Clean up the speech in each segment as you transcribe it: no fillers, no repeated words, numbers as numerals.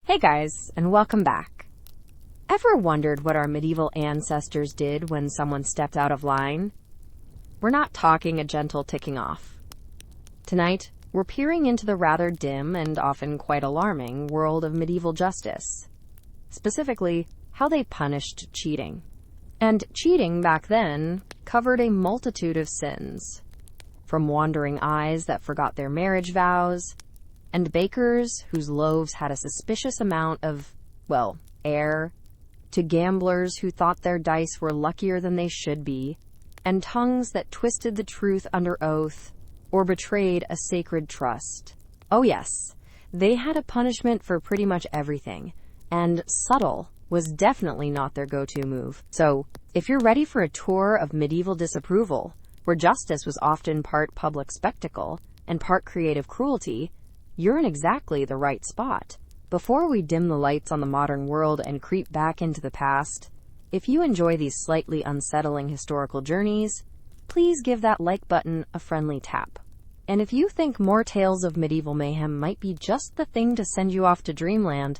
Hey guys, and welcome back. Ever wondered what our medieval ancestors did when someone stepped out of line? We're not talking a gentle ticking off. Tonight, we're peering into the rather dim and often quite alarming world of medieval justice. Specifically, how they punished cheating. And cheating back then covered a multitude of sins. From wandering eyes that forgot their marriage vows, and bakers whose loaves had a suspicious amount of, air, to gamblers who thought their dice were luckier than they should be, and tongues that twisted the truth under oath or betrayed a sacred trust. Oh yes, they had a punishment for pretty much everything, and subtle was definitely not their go-to move. So, if you're ready for a tour of medieval disapproval, where justice was often part public spectacle and part creative cruelty, you're in exactly the right spot. Before we dim the lights on the modern world and creep back into the past, if you enjoy these slightly unsettling historical journeys, please give that like button a friendly tap. And if you think more tales of medieval mayhem might be just the thing to send you off to dreamland,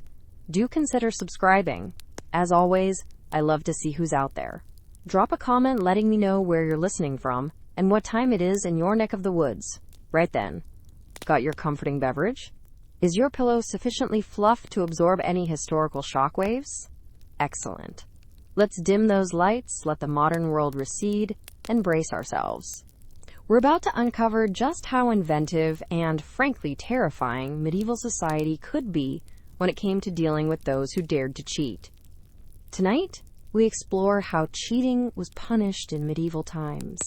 do consider subscribing. As always, I love to see who's out there. Drop a comment letting me know where you're listening from and what time it is in your neck of the woods. Right then. Got your comforting beverage? Is your pillow sufficiently fluffed to absorb any historical shockwaves? Excellent. Let's dim those lights, let the modern world recede, and brace ourselves. We're about to uncover just how inventive and, frankly, terrifying medieval society could be when it came to dealing with those who dared to cheat. Tonight, we explore how cheating was punished in medieval times.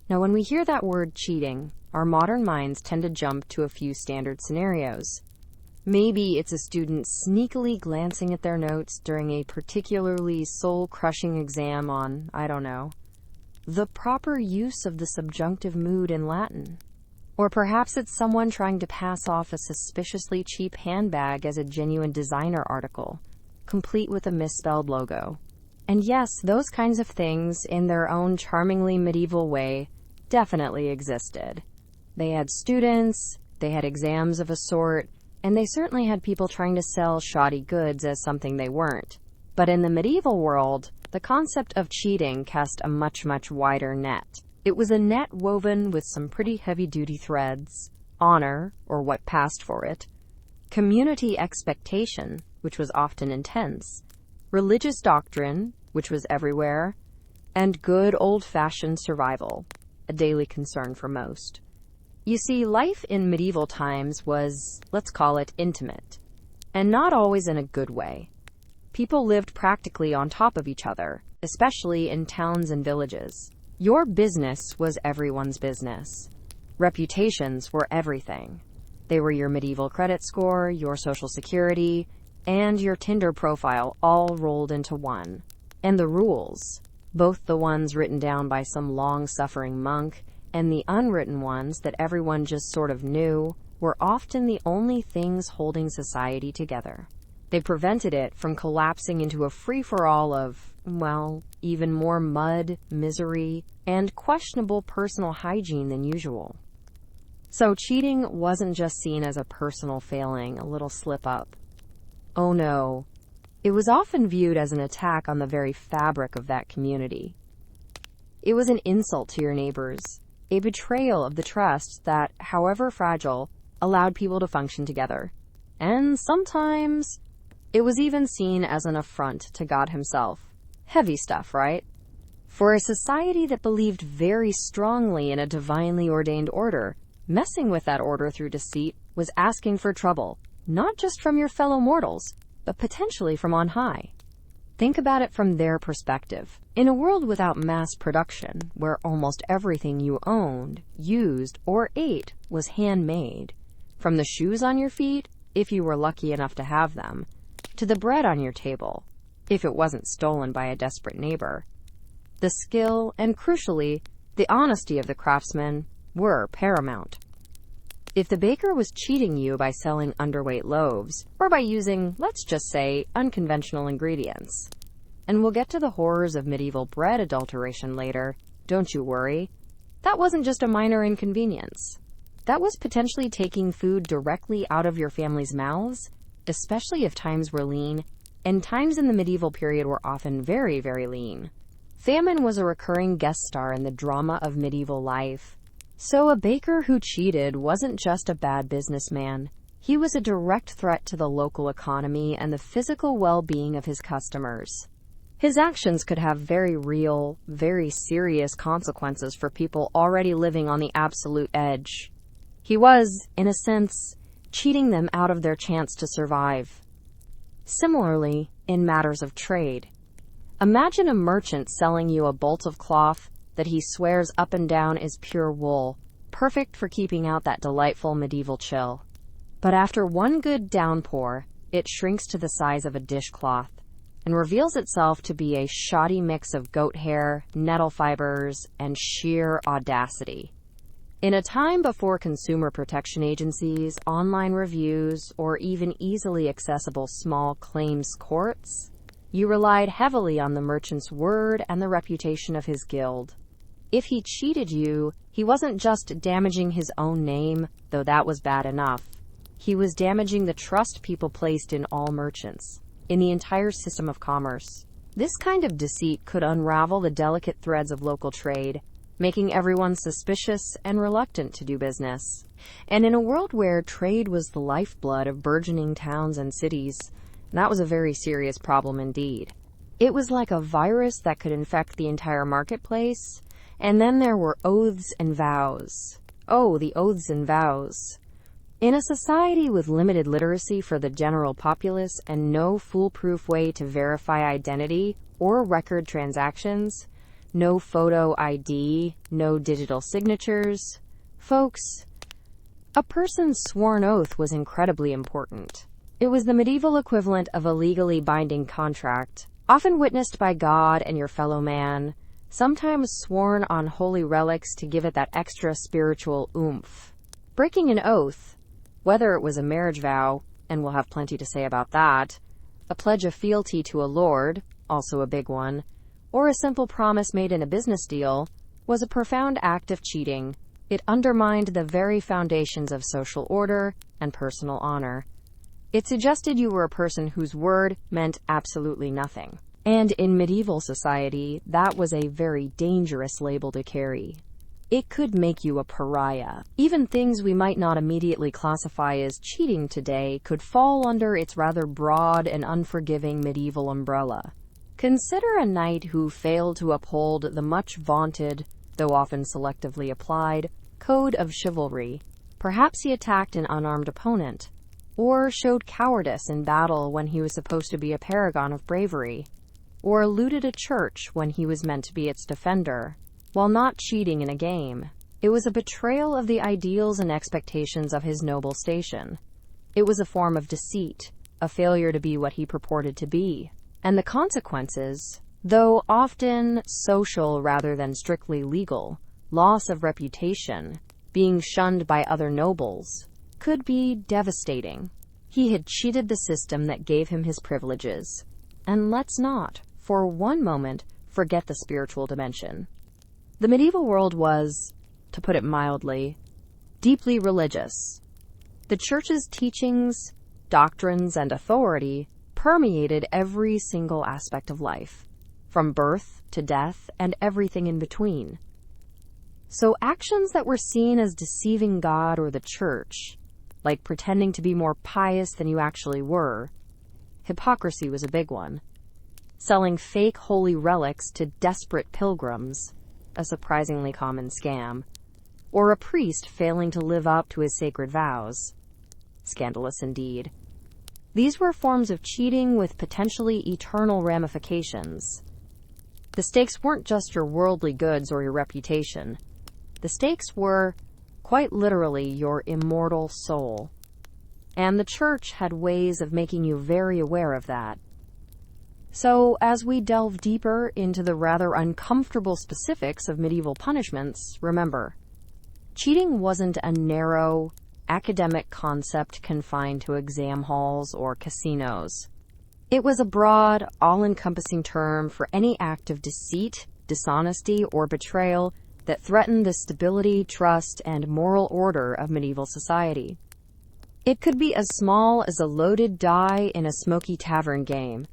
Now, when we hear that word cheating, our modern minds tend to jump to a few standard scenarios. Maybe it's a student sneakily glancing at their notes during a particularly soul-crushing exam on, the proper use of the subjunctive mood in Latin. Or perhaps it's someone trying to pass off a suspiciously cheap handbag as a genuine designer article, complete with a misspelled logo. And yes, those kinds of things, in their own charmingly medieval way, definitely existed. They had students, they had exams of a sort, and they certainly had people trying to sell shoddy goods as something they weren't. But in the medieval world, the concept of cheating cast a much, much wider net. It was a net woven with some pretty heavy-duty threads: honor, or what passed for it; community expectation, which was often intense; religious doctrine, which was everywhere; and good old-fashioned survival, a daily concern for most. You see, life in medieval times was, let's call it, intimate, and not always in a good way. People lived practically on top of each other, especially in towns and villages. Your business was everyone's business. Reputations were everything. They were your medieval credit score, your social security, and your Tinder profile all rolled into one. And the rules, both the ones written down by some long-suffering monk and the unwritten ones that everyone just sort of knew, were often the only things holding society together. They prevented it from collapsing into a free-for-all of, even more mud, misery, and questionable personal hygiene than usual. So cheating wasn't just seen as a personal failing, a little slip-up. Oh no. It was often viewed as an attack on the very fabric of that community. It was an insult to your neighbors, a betrayal of the trust that, however fragile, allowed people to function together. And sometimes, it was even seen as an affront to God himself. Heavy stuff, right? For a society that believed very strongly in a divinely ordained order, messing with that order through deceit was asking for trouble, not just from your fellow mortals, but potentially from on high. Think about it from their perspective. In a world without mass production, where almost everything you owned, used, or ate was handmade, from the shoes on your feet, if you were lucky enough to have them, to the bread on your table, if it wasn't stolen by a desperate neighbor, the skill and, crucially, the honesty of the craftsman were paramount. If the baker was cheating you by selling underweight loaves, or by using, let's just say, unconventional ingredients, and we'll get to the horrors of medieval bread adulteration later, don't you worry, that wasn't just a minor inconvenience. That was potentially taking food directly out of your family's mouths especially if times were lean, and times in the medieval period were often very, very lean. Famine was a recurring guest star in the drama of medieval life. So a baker who cheated wasn't just a bad businessman. He was a direct threat to the local economy and the physical well-being of his customers. His actions could have very real, very serious consequences for people already living on the absolute edge. He was, in a sense, cheating them out of their chance to survive. Similarly, in matters of trade. Imagine a merchant selling you a bolt of cloth that he swears up and down is pure wool, perfect for keeping out that delightful medieval chill. But after one good downpour, it shrinks to the size of a dishcloth and reveals itself to be a shoddy mix of goat hair, nettle fibers, and sheer audacity. In a time before consumer protection agencies, online reviews, or even easily accessible small claims courts, you relied heavily on the merchant's word and the reputation of his guild. If he cheated you, he wasn't just damaging his own name, though that was bad enough. He was damaging the trust people placed in all merchants, in the entire system of commerce. This kind of deceit could unravel the delicate threads of local trade, making everyone suspicious and reluctant to do business. And in a world where trade was the lifeblood of burgeoning towns and cities, that was a very serious problem indeed. It was like a virus that could infect the entire marketplace. And then there were oaths and vows. Oh, the oaths and vows. In a society with limited literacy for the general populace and no foolproof way to verify identity or record transactions, no photo ID, no digital signatures, folks, a person's sworn oath was incredibly important. It was the medieval equivalent of a legally binding contract, often witnessed by God and your fellow man, sometimes sworn on holy relics to give it that extra spiritual oomph. Breaking an oath, whether it was a marriage vow, and we'll have plenty to say about that, a pledge of fealty to a lord, also a big one, or a simple promise made in a business deal, was a profound act of cheating. It undermined the very foundations of social order and personal honor. It suggested you were a person whose word meant absolutely nothing. And in medieval society, that was a very dangerous label to carry. It could make you a pariah. Even things we might not immediately classify as cheating today could fall under its rather broad and unforgiving medieval umbrella. Consider a knight who failed to uphold the much vaunted, though often selectively applied, code of chivalry. Perhaps he attacked an unarmed opponent, or showed cowardice in battle when he was supposed to be a paragon of bravery, or eluded a church when he was meant to be its defender. While not cheating in a game, it was a betrayal of the ideals and expectations of his noble station. It was a form of deceit, a failure to be what he purported to be. And the consequences, though often social rather than strictly legal, loss of reputation, being shunned by other nobles, could be devastating. He had cheated the system that gave him his privileges. And let's not, for one moment, forget the spiritual dimension. The medieval world was, to put it mildly, deeply religious. The church's teachings, doctrines, and authority permeated every single aspect of life, from birth to death and everything in between. So actions that were seen as deceiving God or the church, like pretending to be more pious than you actually were, hypocrisy was a big one. Selling fake holy relics to desperate pilgrims, a surprisingly common scam, or a priest failing to live up to his sacred vows. Scandalous indeed. These were forms of cheating with potentially eternal ramifications. The stakes weren't just your worldly goods or your reputation. The stakes were, quite literally, your immortal soul. And the church had ways of making you very aware of that. So, as we delve deeper into the rather uncomfortable specifics of medieval punishments, remember, cheating wasn't a narrow, academic concept confined to exam halls or casinos. It was a broad, all-encompassing term for any act of deceit, dishonesty, or betrayal that threatened the stability, trust, and moral order of medieval society. It could be as small as a loaded die in a smoky tavern game,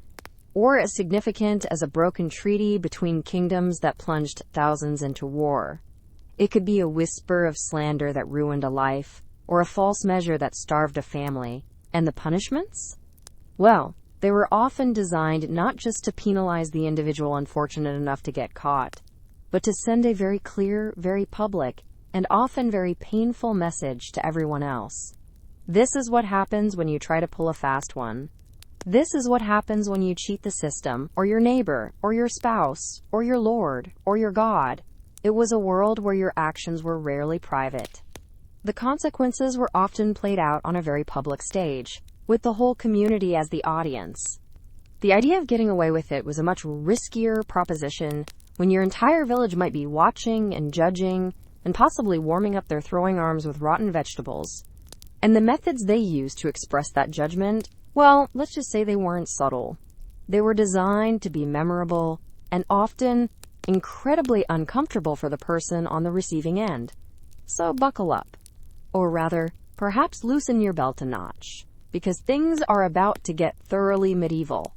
or as significant as a broken treaty between kingdoms that plunged thousands into war. It could be a whisper of slander that ruined a life, or a false measure that starved a family. And the punishments? Well, they were often designed not just to penalize the individual unfortunate enough to get caught, but to send a very clear, very public, and often very painful message to everyone else. This is what happens when you try to pull a fast one. This is what happens when you cheat the system, or your neighbor, or your spouse, or your Lord, or your God. It was a world where your actions were rarely private. The consequences were often played out on a very public stage, with the whole community as the audience. The idea of getting away with it was a much riskier proposition when your entire village might be watching and judging and possibly warming up their throwing arms with rotten vegetables. And the methods they used to express that judgment, well, let's just say they weren't subtle. They were designed to be memorable and often incredibly uncomfortable for the person on the receiving end. So buckle up. Or rather, perhaps loosen your belt a notch, because things are about to get thoroughly medieval.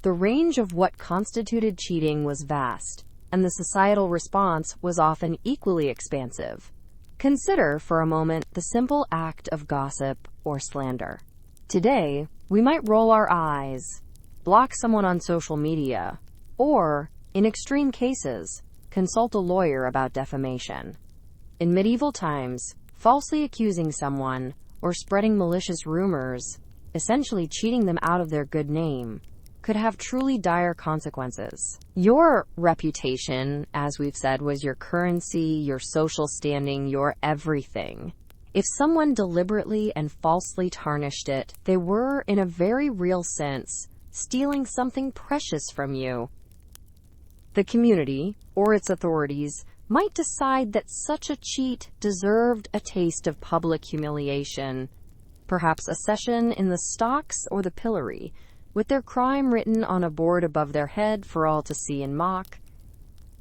The range of what constituted cheating was vast, and the societal response was often equally expansive. Consider for a moment the simple act of gossip or slander. Today, we might roll our eyes, block someone on social media, or, in extreme cases, consult a lawyer about defamation. In medieval times, falsely accusing someone or spreading malicious rumors, essentially cheating them out of their good name, could have truly dire consequences. Your reputation, as we've said, was your currency, your social standing, your everything. If someone deliberately and falsely tarnished it, they were, in a very real sense, stealing something precious from you. The community, or its authorities, might decide that such a cheat deserved a taste of public humiliation, perhaps a session in the stocks or the pillory, with their crime written on a board above their head for all to see and mock.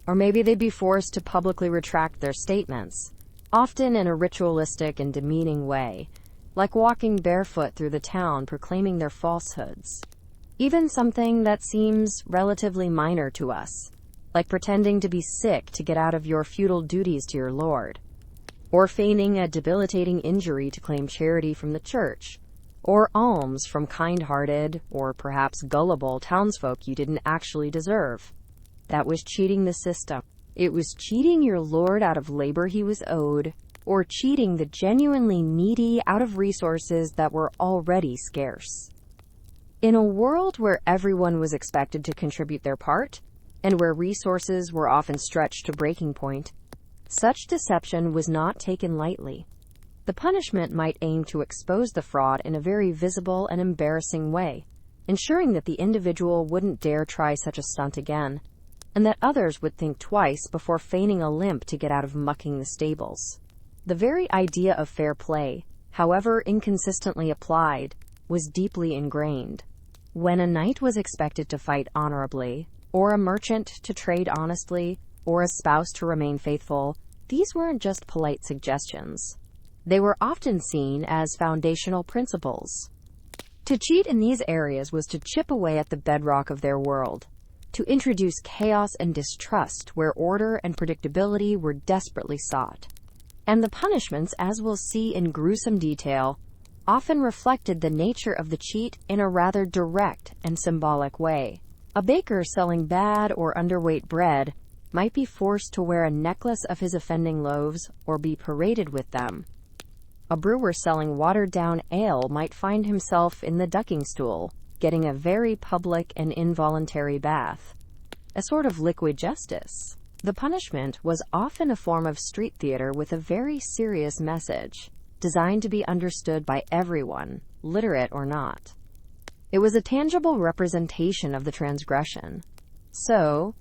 Or maybe they'd be forced to publicly retract their statements, often in a ritualistic and demeaning way, like walking barefoot through the town proclaiming their falsehoods. Even something that seems relatively minor to us, like pretending to be sick to get out of your feudal duties to your lord, or feigning a debilitating injury to claim charity from the church, or alms from kind-hearted, or perhaps gullible townsfolk you didn't actually deserve. That was cheating the system. It was cheating your lord out of labor he was owed, or cheating the genuinely needy out of resources that were already scarce. In a world where everyone was expected to contribute their part, and where resources were often stretched to breaking point, such deception was not taken lightly. The punishment might aim to expose the fraud in a very visible and embarrassing way, ensuring that the individual wouldn't dare try such a stunt again, and that others would think twice before feigning a limp to get out of mucking the stables. The very idea of fair play, however inconsistently applied, was deeply ingrained. When a knight was expected to fight honorably, or a merchant to trade honestly, or a spouse to remain faithful, these weren't just polite suggestions. They were often seen as foundational principles. To cheat in these areas was to chip away at the bedrock of their world, to introduce chaos and distrust where order and predictability were desperately sought. And the punishments, as we'll see in gruesome detail, often reflected the nature of the cheat in a rather direct and symbolic way. A baker selling bad or underweight bread might be forced to wear a necklace of his offending loaves or be paraded with them. A brewer selling watered-down ale might find himself in the ducking stool, getting a very public and involuntary bath, a sort of liquid justice. The punishment was often a form of street theater with a very serious message, designed to be understood by everyone, literate or not. It was a tangible representation of the transgression. So,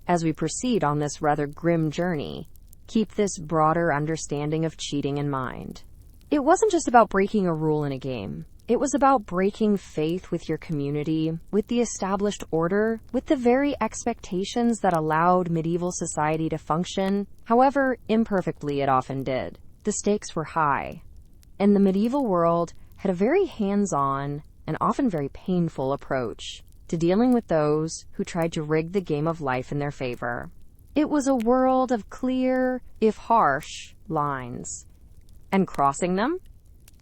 as we proceed on this rather grim journey, keep this broader understanding of cheating in mind. It wasn't just about breaking a rule in a game. It was about breaking faith with your community, with the established order, with the very expectations that allowed medieval society to function, however imperfectly it often did. The stakes were high, and the medieval world had a very hands-on and often very painful approach to dealing with those who tried to rig the game of life in their favor. It was a world of clear, if harsh, lines. And crossing them?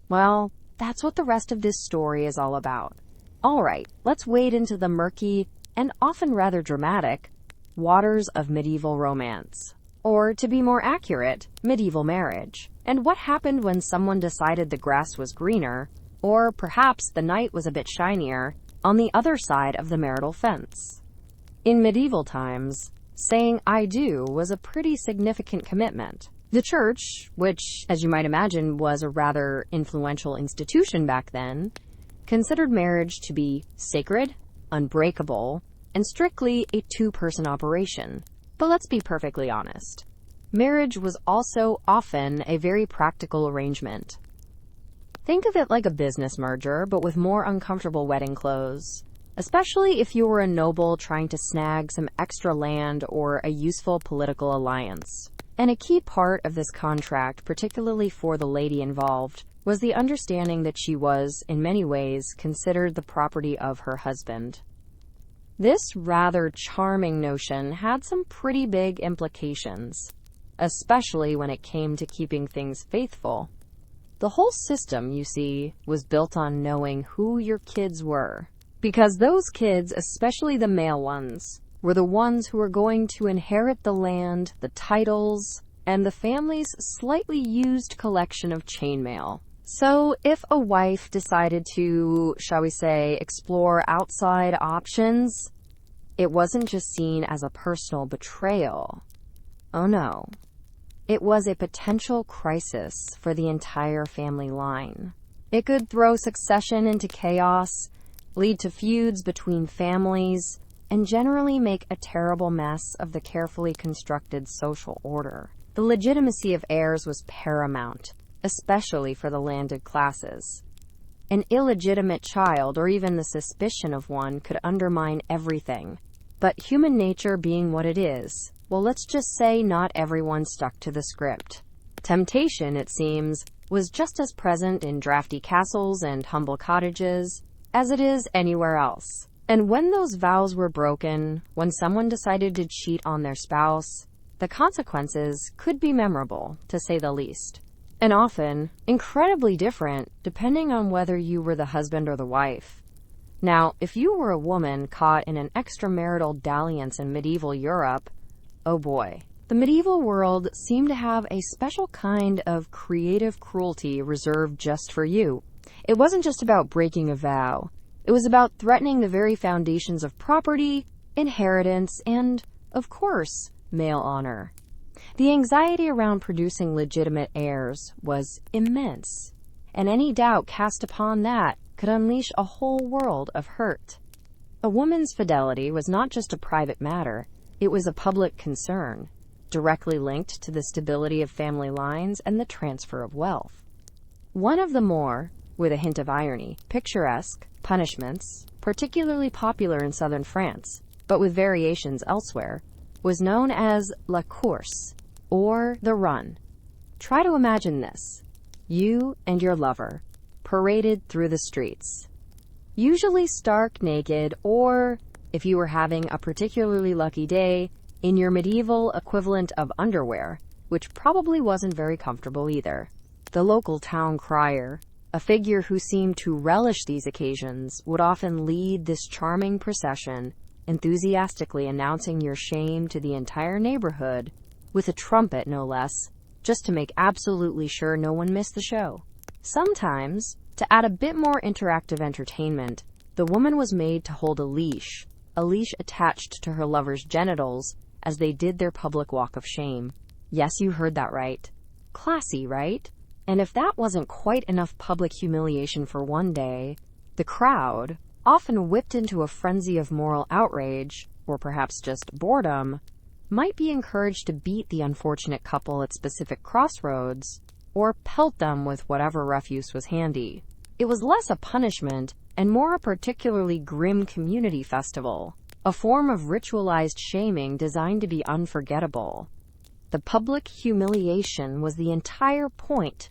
Well, that's what the rest of this story is all about. All right, let's wade into the murky and often rather dramatic waters of medieval romance. Or, to be more accurate, medieval marriage. And what happened when someone decided the grass was greener, or perhaps the night was a bit shinier, on the other side of the marital fence. In medieval times, saying "I do" was a pretty significant commitment. The church, which, as you might imagine, was a rather influential institution back then, considered marriage to be sacred, unbreakable, and strictly a two-person operation. But let's be perfectly honest. Marriage was also often a very practical arrangement. Think of it like a business merger, but with more uncomfortable wedding clothes. Especially if you were a noble trying to snag some extra land or a useful political alliance. And a key part of this contract, particularly for the lady involved, was the understanding that she was, in many ways, considered the property of her husband. This rather charming notion had some pretty big implications, especially when it came to keeping things faithful. The whole system, you see, was built on knowing who your kids were. Because those kids, especially the male ones, were the ones who were going to inherit the land, the titles, and the family's slightly used collection of chainmail. So if a wife decided to, shall we say, explore outside options, it wasn't just seen as a personal betrayal. Oh no. It was a potential crisis for the entire family line. It could throw succession into chaos, lead to feuds between families, and generally make a terrible mess of the carefully constructed social order. The legitimacy of heirs was paramount, especially for the landed classes. An illegitimate child, or even the suspicion of one, could undermine everything. But human nature being what it is, well, let's just say not everyone stuck to the script. Temptation, it seems, was just as present in drafty castles and humble cottages as it is anywhere else. And when those vows were broken, when someone decided to cheat on their spouse, the consequences could be memorable, to say the least. And often, incredibly different, depending on whether you were the husband or the wife. Now, if you were a woman caught in an extramarital dalliance in medieval Europe, oh boy. The medieval world seemed to have a special kind of creative cruelty reserved just for you. It wasn't just about breaking a vow. It was about threatening the very foundations of property, inheritance, and, of course, male honor. The anxiety around producing legitimate heirs was immense, and any doubt cast upon that could unleash a whole world of hurt. A woman's fidelity was not just a private matter, it was a public concern, directly linked to the stability of family lines and the transfer of wealth. One of the more, with a hint of irony, picturesque punishments, particularly popular in southern France, but with variations elsewhere, was known as la course, or the run. Try to imagine this. You and your lover, paraded through the streets. Usually stark naked, or, if you were having a particularly lucky day, in your medieval equivalent of underwear, which probably wasn't very comfortable either. The local town crier, a figure who seemed to relish these occasions, would often lead this charming procession, enthusiastically announcing your shame to the entire neighborhood, with a trumpet no less, just to make absolutely sure no one missed the show. Sometimes, to add a bit more interactive entertainment, the woman was made to hold a leash attached to her lover's genitals as they did their public walk of shame. Yes, you heard that right. Classy, right? And if that wasn't quite enough public humiliation for one day, the crowd, often whipped into a frenzy of moral outrage, or perhaps just boredom, might be encouraged to beat the unfortunate couple at specific crossroads, or pelt them with whatever refuse was handy. It was less a punishment and more a particularly grim community festival, a form of ritualized shaming designed to be unforgettable. The public humiliation was the entire point,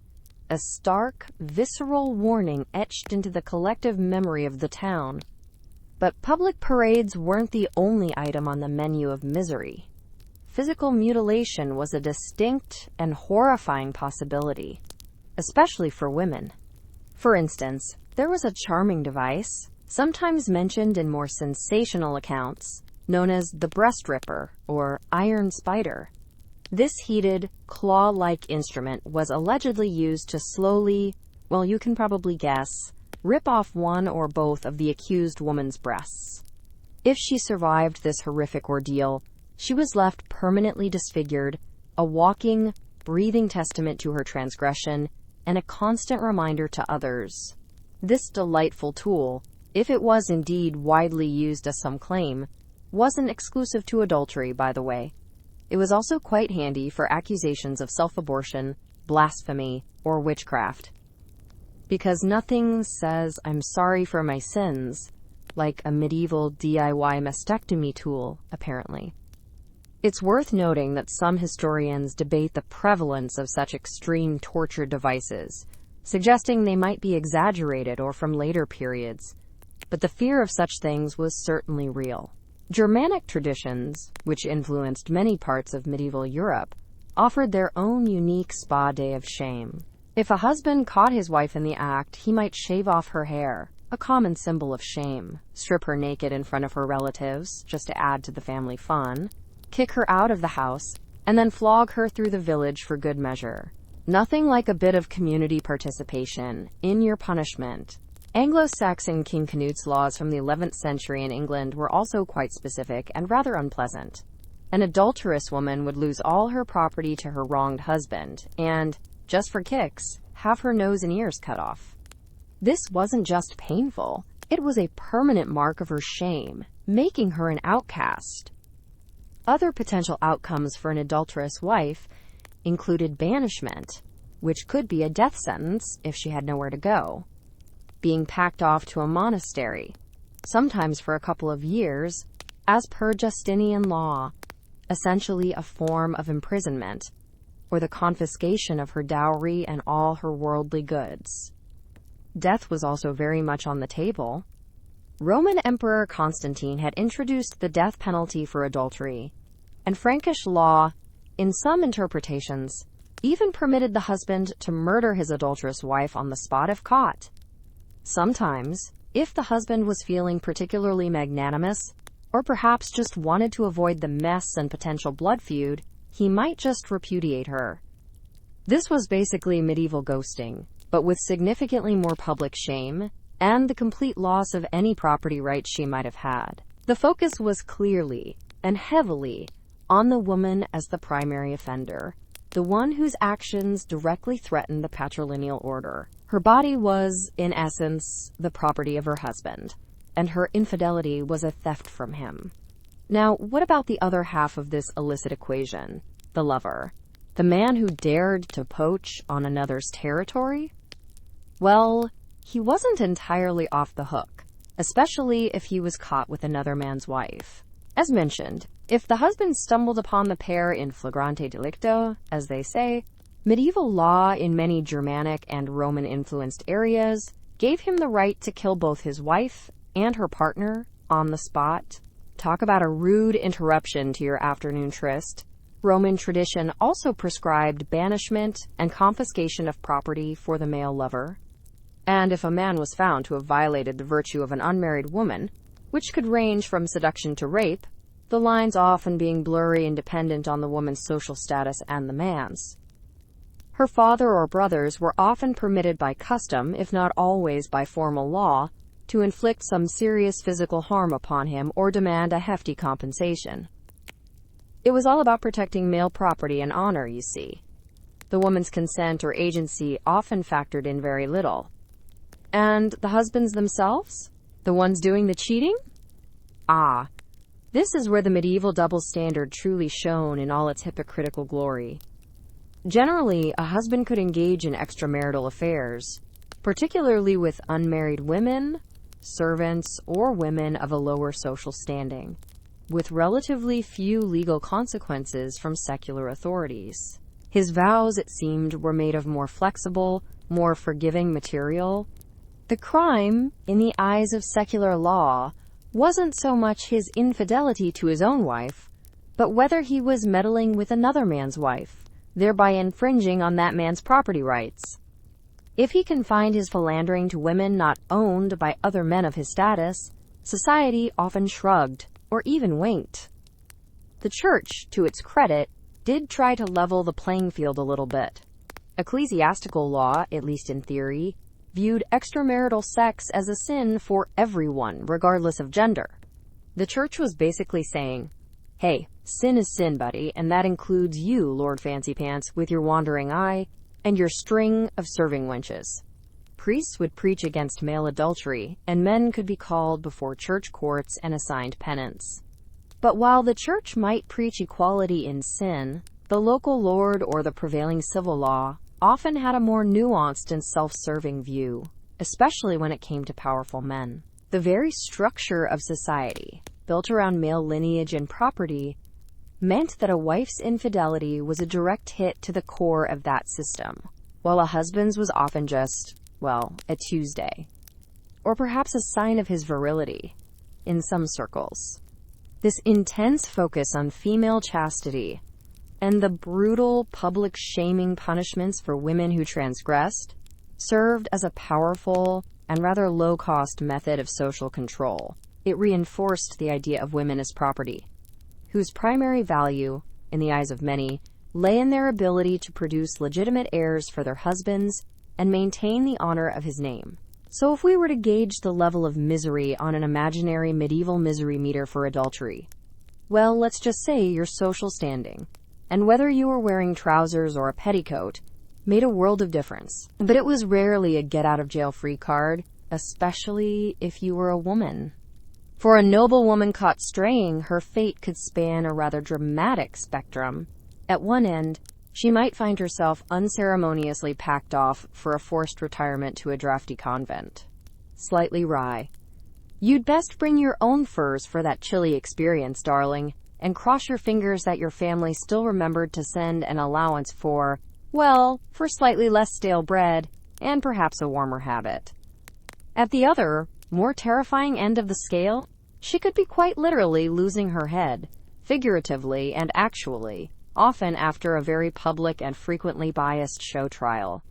a stark, visceral warning etched into the collective memory of the town. But public parades weren't the only item on the menu of misery. Physical mutilation was a distinct and horrifying possibility, especially for women. For instance, there was a charming device, sometimes mentioned in more sensational accounts, known as the breast ripper or iron spider. This heated, claw-like instrument was allegedly used to slowly, well, you can probably guess, rip off one or both of the accused woman's breasts. If she survived this horrific ordeal, she was left permanently disfigured, a walking, breathing testament to her transgression, and a constant reminder to others. This delightful tool, if it was indeed widely used as some claim, wasn't exclusive to adultery, by the way. It was also quite handy for accusations of self-abortion, blasphemy, or witchcraft. Because nothing says "I'm sorry for my sins" like a medieval DIY mastectomy tool, apparently. It's worth noting that some historians debate the prevalence of such extreme torture devices, suggesting they might be exaggerated or from later periods, but the fear of such things was certainly real. Germanic traditions, which influenced many parts of medieval Europe, offered their own unique spa day of shame. If a husband caught his wife in the act, he might shave off her hair, a common symbol of shame, strip her naked in front of her relatives, just to add to the family fun, kick her out of the house, and then flog her through the village for good measure. Nothing like a bit of community participation in your punishment. Anglo-Saxon King Canute's laws from the 11th century in England were also quite specific and rather unpleasant. An adulterous woman would lose all her property to her wronged husband and, just for kicks, have her nose and ears cut off. This wasn't just painful, it was a permanent mark of her shame, making her an outcast. Other potential outcomes for an adulterous wife included banishment, which could be a death sentence if she had nowhere to go, being packed off to a monastery, sometimes for a couple of years, as per Justinian law, essentially a form of imprisonment, or the confiscation of her dowry and all her worldly goods. Death was also very much on the table. Roman Emperor Constantine had introduced the death penalty for adultery, and Frankish law, in some interpretations, even permitted the husband to murder his adulterous wife on the spot if caught. Sometimes, if the husband was feeling particularly magnanimous, or perhaps just wanted to avoid the mess and potential blood feud, he might just repudiate her. This was basically medieval ghosting, but with significantly more public shame and the complete loss of any property rights she might have had. The focus was clearly and heavily on the woman as the primary offender, the one whose actions directly threatened the patrilineal order. Her body was, in essence, the property of her husband, and her infidelity was a theft from him. Now, what about the other half of this illicit equation? The lover. The man who dared to poach on another's territory? Well, he wasn't entirely off the hook, especially if he was caught with another man's wife. As mentioned, if the husband stumbled upon the pair in flagrante delicto, as they say, medieval law in many Germanic and Roman-influenced areas gave him the right to kill both his wife and her partner on the spot. Talk about a rude interruption to your afternoon tryst. Roman tradition also prescribed banishment and confiscation of property for the male lover. And if a man was found to have violated the virtue of an unmarried woman, which could range from seduction to rape, the lines often being blurry and dependent on the woman's social status and the man's. Her father or brothers were often permitted by custom, if not always by formal law, to inflict some serious physical harm upon him or demand a hefty compensation. It was all about protecting male property and honor, you see. The woman's consent or agency often factored in very little. And the husbands themselves? The ones doing the cheating? This is where the medieval double standard truly shone in all its hypocritical glory. Generally, a husband could engage in extramarital affairs, particularly with unmarried women, servants, or women of a lower social standing, with relatively few legal consequences from secular authorities. His vows, it seemed, were made of more flexible, more forgiving material. The crime, in the eyes of secular law, wasn't so much his infidelity to his own wife, but whether he was meddling with another man's wife, thereby infringing on that man's property rights. If he confined his philandering to women not owned by other men of his status, society often shrugged or even winked. The church, to its credit, did try to level the playing field a little bit. Ecclesiastical law, at least in theory, viewed extramarital sex as a sin for everyone, regardless of gender. The church was basically saying, hey, sin is sin, buddy, and that includes you, Lord Fancy Pants, with your wandering eye and your string of serving wenches. Priests would preach against male adultery, and men could be called before church courts and assigned penance. But while the church might preach equality in sin, the local lord or the prevailing civil law often had a more nuanced and self-serving view, especially when it came to powerful men. The very structure of society, built around male lineage and property, meant that a wife's infidelity was a direct hit to the core of that system, while a husband's was often just, well, a Tuesday, or perhaps a sign of his virility, in some circles. This intense focus on female chastity and the brutal public shaming punishments for women who transgressed served as a powerful and rather low-cost method of social control. It reinforced the idea of women as property, whose primary value, in the eyes of many, lay in their ability to produce legitimate heirs for their husbands and maintain the honor of his name. So if we were to gauge the level of misery on an imaginary medieval misery meter for adultery, well, let's just say your social standing, and whether you were wearing trousers or a petticoat, made a world of difference. But it was rarely a get-out-of-jail-free card, especially if you were a woman. For a noble woman caught straying, her fate could span a rather dramatic spectrum. At one end, she might find herself unceremoniously packed off for a forced retirement to a drafty convent. Slightly wry. You'd best bring your own furs for that chilly experience, darling, and cross your fingers that your family still remembered to send an allowance for, well, for slightly less stale bread and perhaps a warmer habit. At the other, more terrifying end of the scale, she could be quite literally losing her head, figuratively and actually, often after a very public and frequently biased show trial.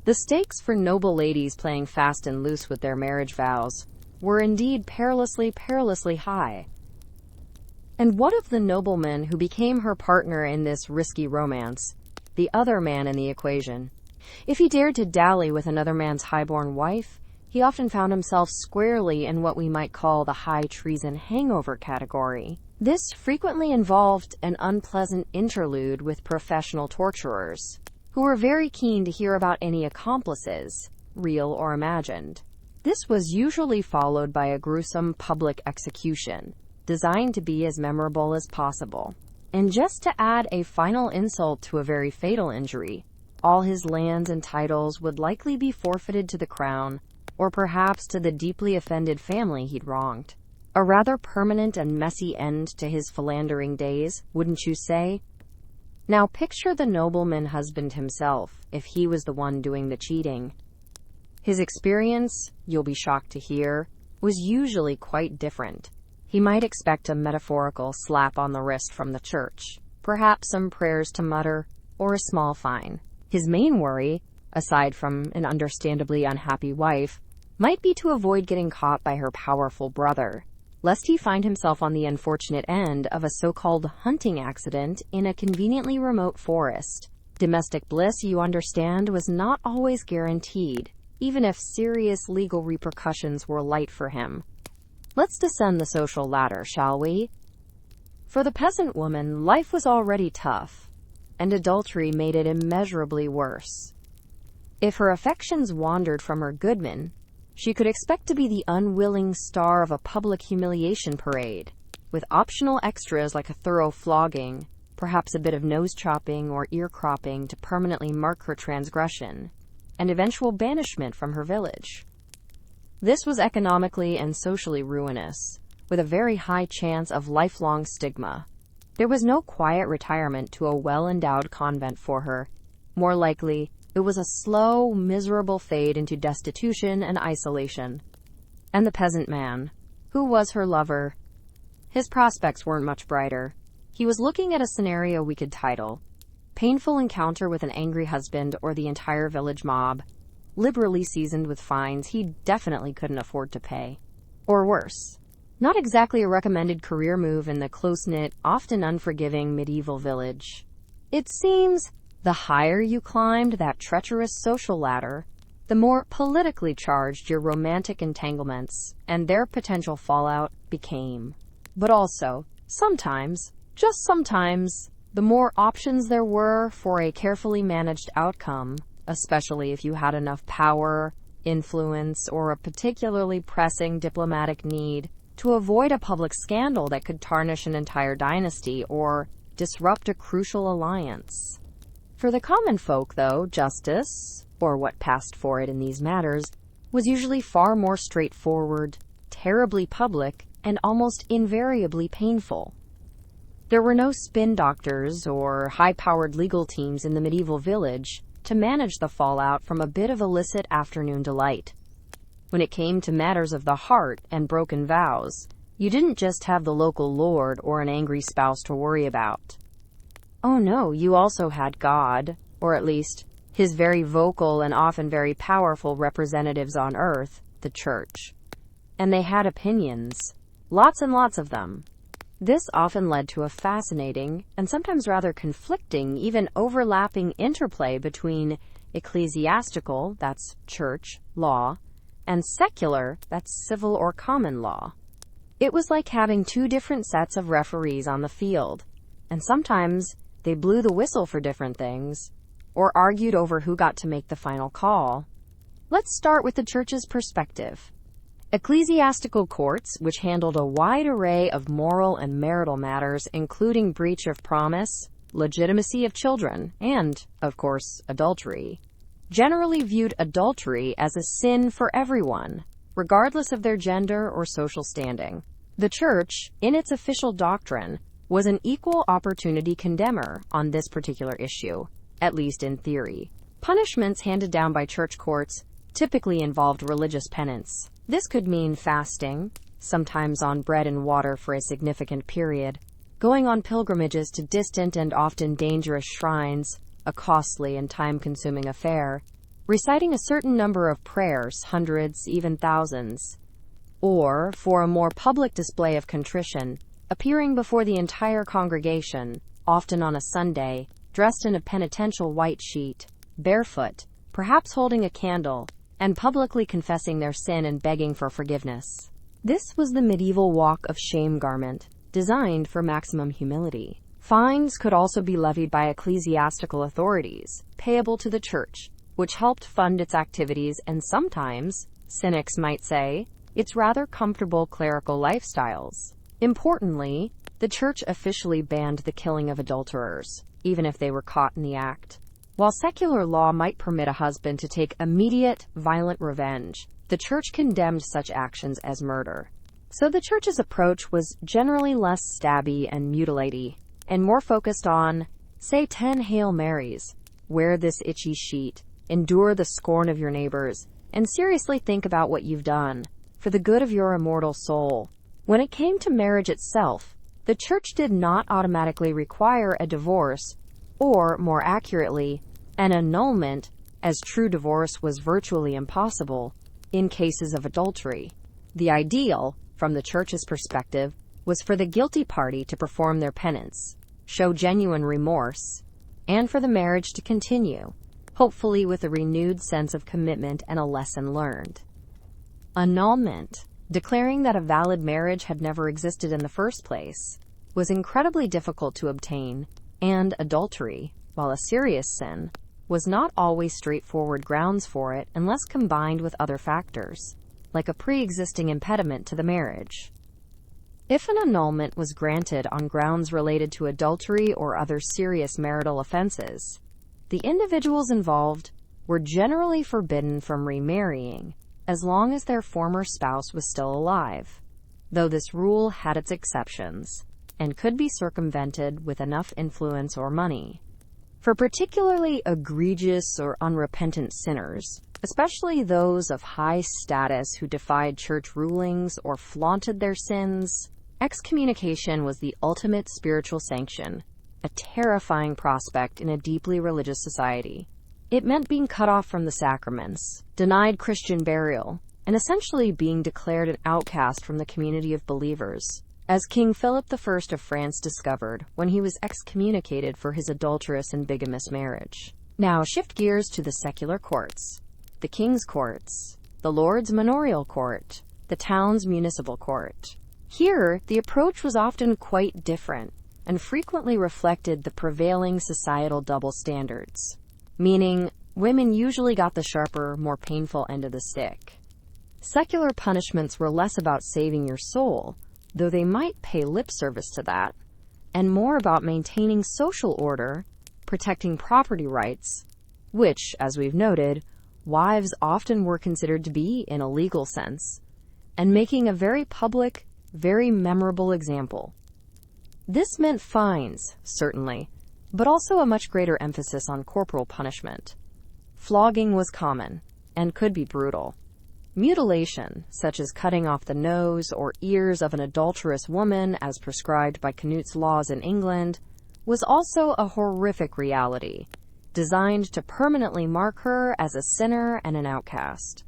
The stakes for noble ladies playing fast and loose with their marriage vows were indeed perilously high. And what of the nobleman who became her partner in this risky romance, the other man in the equation? If he dared to dally with another man's highborn wife, he often found himself squarely in what we might call the high treason hangover category. This frequently involved an unpleasant interlude with professional torturers, who were very keen to hear about any accomplices, real or imagined. This was usually followed by a gruesome public execution, designed to be as memorable as possible. And just to add a final insult to a very fatal injury, all his lands and titles would likely be forfeited to the crown, or perhaps to the deeply offended family he'd wronged. A rather permanent and messy end to his philandering days, wouldn't you say? Now picture the nobleman husband himself, if he was the one doing the cheating. His experience, you'll be shocked to hear, was usually quite different. He might expect a metaphorical slap on the wrist from the church, perhaps some prayers to mutter, or a small fine. His main worry, aside from an understandably unhappy wife, might be to avoid getting caught by her powerful brother, lest he find himself on the unfortunate end of a so-called hunting accident in a conveniently remote forest. Domestic bliss, you understand, was not always guaranteed, even if serious legal repercussions were light for him. Let's descend the social ladder, shall we? For the peasant woman, life was already tough, and adultery made it immeasurably worse. If her affections wandered from her goodman, she could expect to be the unwilling star of a public humiliation parade, with optional extras like a thorough flogging, perhaps a bit of nose chopping or ear cropping to permanently mark her transgression, and eventual banishment from her village. This was economically and socially ruinous, with a very high chance of lifelong stigma. There was no quiet retirement to a well-endowed convent for her. More likely, It was a slow, miserable fade into destitution and isolation. And the peasant man, who was her lover, his prospects weren't much brighter. He was looking at a scenario we could title, Painful Encounter with an Angry Husband or the Entire Village Mob, liberally seasoned with fines he definitely couldn't afford to pay. Or worse, not exactly a recommended career move in the close-knit, often unforgiving medieval village. It seems the higher you climbed that treacherous social ladder, the more politically charged your romantic entanglements and their potential fallout became. But also, sometimes, just sometimes, the more options there were for a carefully managed outcome, especially if you had enough power, influence, or a particularly pressing diplomatic need to avoid a public scandal that could tarnish an entire dynasty or disrupt a crucial alliance. For the common folk, though, justice, or what passed for it in these matters, was usually far more straightforward, terribly public, and almost invariably painful. There were no spin doctors or high-powered legal teams in the medieval village to manage the fallout from a bit of illicit afternoon delight. When it came to matters of the heart and broken vows, you didn't just have the local lord or an angry spouse to worry about. Oh no, you also had God, or at least his very vocal and often very powerful representatives on earth, the church. And they had opinions. Lots and lots of them. This often led to a fascinating, and sometimes rather conflicting, even overlapping interplay between ecclesiastical, that's church, law, and secular, that's civil or common law. It was like having two different sets of referees on the field, and sometimes they blew the whistle for different things, or argued over who got to make the final call. Let's start with the church's perspective. Ecclesiastical courts, which handled a wide array of moral and marital matters, including breach of promise, legitimacy of children, and, of course, adultery, generally viewed adultery as a sin for everyone, regardless of their gender or social standing. The church, in its official doctrine, was an equal opportunity condemner on this particular issue, at least in theory. Punishments handed down by church courts typically involved religious penance. This could mean fasting, sometimes on bread and water for a significant period, going on pilgrimages to distant and often dangerous shrines, a costly and time-consuming affair, reciting a certain number of prayers, hundreds, even thousands, or, for a more public display of contrition, appearing before the entire congregation, often on a Sunday, dressed in a penitential white sheet, barefoot, perhaps holding a candle, and publicly confessing their sin and begging for forgiveness. This was the medieval walk of shame garment, designed for maximum humility. Fines could also be levied by ecclesiastical authorities, payable to the church, which helped fund its activities and sometimes, cynics might say, its rather comfortable clerical lifestyles. Importantly, the church officially banned the killing of adulterers, even if they were caught in the act. While secular law might permit a husband to take immediate, violent revenge, the church condemned such actions as murder. So the church's approach was generally less stabby and mutilatey, and more focused on, say 10 Hail Marys, wear this itchy sheet, endure the scorn of your neighbors, and seriously think about what you've done, for the good of your immortal soul. When it came to marriage itself, the church did not automatically require a divorce, or, more accurately, an annulment, as true divorce was virtually impossible in cases of adultery. The ideal, from the church's perspective, was for the guilty party to perform their penance, show genuine remorse, and for the marriage to continue, hopefully with a renewed sense of commitment and a lesson learned. Annulment, declaring that a valid marriage had never existed in the first place, was incredibly difficult to obtain, and adultery, while a serious sin, was not always straightforward grounds for it unless combined with other factors, like a pre-existing impediment to the marriage. If an annulment was granted on grounds related to adultery or other serious marital offenses, the individuals involved were generally forbidden from remarrying, as long as their former spouse was still alive, though this rule had its exceptions, and could be circumvented with enough influence or money. For particularly egregious or unrepentant sinners, especially those of high status who defied church rulings or flaunted their sins, excommunication was the ultimate spiritual sanction, a terrifying prospect in a deeply religious society. It meant being cut off from the sacraments, denied Christian burial, and essentially being declared an outcast from the community of believers, as King Philip I of France discovered when he was excommunicated for his adulterous and bigamous marriage. Now shift gears to the secular courts. The king's courts, the lord's manorial court, the town's municipal court. Here, the approach was often quite different and frequently reflected the prevailing societal double standards, meaning women usually got the sharper, more painful end of the stick. Secular punishments were less about saving your soul, though they might pay lip service to that, and more about maintaining social order, protecting property rights, which, as we've noted, wives often were considered to be in a legal sense, and making a very public, very memorable example. This meant fines, certainly, but also a much greater emphasis on corporal punishment. Flogging was common, and could be brutal. Mutilation, such as cutting off the nose or ears of an adulterous woman as prescribed by Canute's laws in England, was also a horrific reality, designed to permanently mark her as a sinner and an outcast.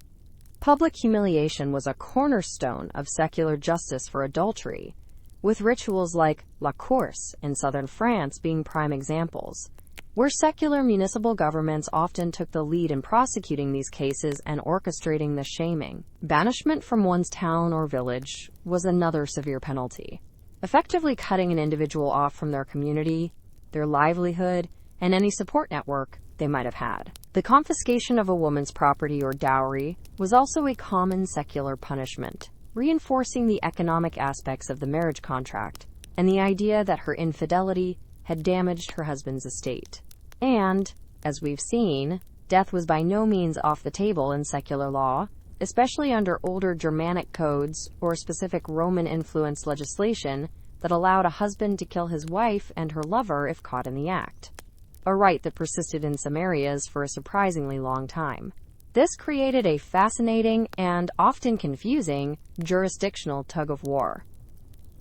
Public humiliation was a cornerstone of secular justice for adultery, with rituals like la course in southern France being prime examples, where secular municipal governments often took the lead in prosecuting these cases and orchestrating the shaming. Banishment from one's town or village was another severe penalty, effectively cutting an individual off from their community, their livelihood, and any support network they might have had. The confiscation of a woman's property or dowry was also a common secular punishment, reinforcing the economic aspects of the marriage contract and the idea that her infidelity had damaged her husband's estate. And, as we've seen, death was by no means off the table in secular law, especially under older Germanic codes or specific Roman-influenced legislation that allowed a husband to kill his wife and her lover if caught in the act, a right that persisted in some areas for a surprisingly long time. This created a fascinating and often confusing jurisdictional tug-of-war.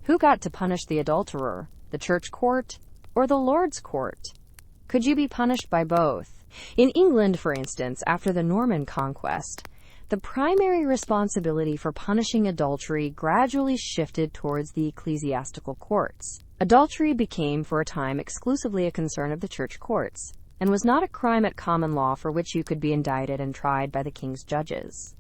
Who got to punish the adulterer, the church court or the Lord's court? Could you be punished by both? In England, for instance, after the Norman conquest, the primary responsibility for punishing adultery gradually shifted towards the ecclesiastical courts. Adultery became, for a time, exclusively a concern of the church courts, and was not a crime at common law for which you could be indicted and tried by the king's judges.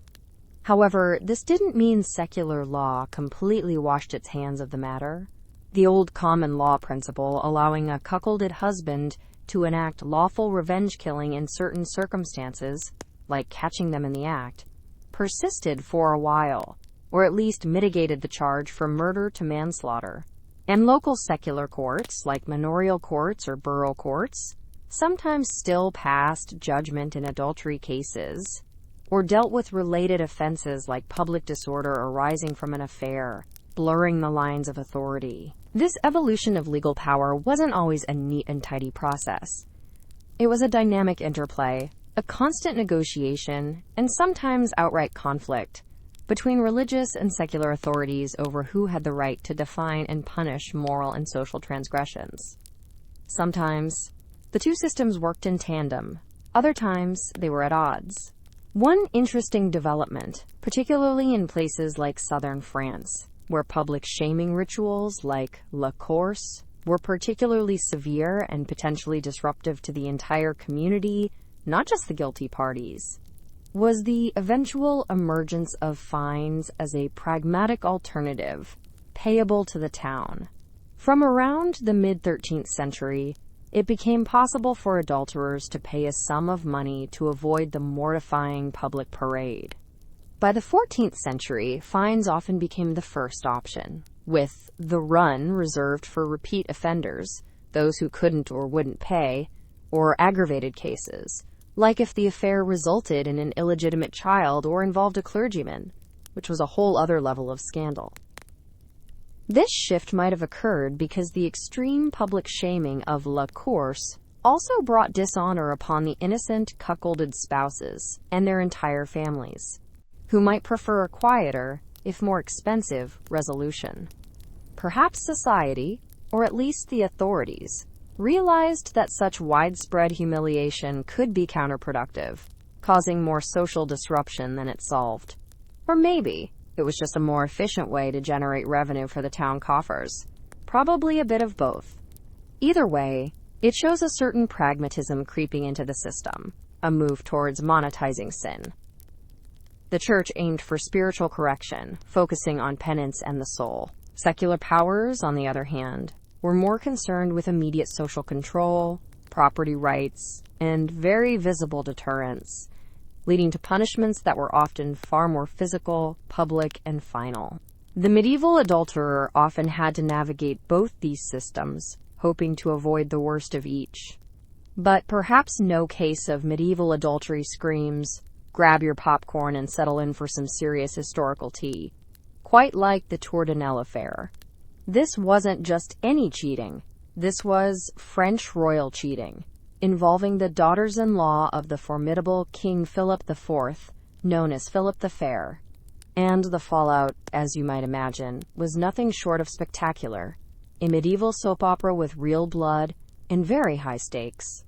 However, this didn't mean secular law completely washed its hands of the matter. The old common law principle allowing a cuckolded husband to enact lawful revenge killing in certain circumstances, like catching them in the act, persisted for a while, or at least mitigated the charge from murder to manslaughter. And local secular courts, like manorial courts or borough courts, sometimes still passed judgment in adultery cases, or dealt with related offenses like public disorder arising from an affair, blurring the lines of authority. This evolution of legal power wasn't always a neat and tidy process. It was a dynamic interplay, a constant negotiation, and sometimes outright conflict between religious and secular authorities over who had the right to define and punish moral and social transgressions. Sometimes, the two systems worked in tandem. Other times, they were at odds. One interesting development, particularly in places like southern France, where public shaming rituals like la course were particularly severe and potentially disruptive to the entire community, not just the guilty parties, was the eventual emergence of fines as a pragmatic alternative, payable to the town. From around the mid-13th century, it became possible for adulterers to pay a sum of money to avoid the mortifying public parade. By the 14th century, fines often became the first option, with the run reserved for repeat offenders, those who couldn't or wouldn't pay, or aggravated cases, like if the affair resulted in an illegitimate child or involved a clergyman, which was a whole other level of scandal. This shift might have occurred because the extreme public shaming of la course also brought dishonor upon the innocent cuckolded spouses and their entire families, who might prefer a quieter, if more expensive, resolution. Perhaps society, or at least the authorities, realized that such widespread humiliation could be counterproductive, causing more social disruption than it solved. Or maybe it was just a more efficient way to generate revenue for the town coffers. Probably a bit of both. Either way, it shows a certain pragmatism creeping into the system, a move towards monetizing sin. The church aimed for spiritual correction, focusing on penance and the soul. Secular powers, on the other hand, were more concerned with immediate social control, property rights, and very visible deterrence, leading to punishments that were often far more physical, public, and final. The medieval adulterer often had to navigate both these systems, hoping to avoid the worst of each. But perhaps no case of medieval adultery screams, "Grab your popcorn and settle in for some serious historical tea," quite like the Tour de Nesle affair. This wasn't just any cheating. This was French royal cheating, involving the daughters-in-law of the formidable King Philip IV, known as Philip the Fair. And the fallout, as you might imagine, was nothing short of spectacular. A medieval soap opera with real blood and very high stakes.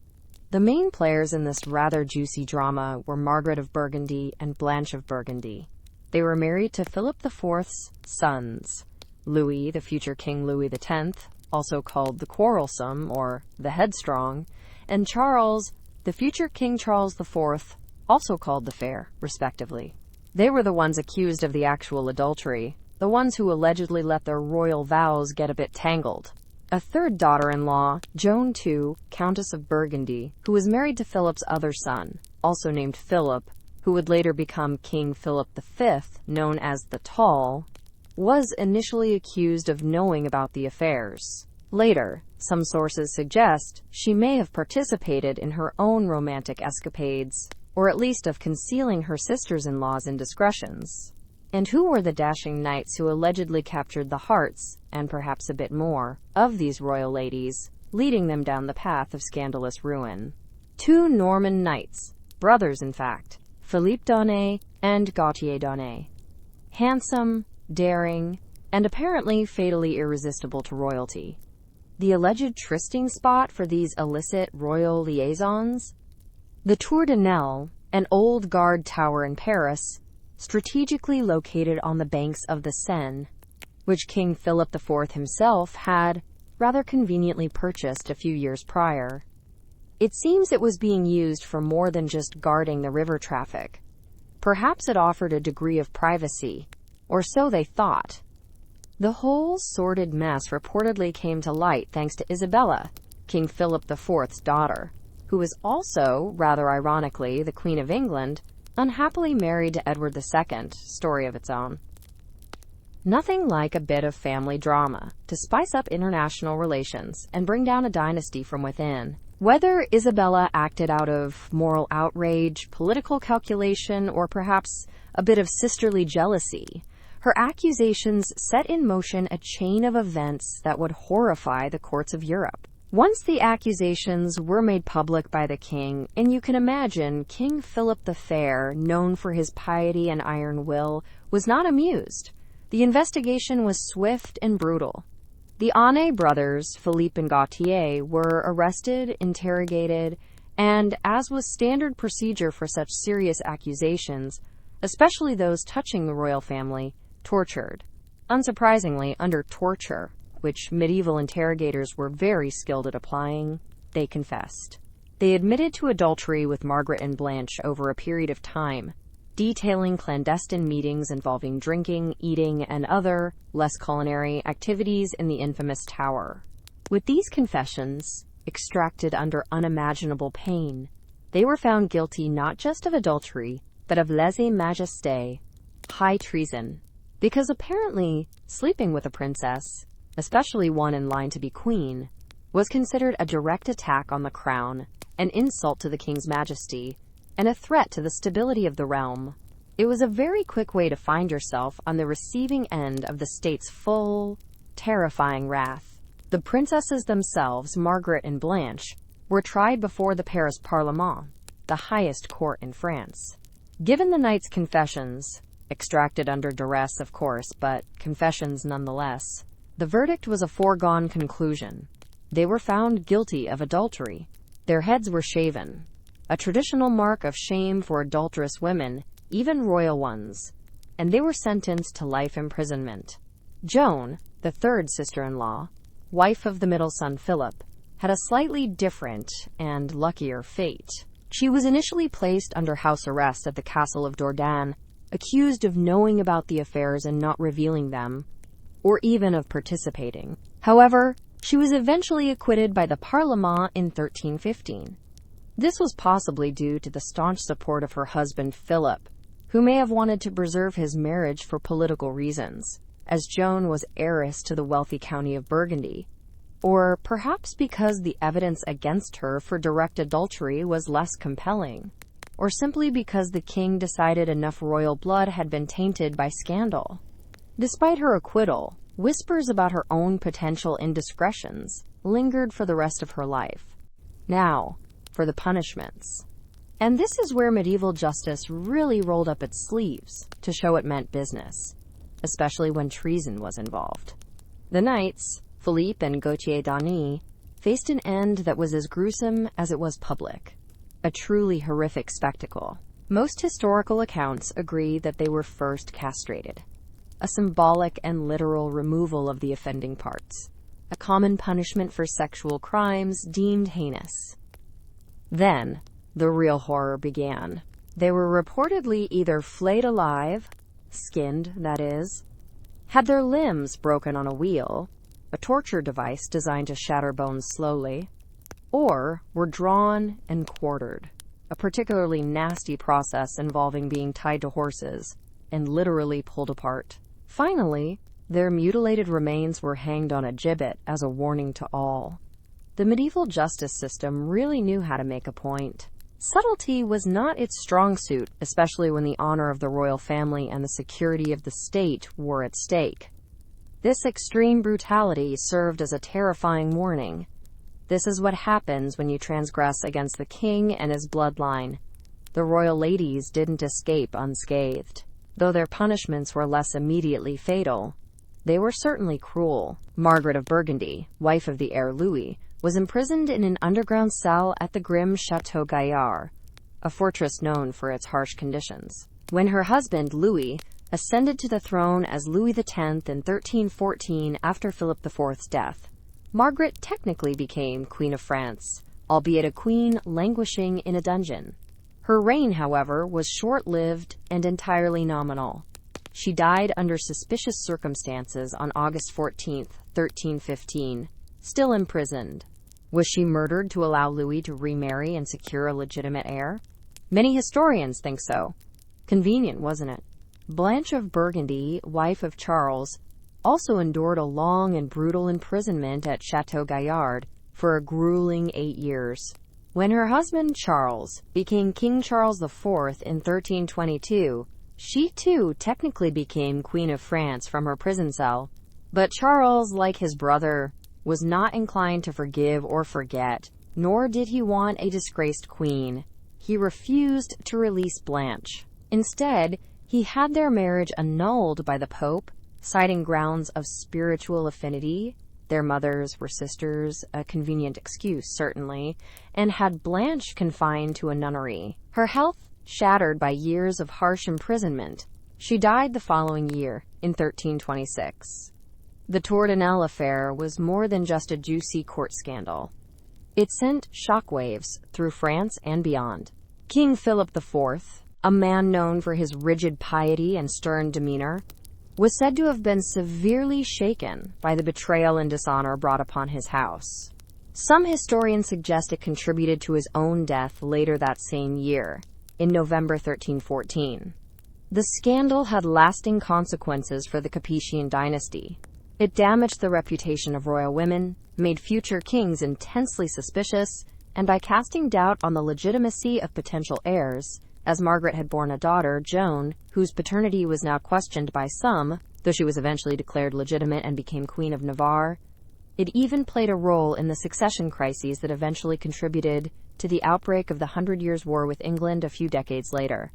The main players in this rather juicy drama were Margaret of Burgundy and Blanche of Burgundy. They were married to Philip IV's sons, Louis, the future King Louis X, also called the Quarrelsome or the Headstrong, and Charles, the future King Charles IV, also called the Fair, respectively. They were the ones accused of the actual adultery, the ones who allegedly let their royal vows get a bit tangled. A third daughter-in-law, Joan II, Countess of Burgundy, who was married to Philip's other son, also named Philip, who would later become King Philip V, known as the Tall, was initially accused of knowing about the affairs. Later, some sources suggest she may have participated in her own romantic escapades, or at least of concealing her sisters-in-law's indiscretions. And who were the dashing knights who allegedly captured the hearts, and perhaps a bit more, of these royal ladies, leading them down the path of scandalous ruin? Two Norman knights, brothers in fact, Philippe d'Aunay and Gautier d'Aunay. Handsome, daring, and apparently fatally irresistible to royalty. The alleged trysting spot for these illicit royal liaisons? The Tour de Nesle, an old guard tower in Paris, strategically located on the banks of the Seine, which King Philip IV himself had rather conveniently purchased a few years prior. It seems it was being used for more than just guarding the river traffic. Perhaps it offered a degree of privacy, or so they thought. The whole sordid mess reportedly came to light thanks to Isabella, King Philip IV's daughter, who was also, rather ironically, the Queen of England, unhappily married to Edward II, story of its own. Nothing like a bit of family drama to spice up international relations and bring down a dynasty from within. Whether Isabella acted out of moral outrage, political calculation, or perhaps a bit of sisterly jealousy, her accusations set in motion a chain of events that would horrify the courts of Europe. Once the accusations were made public by the king, and you can imagine King Philip the Fair, known for his piety and iron will, was not amused. The investigation was swift and brutal. The Aunay brothers, Philippe and Gautier, were arrested, interrogated, and, as was standard procedure for such serious accusations, especially those touching the royal family, tortured. Unsurprisingly, under torture, which medieval interrogators were very skilled at applying, they confessed. They admitted to adultery with Margaret and Blanche over a period of time, detailing clandestine meetings involving drinking, eating, and other, less culinary, activities in the infamous tower. With these confessions, extracted under unimaginable pain, they were found guilty not just of adultery, but of lèse-majesté, high treason, because apparently sleeping with a princess, especially one in line to be queen, was considered a direct attack on the crown, an insult to the king's majesty, and a threat to the stability of the realm. It was a very quick way to find yourself on the receiving end of the state's full, terrifying wrath. The princesses themselves, Margaret and Blanche, were tried before the Paris Parlement, the highest court in France. Given the knight's confessions, extracted under duress, of course, but confessions nonetheless, the verdict was a foregone conclusion. They were found guilty of adultery. Their heads were shaven, a traditional mark of shame for adulterous women, even royal ones, and they were sentenced to life imprisonment. Joan, the third sister-in-law, wife of the middle son Philip, had a slightly different and luckier fate. She was initially placed under house arrest at the castle of Dordogne, accused of knowing about the affairs and not revealing them, or even of participating. However, she was eventually acquitted by the Parlement in 1315. This was possibly due to the staunch support of her husband Philip, who may have wanted to preserve his marriage for political reasons, as Joan was heiress to the wealthy county of Burgundy, or perhaps because the evidence against her for direct adultery was less compelling, or simply because the king decided enough royal blood had been tainted by scandal. Despite her acquittal, whispers about her own potential indiscretions lingered for the rest of her life. Now, for the punishments. And this is where medieval justice really rolled up its sleeves to show it meant business, especially when treason was involved. The knights, Philippe and Gautier d'Agny, faced an end that was as gruesome as it was public, a truly horrific spectacle. Most historical accounts agree that they were first castrated, a symbolic and literal removal of the offending parts, a common punishment for sexual crimes deemed heinous. Then, the real horror began. They were reportedly either flayed alive, skinned, that is, had their limbs broken on a wheel, a torture device designed to shatter bones slowly, or were drawn and quartered, a particularly nasty process involving being tied to horses and literally pulled apart. Finally, their mutilated remains were hanged on a gibbet as a warning to all. The medieval justice system really knew how to make a point. Subtlety was not its strong suit, especially when the honor of the royal family and the security of the state were at stake. This extreme brutality served as a terrifying warning. This is what happens when you transgress against the king and his bloodline. The royal ladies didn't escape unscathed. Though their punishments were less immediately fatal, they were certainly cruel. Margaret of Burgundy, wife of the heir Louis, was imprisoned in an underground cell at the grim Château Gaillard, a fortress known for its harsh conditions. When her husband, Louis, ascended to the throne as Louis X in 1314 after Philip IV's death, Margaret technically became Queen of France, albeit a queen languishing in a dungeon. Her reign, however, was short-lived and entirely nominal. She died under suspicious circumstances on August 14, 1315, still imprisoned. Was she murdered to allow Louis to remarry and secure a legitimate heir? Many historians think so. Convenient, wasn't it? Blanche of Burgundy, wife of Charles, also endured a long and brutal imprisonment at Château Gaillard for a grueling 8 years. When her husband Charles became King Charles IV in 1322, she too technically became Queen of France from her prison cell. But Charles, like his brother, was not inclined to forgive or forget, nor did he want a disgraced queen. He refused to release Blanche. Instead, he had their marriage annulled by the Pope, citing grounds of spiritual affinity. Their mothers were sisters, a convenient excuse, certainly, and had Blanche confined to a nunnery. Her health shattered by years of harsh imprisonment. She died the following year, in 1326. The Tourdonel affair was more than just a juicy court scandal. It sent shockwaves through France and beyond. King Philip IV, a man known for his rigid piety and stern demeanor, was said to have been severely shaken by the betrayal and dishonor brought upon his house. Some historians suggest it contributed to his own death later that same year, in November 1314. The scandal had lasting consequences for the Capetian dynasty. It damaged the reputation of royal women, made future kings intensely suspicious, and by casting doubt on the legitimacy of potential heirs, as Margaret had borne a daughter, Joan, whose paternity was now questioned by some, though she was eventually declared legitimate and became Queen of Navarre, It even played a role in the succession crises that eventually contributed to the outbreak of the Hundred Years' War with England a few decades later.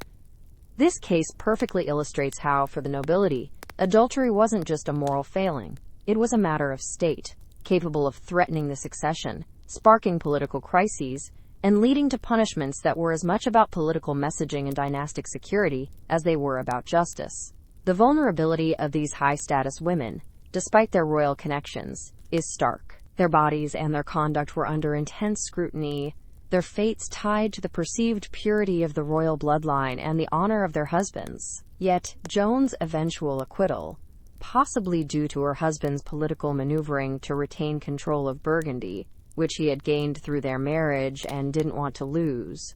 This case perfectly illustrates how, for the nobility, adultery wasn't just a moral failing. It was a matter of state, capable of threatening the succession, sparking political crises, and leading to punishments that were as much about political messaging and dynastic security as they were about justice. The vulnerability of these high-status women, despite their royal connections, is stark. Their bodies and their conduct were under intense scrutiny, their fates tied to the perceived purity of the royal bloodline and the honor of their husbands. Yet, Joan's eventual acquittal, possibly due to her husband's political maneuvering to retain control of Burgundy, which he had gained through their marriage and didn't want to lose,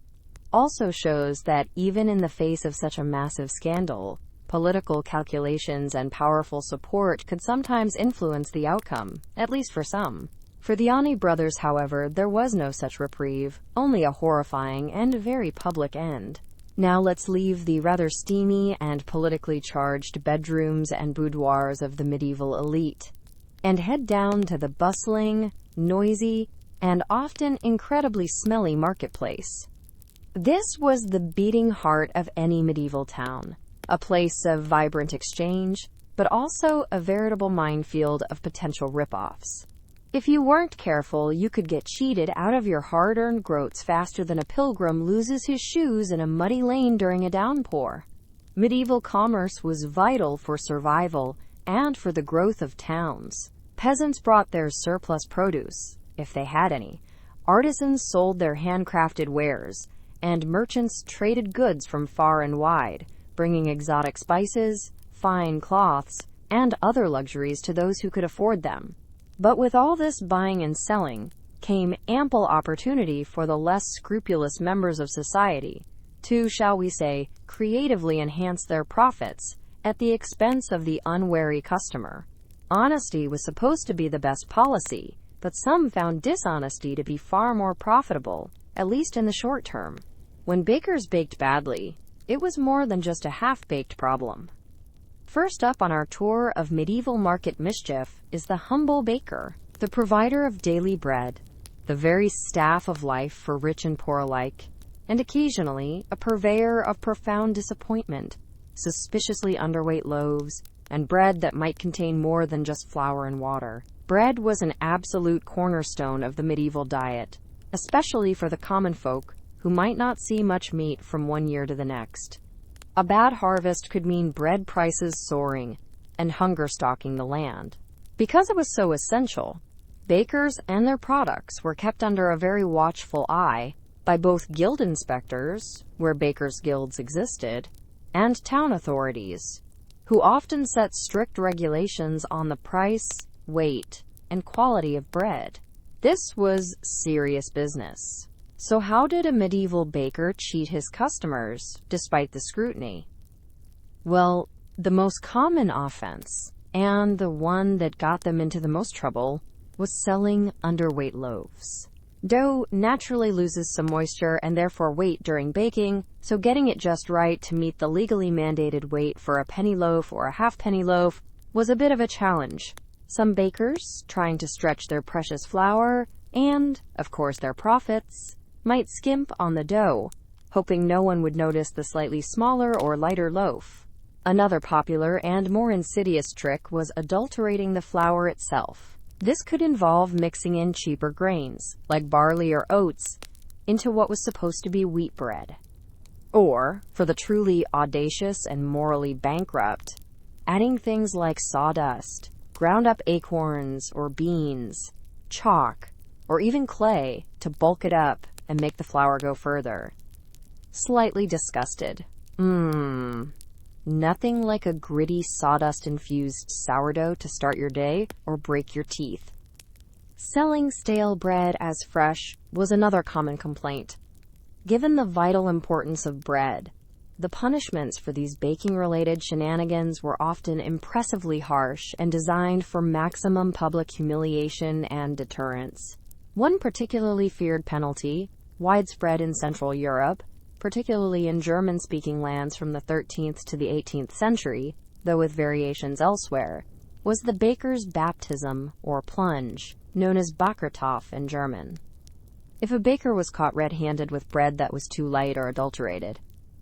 also shows that even in the face of such a massive scandal, political calculations and powerful support could sometimes influence the outcome, at least for some. For the Ani brothers, however, there was no such reprieve, only a horrifying and very public end. Now let's leave the rather steamy and politically charged bedrooms and boudoirs of the medieval elite, and head down to the bustling, noisy, and often incredibly smelly marketplace. This was the beating heart of any medieval town, a place of vibrant exchange, but also a veritable minefield of potential rip-offs. If you weren't careful, you could get cheated out of your hard-earned groats faster than a pilgrim loses his shoes in a muddy lane during a downpour. Medieval commerce was vital for survival and for the growth of towns. Peasants brought their surplus produce, if they had any. Artisans sold their handcrafted wares, and merchants traded goods from far and wide, bringing exotic spices, fine cloths, and other luxuries to those who could afford them. But with all this buying and selling came ample opportunity for the less scrupulous members of society to, shall we say, creatively enhance their profits at the expense of the unwary customer. Honesty was supposed to be the best policy, but some found dishonesty to be far more profitable, at least in the short term. When bakers baked badly, it was more than just a half-baked problem. First up on our tour of medieval market mischief is the humble baker, the provider of daily bread, the very staff of life for rich and poor alike, and occasionally a purveyor of profound disappointment, suspiciously underweight loaves, and bread that might contain more than just flour and water. Bread was an absolute cornerstone of the medieval diet, especially for the common folk who might not see much meat from one year to the next. A bad harvest could mean bread prices soaring and hunger stalking the land. Because it was so essential, bakers and their products were kept under a very watchful eye by both guild inspectors, where bakers' guilds existed, and town authorities, who often set strict regulations on the price, weight, and quality of bread. This was serious business. So how did a medieval baker cheat his customers, despite the scrutiny? Well, the most common offense, and the one that got them into the most trouble, was selling underweight loaves. Dough naturally loses some moisture and therefore weight during baking, so getting it just right to meet the legally mandated weight for a penny loaf or a half-penny loaf was a bit of a challenge. Some bakers, trying to stretch their precious flour, and, of course, their profits, might skimp on the dough, hoping no one would notice the slightly smaller or lighter loaf. Another popular and more insidious trick was adulterating the flour itself. This could involve mixing in cheaper grains, like barley or oats, into what was supposed to be wheat bread. Or, for the truly audacious and morally bankrupt, adding things like sawdust, ground-up acorns or beans, chalk, or even clay to bulk it up and make the flour go further. Slightly disgusted. Nothing like a gritty sawdust-infused sourdough to start your day or break your teeth. Selling stale bread as fresh was another common complaint. Given the vital importance of bread, the punishments for these baking-related shenanigans were often impressively harsh and designed for maximum public humiliation and deterrence. One particularly feared penalty, widespread in Central Europe, particularly in German-speaking lands from the 13th to the 18th century, though with variations elsewhere, was the baker's baptism or plunge, known as Bakrtopf in German. If a baker was caught red-handed with bread that was too light or adulterated,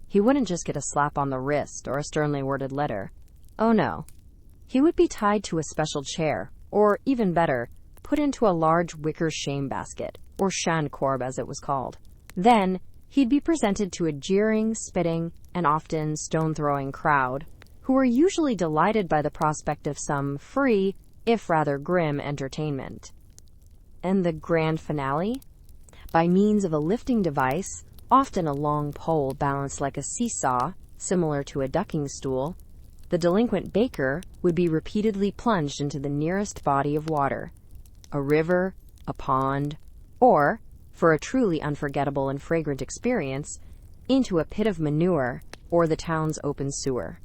he wouldn't just get a slap on the wrist or a sternly worded letter. Oh no. He would be tied to a special chair, or even better, put into a large wicker shame basket, or Schandkorb as it was called. Then, he'd be presented to a jeering, spitting, and often stone-throwing crowd, who were usually delighted by the prospect of some free, if rather grim, entertainment. And the grand finale? By means of a lifting device, often a long pole balanced like a seesaw, similar to a ducking stool, the delinquent baker would be repeatedly plunged into the nearest body of water, a river, a pond, or, for a truly unforgettable and fragrant experience, into a pit of manure or the town's open sewer.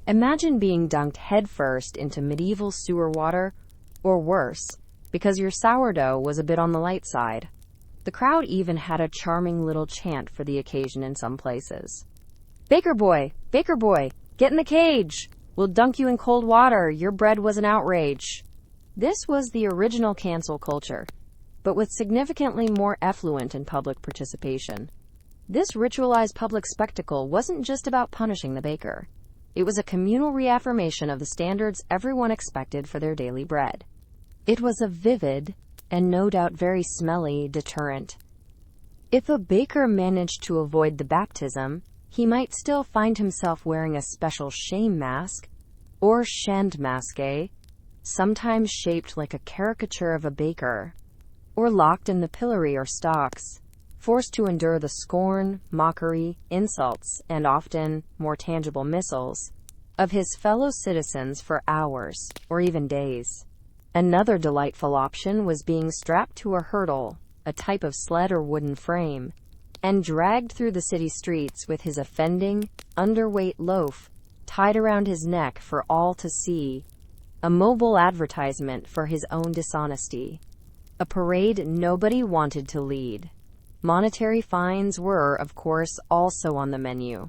Imagine being dunked headfirst into medieval sewer water, or worse, because your sourdough was a bit on the light side. The crowd even had a charming little chant for the occasion in some places. Baker boy, get in the cage! We'll dunk you in cold water, your bread was an outrage. This was the original cancel culture, but with significantly more effluent and public participation. This ritualized public spectacle wasn't just about punishing the baker. It was a communal reaffirmation of the standards everyone expected for their daily bread. It was a vivid, and no doubt very smelly, deterrent. If a baker managed to avoid the baptism, he might still find himself wearing a special shame mask, or Schandmaske, sometimes shaped like a caricature of a baker, or locked in the pillory or stocks, forced to endure the scorn, mockery, insults, and often, more tangible missiles, of his fellow citizens for hours, or even days. Another delightful option was being strapped to a hurdle, a type of sled or wooden frame, and dragged through the city streets with his offending, underweight loaf tied around his neck for all to see, a mobile advertisement for his own dishonesty, a parade nobody wanted to lead. Monetary fines were, of course, also on the menu.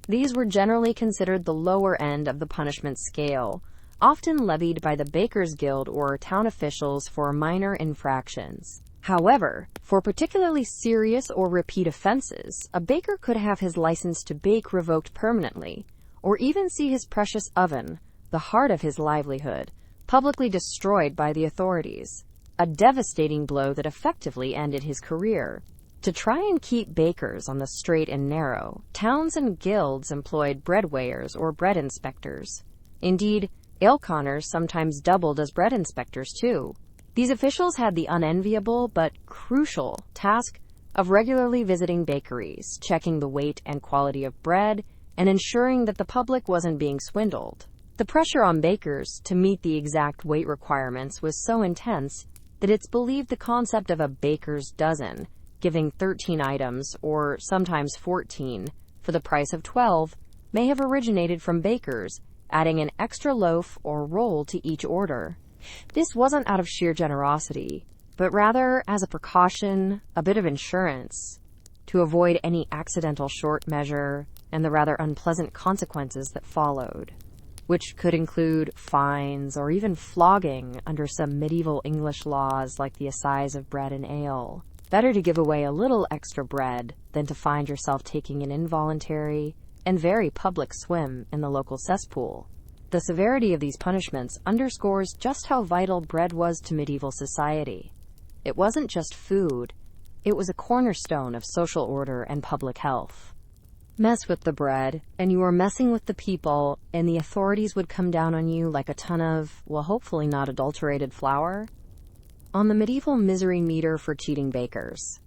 These were generally considered the lower end of the punishment scale, often levied by the Bakers' Guild or town officials for minor infractions. However, for particularly serious or repeat offenses, a baker could have his license to bake revoked permanently, or even see his precious oven, the heart of his livelihood, publicly destroyed by the authorities. A devastating blow that effectively ended his career. To try and keep bakers on the straight and narrow, towns and guilds employed bread weighers or bread inspectors. Indeed, ale-conners sometimes doubled as bread inspectors too. These officials had the unenviable but crucial task of regularly visiting bakeries, checking the weight and quality of bread, and ensuring that the public wasn't being swindled. The pressure on bakers to meet the exact weight requirements was so intense that it's believed the concept of a baker's dozen, giving 13 items, or sometimes 14, for the price of 12, may have originated from bakers adding an extra loaf or roll to each order. This wasn't out of sheer generosity, but rather as a precaution, a bit of insurance, to avoid any accidental short measure and the rather unpleasant consequences that followed, which could include fines or even flogging under some medieval English laws like the assize of bread and ale. Better to give away a little extra bread than to find yourself taking an involuntary and very public swim in the local cesspool. The severity of these punishments underscores just how vital bread was to medieval society. It wasn't just food, it was a cornerstone of social order and public health. Mess with the bread, and you were messing with the people, and the authorities would come down on you like a ton of, well, hopefully not adulterated flour. On the medieval misery meter for cheating bakers,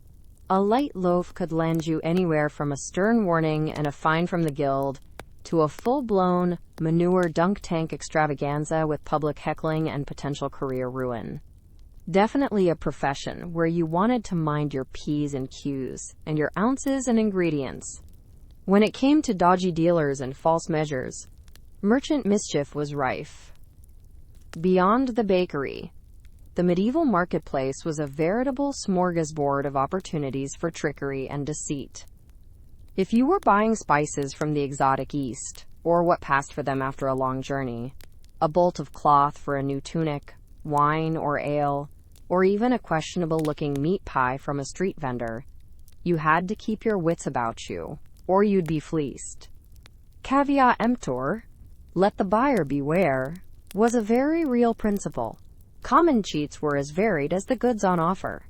a light loaf could land you anywhere from a stern warning and a fine from the guild to a full-blown manure dunk tank extravaganza with public heckling and potential career ruin. Definitely a profession where you wanted to mind your P's and Q's and your ounces and ingredients. When it came to dodgy dealers and false measures, merchant mischief was rife. Beyond the bakery, the medieval marketplace was a veritable smorgasbord of opportunities for trickery and deceit. If you were buying spices from the exotic East, or what passed for them after a long journey, a bolt of cloth for a new tunic, wine or ale, or even a questionable-looking meat pie from a street vendor. You had to keep your wits about you, or you'd be fleeced. Caveat emptor, let the buyer beware, was a very real principle. Common cheats were as varied as the goods on offer.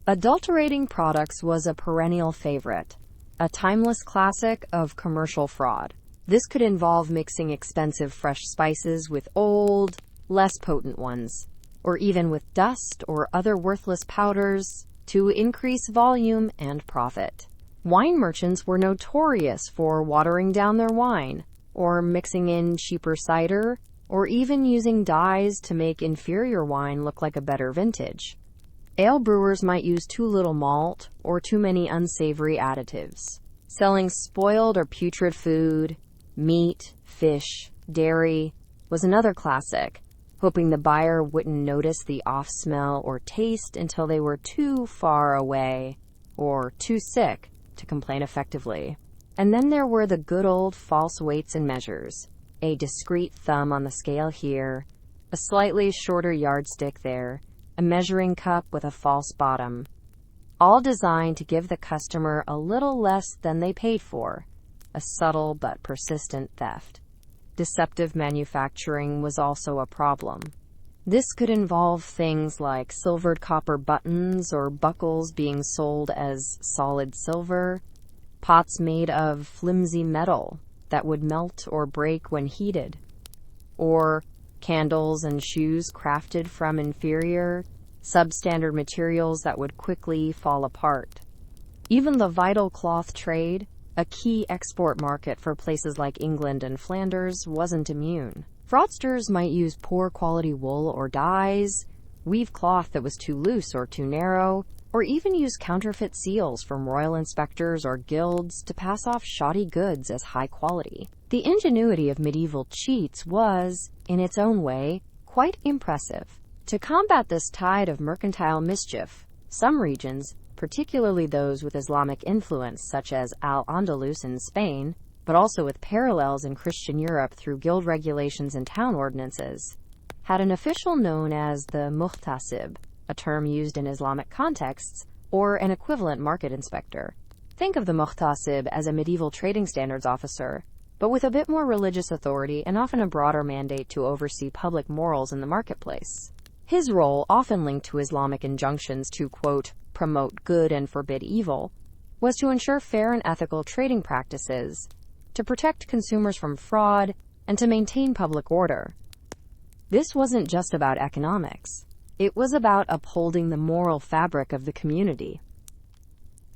Adulterating products was a perennial favorite, a timeless classic of commercial fraud. This could involve mixing expensive fresh spices with old, less potent ones, or even with dust or other worthless powders to increase volume and profit. Wine merchants were notorious for watering down their wine, or mixing in cheaper cider, or even using dyes to make inferior wine look like a better vintage. Ale brewers might use too little malt or too many unsavory additives. Selling spoiled or putrid food, meat, fish, dairy, was another classic, hoping the buyer wouldn't notice the off smell or taste until they were too far away or too sick to complain effectively. And then there were the good old false weights and measures. A discreet thumb on the scale here, a slightly shorter yardstick there, a measuring cup with a false bottom, all designed to give the customer a little less than they paid for, a subtle but persistent theft. Deceptive manufacturing was also a problem. This could involve things like silvered copper buttons or buckles being sold as solid silver, pots made of flimsy metal that would melt or break when heated, or candles and shoes crafted from inferior, substandard materials that would quickly fall apart. Even the vital cloth trade, a key export market for places like England and Flanders, wasn't immune. Fraudsters might use poor quality wool or dyes, weave cloth that was too loose or too narrow, or even use counterfeit seals from royal inspectors or guilds to pass off shoddy goods as high quality. The ingenuity of medieval cheats was, in its own way, quite impressive. To combat this tide of mercantile mischief, some regions, particularly those with Islamic influence such as Al-Andalus in Spain, but also with parallels in Christian Europe through guild regulations and town ordinances, had an official known as the muhtasib, a term used in Islamic contexts, or an equivalent market inspector. Think of the muhtasib as a medieval trading standards officer, but with a bit more religious authority and often a broader mandate to oversee public morals in the marketplace. His role, often linked to Islamic injunctions to, quote, promote good and forbid evil, was to ensure fair and ethical trading practices, to protect consumers from fraud, and to maintain public order. This wasn't just about economics. It was about upholding the moral fabric of the community.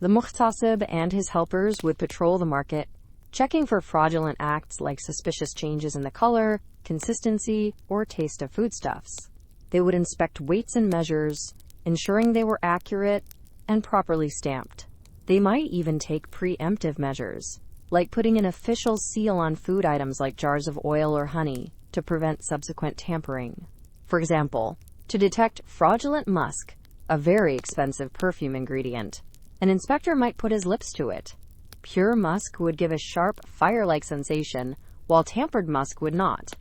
The muhtasib and his helpers would patrol the market, checking for fraudulent acts like suspicious changes in the color, consistency, or taste of foodstuffs. They would inspect weights and measures, ensuring they were accurate and properly stamped. They might even take preemptive measures, like putting an official seal on food items like jars of oil or honey, to prevent subsequent tampering. For example, to detect fraudulent musk, a very expensive perfume ingredient, an inspector might put his lips to it. Pure musk would give a sharp, fire-like sensation, while tampered musk would not.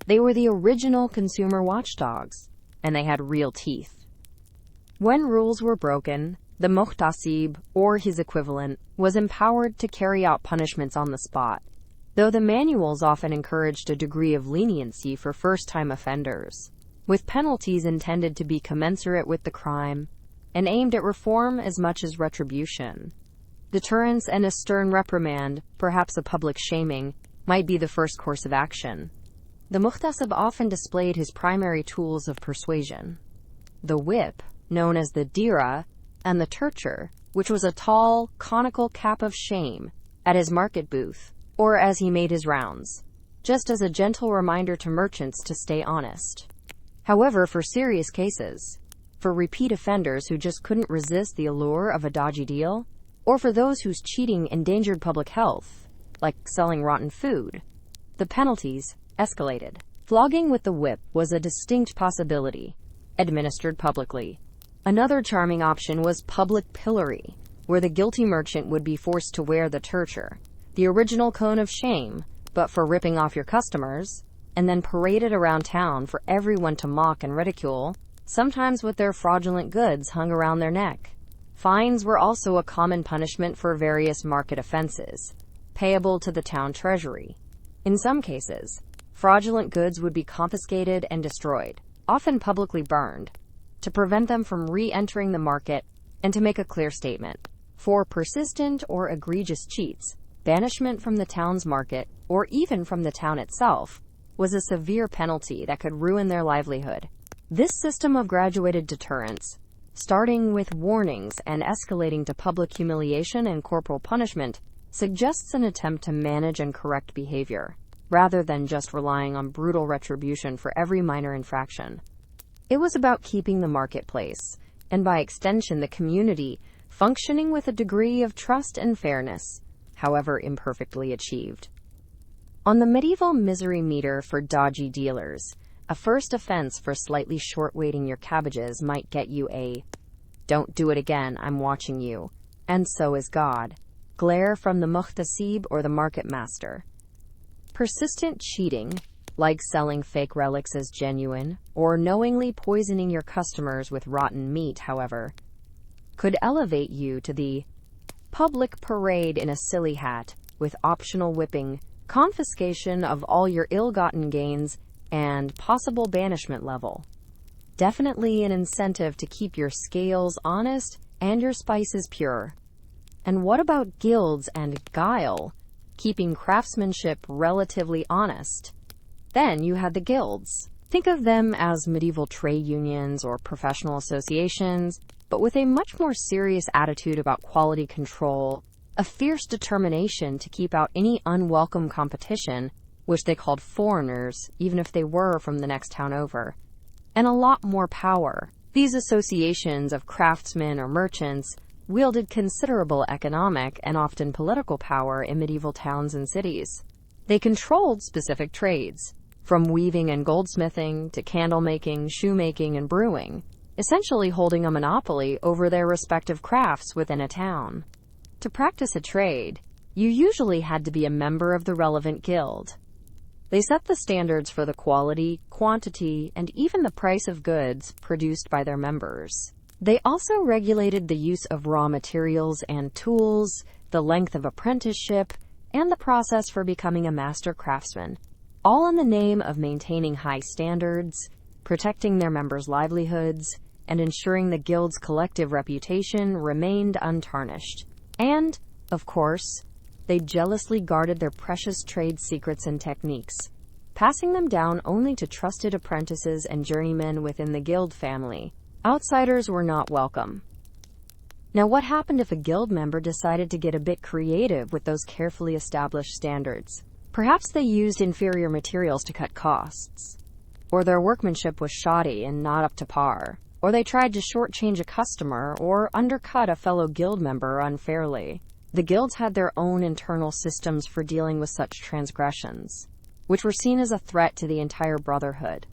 They were the original consumer watchdogs, and they had real teeth. When rules were broken, the muhtasib, or his equivalent, was empowered to carry out punishments on the spot, though the manuals often encouraged a degree of leniency for first-time offenders, with penalties intended to be commensurate with the crime and aimed at reform as much as retribution. Deterrence and a stern reprimand, perhaps a public shaming, might be the first course of action. The muhtasib often displayed his primary tools of persuasion: the whip, known as the dira, and the turcher, which was a tall, conical cap of shame, at his market booth, or as he made his rounds, just as a gentle reminder to merchants to stay honest. However, for serious cases, for repeat offenders who just couldn't resist the allure of a dodgy deal, or for those whose cheating endangered public health, like selling rotten food, the penalties escalated. Flogging with the whip was a distinct possibility, administered publicly. Another charming option was public pillory, where the guilty merchant would be forced to wear the turcher, the original cone of shame, but for ripping off your customers. and then paraded around town for everyone to mock and ridicule, sometimes with their fraudulent goods hung around their neck. Fines were also a common punishment for various market offenses, payable to the town treasury. In some cases, fraudulent goods would be confiscated and destroyed, often publicly burned, to prevent them from re-entering the market and to make a clear statement. For persistent or egregious cheats, banishment from the town's market, or even from the town itself, was a severe penalty that could ruin their livelihood. This system of graduated deterrence, starting with warnings and escalating to public humiliation and corporal punishment, suggests an attempt to manage and correct behavior, rather than just relying on brutal retribution for every minor infraction. It was about keeping the marketplace, and by extension the community, functioning with a degree of trust and fairness, however imperfectly achieved. On the medieval misery meter for dodgy dealers, a first offense for slightly short-weighting your cabbages might get you a "Don't do it again, I'm watching you, and so is God" glare from the muhtasib or the market master. Persistent cheating, like selling fake relics as genuine, or knowingly poisoning your customers with rotten meat, however, could elevate you to the public parade in a silly hat, with optional whipping, confiscation of all your ill-gotten gains, and possible banishment level. Definitely an incentive to keep your scales honest and your spices pure. And what about guilds and guile, keeping craftsmanship relatively honest? Then you had the guilds. Think of them as medieval trade unions or professional associations, but with a much more serious attitude about quality control, a fierce determination to keep out any unwelcome competition, which they called foreigners, even if they were from the next town over, and a lot more power. These associations of craftsmen or merchants wielded considerable economic and often political power in medieval towns and cities. They controlled specific trades, from weaving and goldsmithing to candlemaking, shoemaking, and brewing, essentially holding a monopoly over their respective crafts within a town. To practice a trade, you usually had to be a member of the relevant guild. They set the standards for the quality, quantity, and even the price of goods produced by their members. They also regulated the use of raw materials and tools, the length of apprenticeship, and the process for becoming a master craftsman, all in the name of maintaining high standards, protecting their members' livelihoods, and ensuring the guild's collective reputation remained untarnished. And, of course, they jealously guarded their precious trade secrets and techniques, passing them down only to trusted apprentices and journeymen within the guild family. Outsiders were not welcome. Now, what happened if a guild member decided to get a bit creative with those carefully established standards? Perhaps they used inferior materials to cut costs, or their workmanship was shoddy and not up to par, or they tried to shortchange a customer or undercut a fellow guild member unfairly. The guilds had their own internal systems for dealing with such transgressions, which were seen as a threat to the entire brotherhood.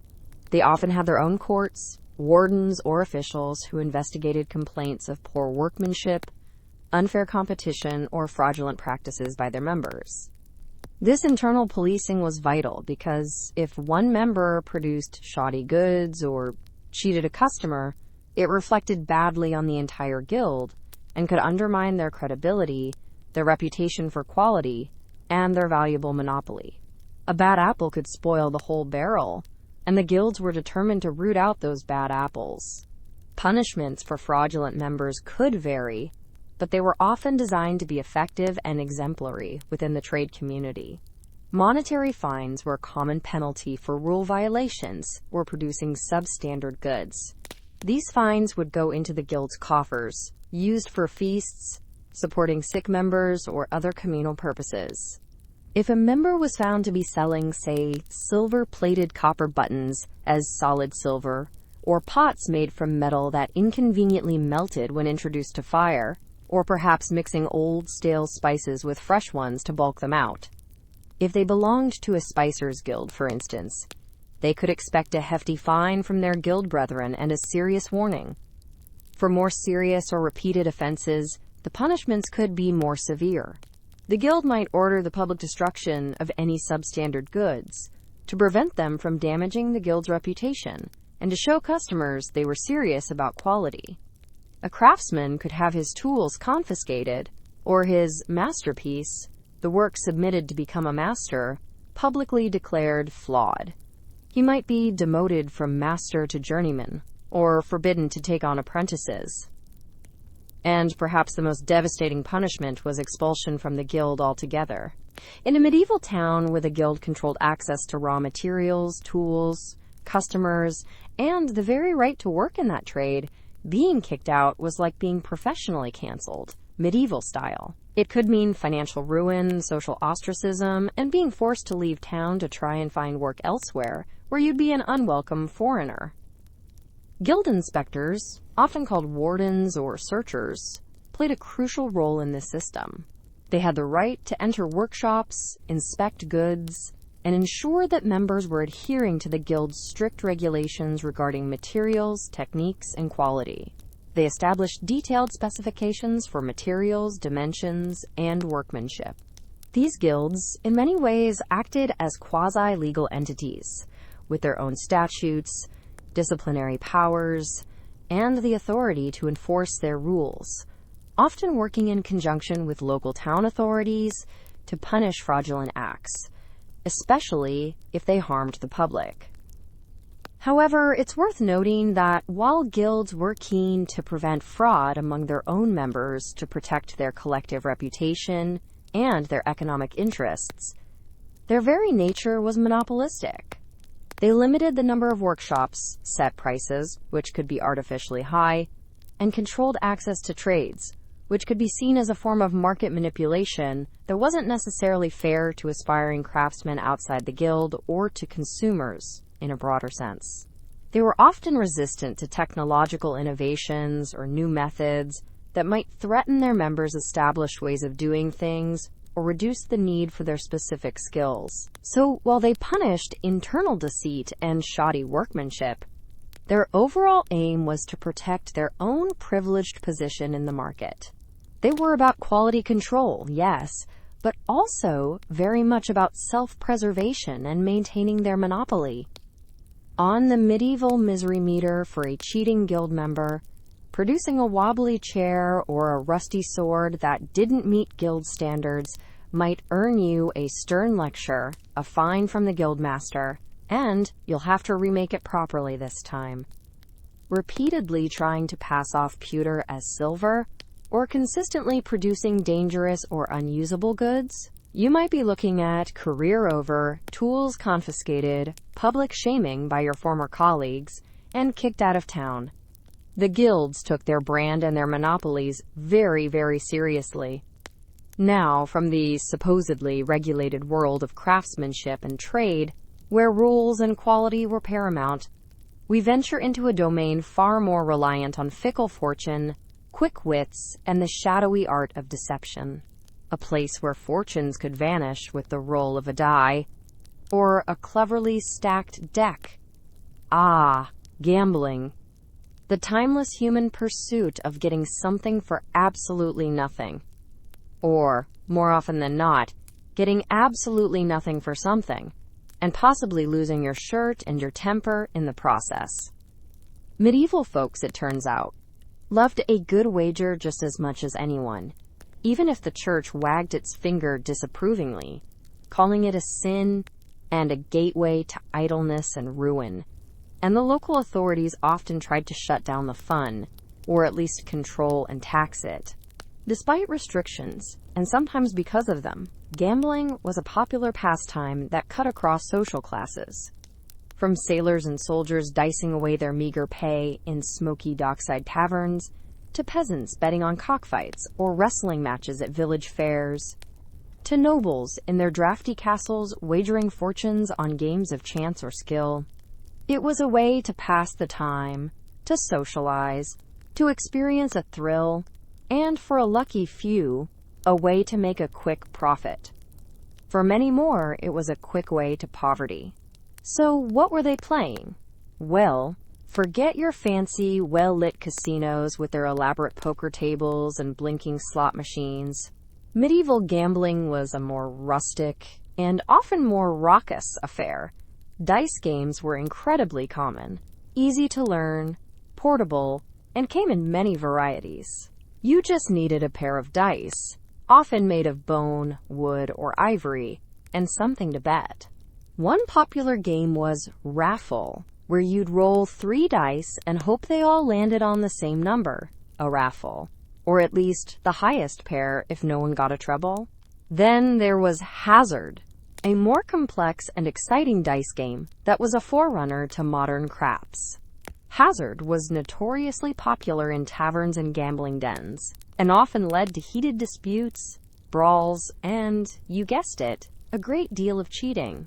They often had their own courts, wardens, or officials who investigated complaints of poor workmanship, unfair competition, or fraudulent practices by their members. This internal policing was vital because if one member produced shoddy goods or cheated a customer, it reflected badly on the entire guild and could undermine their credibility, their reputation for quality, and their valuable monopoly. A bad apple could spoil the whole barrel, and the guilds were determined to root out those bad apples. Punishments for fraudulent members could vary, but they were often designed to be effective and exemplary within the trade community. Monetary fines were a common penalty for rule violations or producing substandard goods. These fines would go into the guild's coffers, used for feasts, supporting sick members, or other communal purposes. If a member was found to be selling, say, silver-plated copper buttons as solid silver, or pots made from metal that inconveniently melted when introduced to fire, or perhaps mixing old, stale spices with fresh ones to bulk them out. If they belonged to a spicer's guild, for instance, they could expect a hefty fine from their guild brethren and a serious warning. For more serious or repeated offenses, the punishments could be more severe. The guild might order the public destruction of any substandard goods, to prevent them from damaging the guild's reputation and to show customers they were serious about quality. A craftsman could have his tools confiscated, or his masterpiece, the work submitted to become a master, publicly declared flawed. He might be demoted from master to journeyman, or forbidden to take on apprentices. And perhaps the most devastating punishment was expulsion from the guild altogether. In a medieval town where the guild controlled access to raw materials, tools, customers, and the very right to work in that trade, being kicked out was like being professionally canceled, medieval style. It could mean financial ruin, social ostracism, and being forced to leave town to try and find work elsewhere, where you'd be an unwelcome foreigner. Guild inspectors, often called wardens or searchers, played a crucial role in this system. They had the right to enter workshops, inspect goods, and ensure that members were adhering to the guild's strict regulations regarding materials, techniques, and quality. They established detailed specifications for materials, dimensions, and workmanship. These guilds, in many ways, acted as quasi-legal entities, with their own statutes, disciplinary powers, and the authority to enforce their rules, often working in conjunction with local town authorities to punish fraudulent acts, especially if they harmed the public. However, it's worth noting that while guilds were keen to prevent fraud among their own members to protect their collective reputation and their economic interests, their very nature was monopolistic. They limited the number of workshops, set prices, which could be artificially high, and controlled access to trades, which could be seen as a form of market manipulation that wasn't necessarily fair to aspiring craftsmen outside the guild or to consumers in a broader sense. They were often resistant to technological innovations or new methods that might threaten their members' established ways of doing things or reduce the need for their specific skills. So while they punished internal deceit and shoddy workmanship, their overall aim was to protect their own privileged position in the market. They were about quality control, yes, but also very much about self-preservation and maintaining their monopoly. On the medieval misery meter for a cheating guild member, producing a wobbly chair or a rusty sword that didn't meet guild standards might earn you a stern lecture, a fine from the guild master, and you'll have to remake it properly this time. Repeatedly trying to pass off pewter as silver, or consistently producing dangerous or unusable goods, you might be looking at career over, tools confiscated, public shaming by your former colleagues, and kicked out of town. The guilds took their brand and their monopolies very, very seriously. Now, from the supposedly regulated world of craftsmanship and trade, where rules and quality were paramount, we venture into a domain far more reliant on fickle fortune, quick wits, and the shadowy art of deception. A place where fortunes could vanish with the roll of a die, or a cleverly stacked deck. Gambling. The timeless human pursuit of getting something for absolutely nothing. Or, more often than not, getting absolutely nothing for something, and possibly losing your shirt and your temper in the process. Medieval folks, it turns out, loved a good wager just as much as anyone, even if the church wagged its finger disapprovingly, calling it a sin and a gateway to idleness and ruin. And the local authorities often tried to shut down the fun, or at least control and tax it. Despite restrictions, and sometimes because of them, gambling was a popular pastime that cut across social classes. From sailors and soldiers dicing away their meager pay in smoky dockside taverns, to peasants betting on cockfights or wrestling matches at village fairs, to nobles in their drafty castles wagering fortunes on games of chance or skill. It was a way to pass the time, to socialize, to experience a thrill, and for a lucky few, a way to make a quick profit. For many more, it was a quick way to poverty. So what were they playing? Well, forget your fancy, well-lit casinos with their elaborate poker tables and blinking slot machines. Medieval gambling was a more rustic and often more raucous affair Dice games were incredibly common, easy to learn, portable, and came in many varieties. You just needed a pair of dice, often made of bone, wood, or ivory, and something to bet. One popular game was raffle, where you'd roll 3 dice and hope they all landed on the same number, a raffle, or at least the highest pair if no one got a treble. Then there was hazard, a more complex and exciting dice game that was a forerunner to modern craps. Hazard was notoriously popular in taverns and gambling dens, and often led to heated disputes, brawls, and, you guessed it, a great deal of cheating.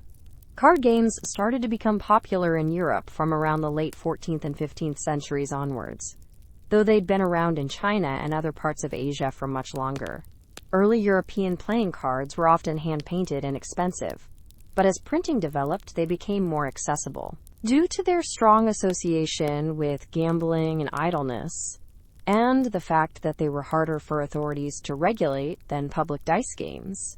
Card games started to become popular in Europe from around the late 14th and 15th centuries onwards, though they'd been around in China and other parts of Asia for much longer. Early European playing cards were often hand-painted and expensive, but as printing developed, they became more accessible. Due to their strong association with gambling and idleness, and the fact that they were harder for authorities to regulate than public dice games,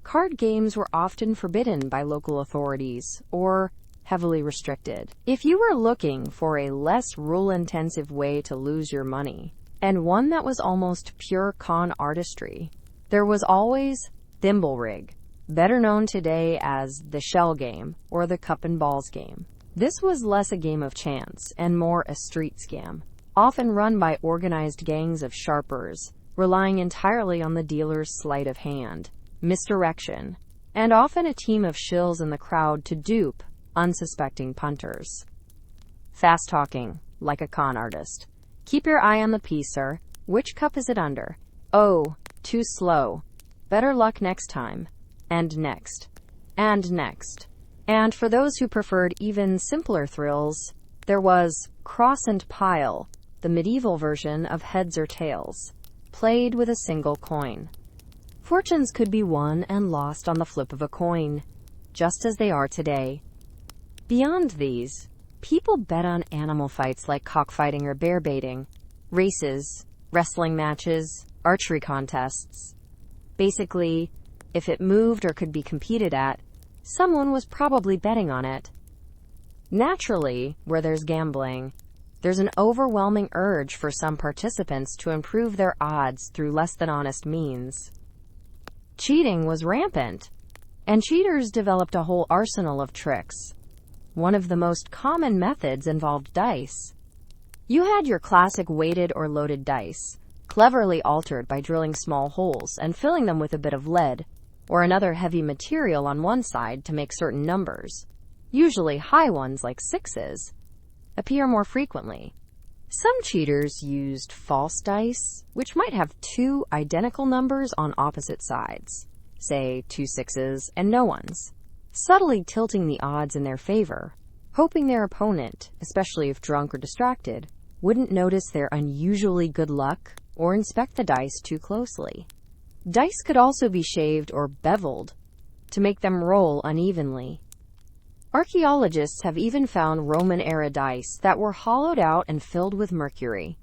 card games were often forbidden by local authorities or heavily restricted. If you were looking for a less rule-intensive way to lose your money, and one that was almost pure con artistry, there was always thimble rig, better known today as the shell game or the cup and balls game. This was less a game of chance and more a street scam, often run by organized gangs of sharpers, relying entirely on the dealer's sleight of hand, misdirection, and often a team of shills in the crowd to dupe unsuspecting punters. Fast talking, like a con artist. Keep your eye on the piece, sir. Which cup is it under? Oh, too slow. Better luck next time. And next. And next. And for those who preferred even simpler thrills, there was cross and pile, the medieval version of heads or tails, played with a single coin. Fortunes could be won and lost on the flip of a coin, just as they are today. Beyond these, people bet on animal fights like cockfighting or bear baiting, races, wrestling matches, archery contests. Basically, if it moved or could be competed at, someone was probably betting on it. Naturally, where there's gambling, there's an overwhelming urge for some participants to improve their odds through less than honest means. Cheating was rampant, and cheaters developed a whole arsenal of tricks. One of the most common methods involved dice. You had your classic weighted or loaded dice, cleverly altered by drilling small holes and filling them with a bit of lead or another heavy material on one side to make certain numbers, usually high ones like 6s, appear more frequently. Some cheaters used false dice, which might have 2 identical numbers on opposite sides, say 2 6s and no ones, subtly tilting the odds in their favor, hoping their opponent, especially if drunk or distracted, wouldn't notice their unusually good luck or inspect the dice too closely. Dice could also be shaved or beveled to make them roll unevenly. Archaeologists have even found Roman-era dice that were hollowed out and filled with mercury.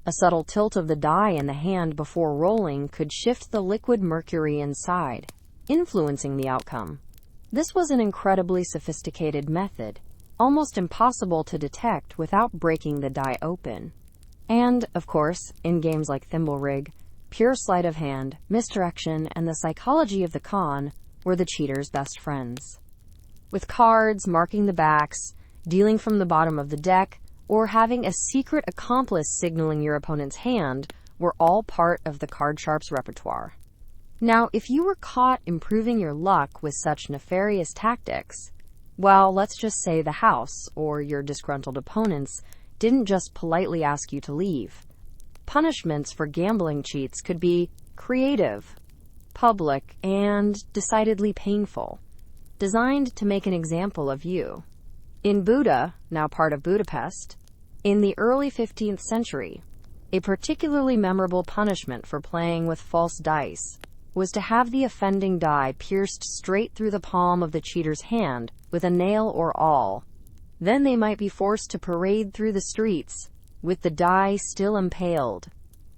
A subtle tilt of the die in the hand before rolling could shift the liquid mercury inside, influencing the outcome. This was an incredibly sophisticated method, almost impossible to detect without breaking the die open. And, of course, in games like Thimble Rig, pure sleight of hand, misdirection, and the psychology of the con were the cheater's best friends. With cards, marking the backs, dealing from the bottom of the deck, or having a secret accomplice signaling your opponent's hand were all part of the card sharp's repertoire. Now, if you were caught improving your luck with such nefarious tactics, well, let's just say the house or your disgruntled opponents didn't just politely ask you to leave. Punishments for gambling cheats could be creative, public, and decidedly painful, designed to make an example of you. In Buda, now part of Budapest, in the early 15th century, a particularly memorable punishment for playing with false dice was to have the offending die pierced straight through the palm of the cheater's hand with a nail or awl. Then they might be forced to parade through the streets, with the die still impaled.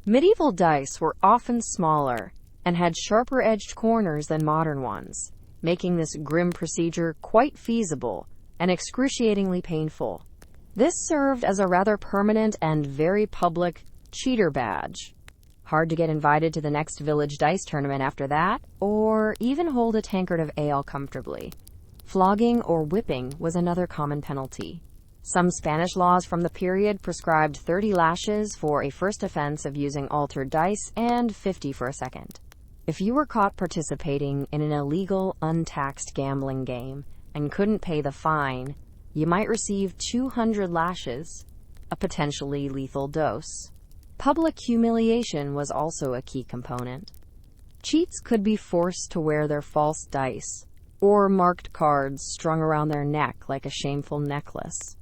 Medieval dice were often smaller and had sharper-edged corners than modern ones, making this grim procedure quite feasible and excruciatingly painful. This served as a rather permanent and very public cheater badge. Hard to get invited to the next village dice tournament after that, or even hold a tankard of ale comfortably. Flogging or whipping was another common penalty. Some Spanish laws from the period prescribed 30 lashes for a first offense of using altered dice and 50 for a second. If you were caught participating in an illegal, untaxed gambling game and couldn't pay the fine, you might receive 200 lashes, a potentially lethal dose. Public humiliation was also a key component. Cheats could be forced to wear their false dice or marked cards strung around their neck like a shameful necklace,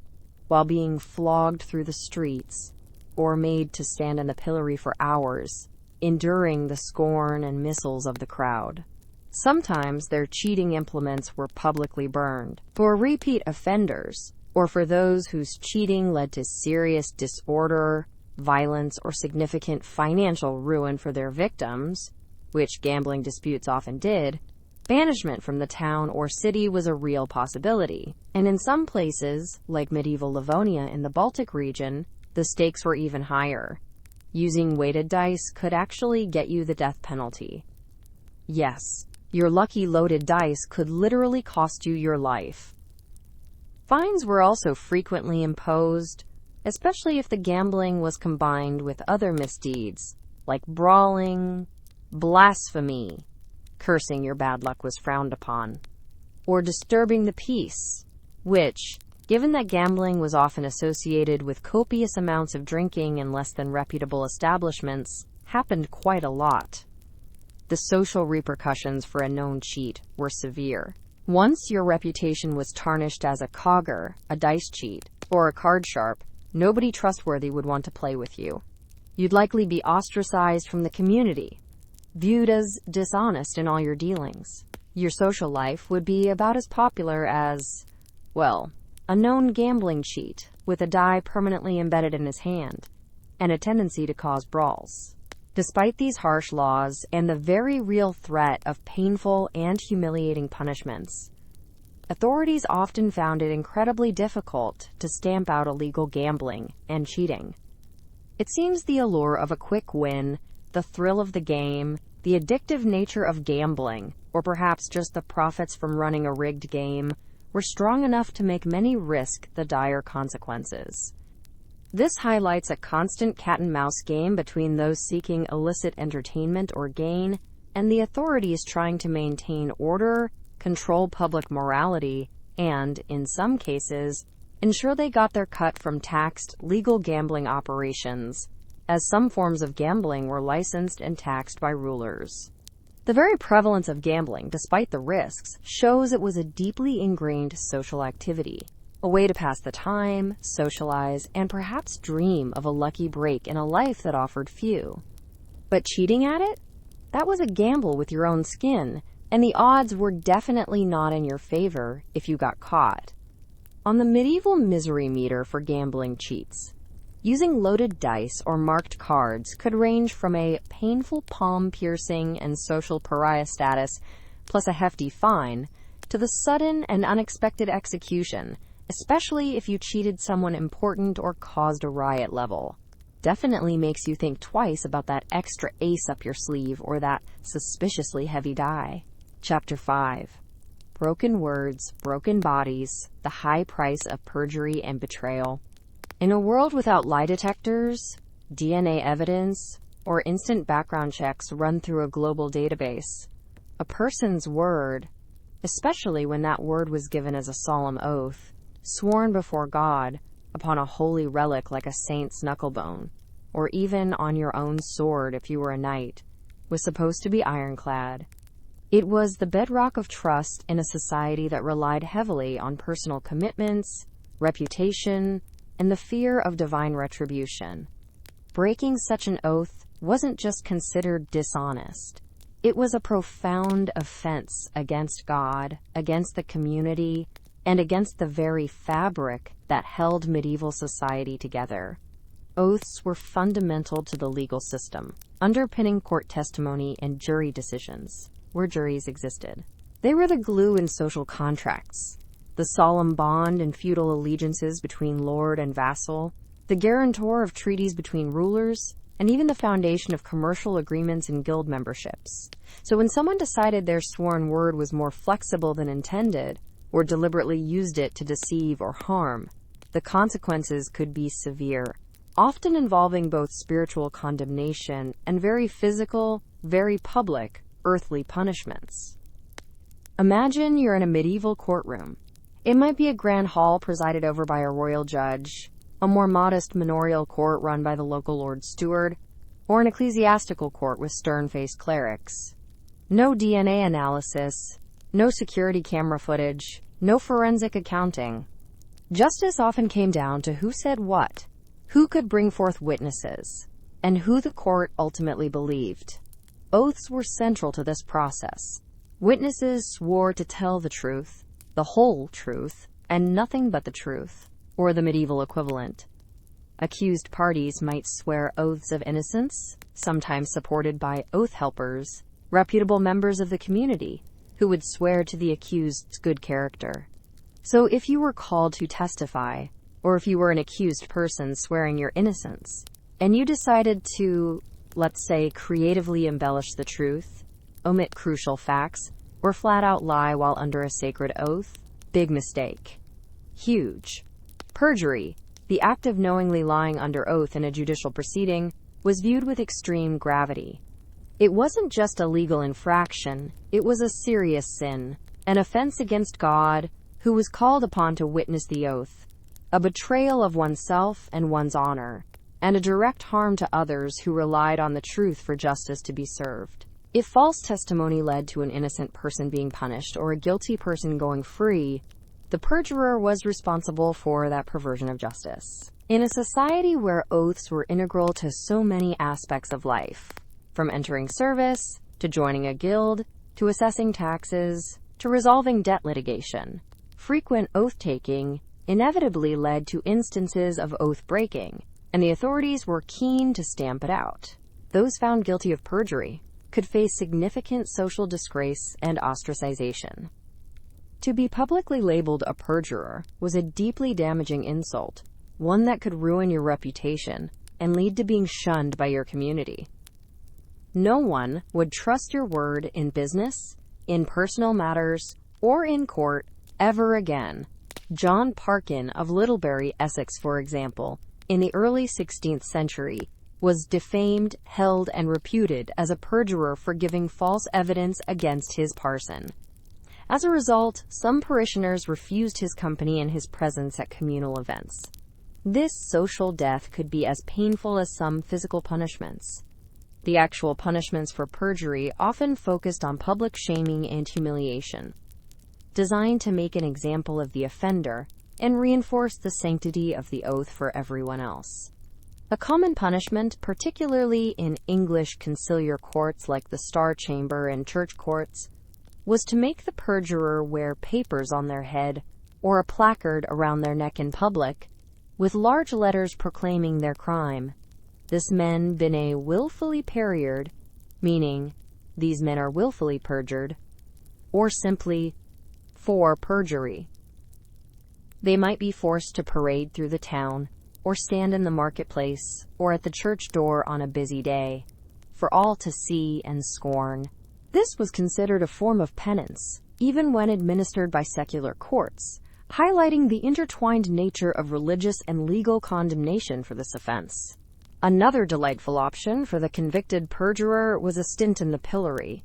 while being flogged through the streets or made to stand in the pillory for hours, enduring the scorn and missiles of the crowd. Sometimes their cheating implements were publicly burned. For repeat offenders, or for those whose cheating led to serious disorder, violence, or significant financial ruin for their victims, which gambling disputes often did, banishment from the town or city was a real possibility. And in some places, like medieval Livonia in the Baltic region, the stakes were even higher. Using weighted dice could actually get you the death penalty. Yes, your lucky loaded dice could literally cost you your life. Fines were also frequently imposed, especially if the gambling was combined with other misdeeds, like brawling, blasphemy, cursing your bad luck was frowned upon, or disturbing the peace, which, given that gambling was often associated with copious amounts of drinking in less than reputable establishments, happened quite a lot. The social repercussions for a known cheat were severe. Once your reputation was tarnished as a cogger, a dice cheat, or a card sharp, nobody trustworthy would want to play with you. You'd likely be ostracized from the community, viewed as dishonest in all your dealings. Your social life would be about as popular as, well, a known gambling cheat with a die permanently embedded in his hand, and a tendency to cause brawls. Despite these harsh laws and the very real threat of painful and humiliating punishments, authorities often found it incredibly difficult to stamp out illegal gambling and cheating. It seems the allure of a quick win, the thrill of the game, the addictive nature of gambling, or perhaps just the profits from running a rigged game, were strong enough to make many risk the dire consequences. This highlights a constant cat-and-mouse game between those seeking illicit entertainment or gain and the authorities trying to maintain order, control public morality, and, in some cases, ensure they got their cut from taxed, legal gambling operations, as some forms of gambling were licensed and taxed by rulers. The very prevalence of gambling, despite the risks, shows it was a deeply ingrained social activity, a way to pass the time, socialize, and perhaps dream of a lucky break in a life that offered few. But cheating at it? That was a gamble with your own skin, and the odds were definitely not in your favor if you got caught. On the medieval misery meter for gambling cheats, using loaded dice or marked cards could range from a painful palm-piercing and social pariah status, plus a hefty fine, to the sudden and unexpected execution, especially if you cheated someone important or caused a riot level. Definitely makes you think twice about that extra ace up your sleeve or that suspiciously heavy die. Chapter 5. Broken words, broken bodies, the high price of perjury and betrayal. In a world without lie detectors, DNA evidence, or instant background checks run through a global database, a person's word, especially when that word was given as a solemn oath, sworn before God, upon a holy relic like a saint's knucklebone, or even on your own sword if you were a knight, was supposed to be ironclad. It was the bedrock of trust in a society that relied heavily on personal commitments, reputation, and the fear of divine retribution. Breaking such an oath wasn't just considered dishonest. It was a profound offense against God, against the community, and against the very fabric that held medieval society together. Oaths were fundamental to the legal system, underpinning court testimony and jury decisions, where juries existed. They were the glue in social contracts, the solemn bond in feudal allegiances between lord and vassal, the guarantor of treaties between rulers, and even the foundation of commercial agreements and guild memberships. So when someone decided their sworn word was more flexible than intended, or deliberately used it to deceive or harm, the consequences could be severe, often involving both spiritual condemnation and very physical, very public, earthly punishments. Imagine you're in a medieval courtroom. It might be a grand hall presided over by a royal judge, a more modest manorial court run by the local lord steward, or an ecclesiastical court with stern-faced clerics. No DNA analysis, no security camera footage, no forensic accounting. Justice often came down to who said what, who could bring forth witnesses, and who the court ultimately believed. Oaths were central to this process. Witnesses swore to tell the truth, the whole truth, and nothing but the truth, or the medieval equivalent. Accused parties might swear oaths of innocence, sometimes supported by oath helpers, reputable members of the community, who would swear to the accused's good character. So if you were called to testify, or if you were an accused person swearing your innocence, and you decided to, let's say, creatively embellish the truth, omit crucial facts, or flat out lie while under a sacred oath, big mistake. Huge. Perjury, the act of knowingly lying under oath in a judicial proceeding, was viewed with extreme gravity. It wasn't just a legal infraction, it was a serious sin, an offense against God, who was called upon to witness the oath, a betrayal of oneself and one's honor, and a direct harm to others who relied on the truth for justice to be served. If false testimony led to an innocent person being punished or a guilty person going free, the perjurer was responsible for that perversion of justice. In a society where oaths were integral to so many aspects of life, from entering service, to joining a guild, to assessing taxes, to resolving debt litigation, frequent oath-taking inevitably led to instances of oath-breaking, and the authorities were keen to stamp it out. Those found guilty of perjury could face significant social disgrace and ostracization. To be publicly labeled a perjurer was a deeply damaging insult, one that could ruin your reputation and lead to being shunned by your community. No one would trust your word in business, in personal matters, or in court ever again. John Parkin of Littlebury, Essex, for example, in the early 16th century, was defamed, held, and reputed as a perjurer for giving false evidence against his parson. As a result, some parishioners refused his company and his presence at communal events. This social death could be as painful as some physical punishments. The actual punishments for perjury often focused on public shaming and humiliation, designed to make an example of the offender and reinforce the sanctity of the oath for everyone else. A common punishment, particularly in English conciliar courts like the Star Chamber and church courts, was to make the perjurer wear papers on their head or a placard around their neck in public, with large letters proclaiming their crime. This men bene willfully perjured, meaning, these men are willfully perjured, or simply, for perjury. They might be forced to parade through the town, or stand in the marketplace, or at the church door on a busy day, for all to see and scorn. This was considered a form of penance, even when administered by secular courts, highlighting the intertwined nature of religious and legal condemnation for this offense. Another delightful option for the convicted perjurer was a stint in the pillory.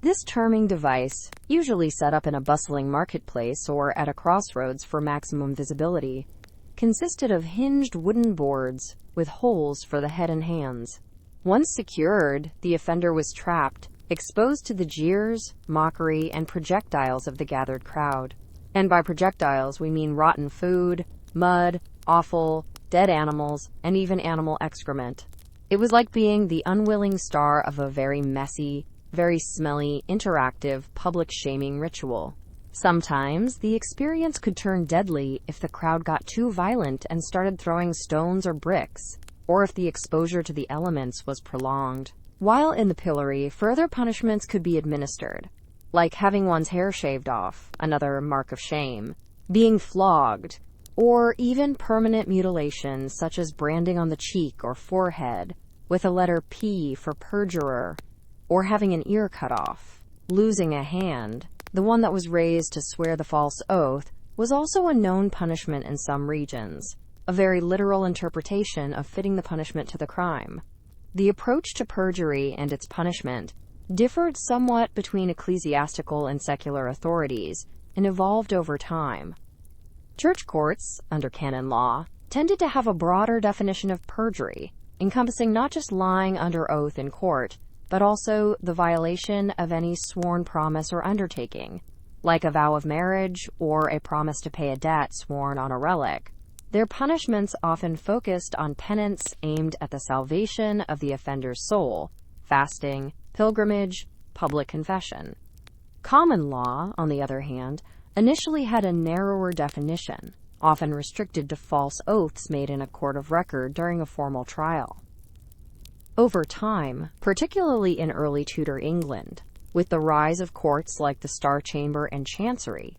This terming device, usually set up in a bustling marketplace or at a crossroads for maximum visibility, consisted of hinged wooden boards with holes for the head and hands. Once secured, the offender was trapped, exposed to the jeers, mockery, and projectiles of the gathered crowd. And by projectiles, we mean rotten food, mud, offal, dead animals, and even animal excrement. It was like being the unwilling star of a very messy, very smelly, interactive, public shaming ritual. Sometimes, the experience could turn deadly if the crowd got too violent and started throwing stones or bricks, or if the exposure to the elements was prolonged. While in the pillory, further punishments could be administered. like having one's hair shaved off, another mark of shame, being flogged, or even permanent mutilation such as branding on the cheek or forehead with a letter P for perjurer, or having an ear cut off. Losing a hand, the one that was raised to swear the false oath, was also a known punishment in some regions, a very literal interpretation of fitting the punishment to the crime. The approach to perjury and its punishment differed somewhat between ecclesiastical and secular authorities and evolved over time. Church courts, under canon law, tended to have a broader definition of perjury, encompassing not just lying under oath in court, but also the violation of any sworn promise or undertaking, like a vow of marriage or a promise to pay a debt sworn on a relic. Their punishments often focused on penance aimed at the salvation of the offender's soul, fasting, pilgrimage, public confession. Common law, on the other hand, initially had a narrower definition, often restricted to false oaths made in a court of record during a formal trial. Over time, particularly in early Tudor England, with the rise of courts like the Star Chamber and Chancery,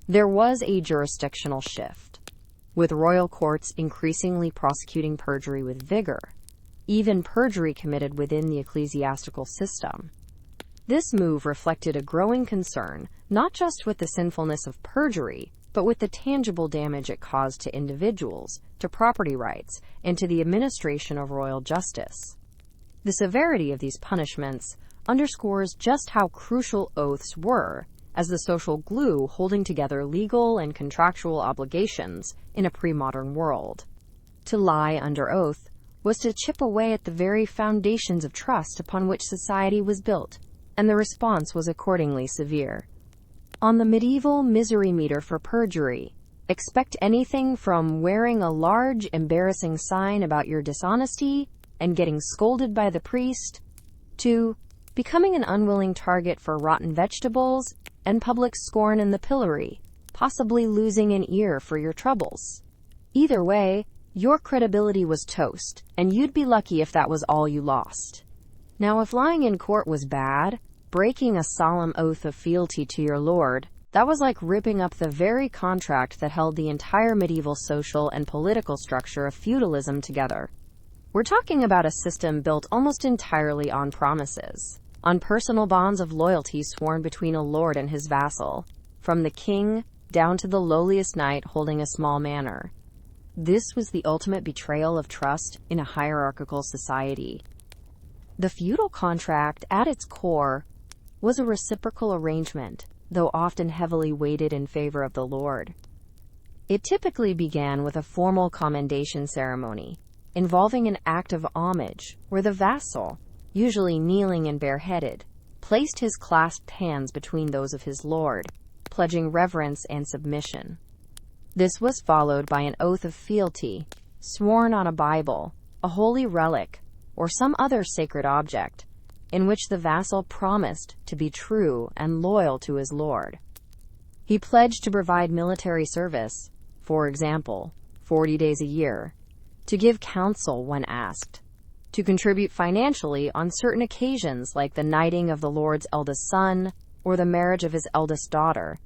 there was a jurisdictional shift, with royal courts increasingly prosecuting perjury with vigor, even perjury committed within the ecclesiastical system. This move reflected a growing concern not just with the sinfulness of perjury, but with the tangible damage it caused to individuals, to property rights, and to the administration of royal justice. The severity of these punishments underscores just how crucial oaths were as the social glue holding together legal and contractual obligations in a pre-modern world. To lie under oath was to chip away at the very foundations of trust upon which society was built, and the response was accordingly severe. On the medieval misery meter for perjury, expect anything from wearing a large, embarrassing sign about your dishonesty and getting scolded by the priest, to becoming an unwilling target for rotten vegetables and public scorn in the pillory, possibly losing an ear for your troubles. Either way, your credibility was toast, and you'd be lucky if that was all you lost. Now, if lying in court was bad, breaking a solemn oath of fealty to your lord, that was like ripping up the very contract that held the entire medieval social and political structure of feudalism together. We're talking about a system built almost entirely on promises, on personal bonds of loyalty sworn between a lord and his vassal, from the king down to the lowliest knight holding a small manor. This was the ultimate betrayal of trust in a hierarchical society. The feudal contract, at its core, was a reciprocal arrangement, though often heavily weighted in favor of the lord. It typically began with a formal commendation ceremony, involving an act of homage where the vassal, usually kneeling and bareheaded, placed his clasped hands between those of his lord, pledging reverence and submission. This was followed by an oath of fealty, sworn on a Bible, a holy relic, or some other sacred object, in which the vassal promised to be true and loyal to his lord. He pledged to provide military service, for example, 40 days a year, to give counsel when asked, to contribute financially on certain occasions like the knighting of the lord's eldest son or the marriage of his eldest daughter,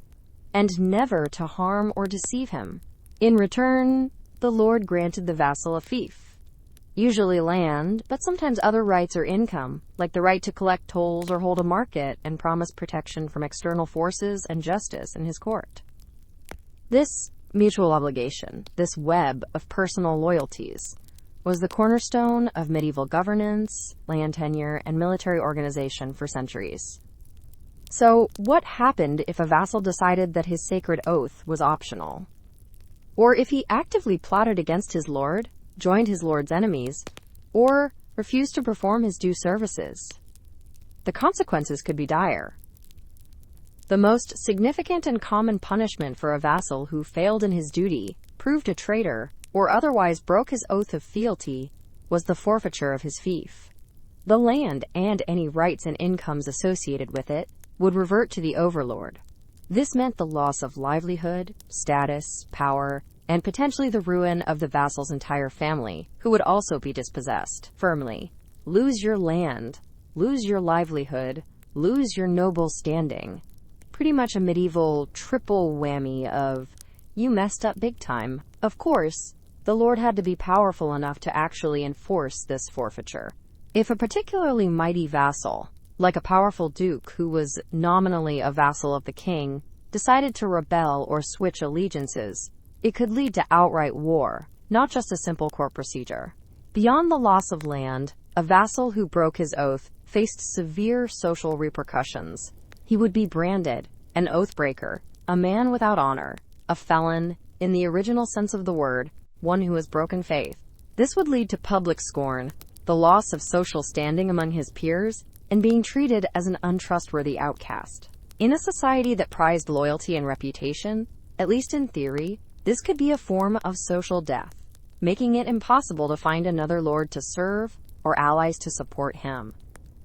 and never to harm or deceive him. In return, the lord granted the vassal a fief, usually land, but sometimes other rights or income, like the right to collect tolls or hold a market, and promise protection from external forces and justice in his court. This mutual obligation, this web of personal loyalties, was the cornerstone of medieval governance, land tenure, and military organization for centuries. So, what happened if a vassal decided that his sacred oath was optional? Or if he actively plotted against his lord, joined his lord's enemies, or refused to perform his due services? The consequences could be dire. The most significant and common punishment for a vassal who failed in his duty, proved a traitor, or otherwise broke his oath of fealty was the forfeiture of his fief. The land and any rights and incomes associated with it would revert to the overlord. This meant the loss of livelihood, status, power, and potentially the ruin of the vassal's entire family, who would also be dispossessed. Firmly, lose your land, lose your livelihood, lose your noble standing. Pretty much a medieval triple whammy of, you messed up big time. Of course, the lord had to be powerful enough to actually enforce this forfeiture. If a particularly mighty vassal, like a powerful duke who was nominally a vassal of the king, decided to rebel or switch allegiances, it could lead to outright war, not just a simple court procedure. Beyond the loss of land, a vassal who broke his oath faced severe social repercussions. He would be branded an oath-breaker, a man without honor, a felon, in the original sense of the word, one who has broken faith. This would lead to public scorn, the loss of social standing among his peers, and being treated as an untrustworthy outcast. In a society that prized loyalty and reputation, at least in theory, this could be a form of social death, making it impossible to find another lord to serve or allies to support him.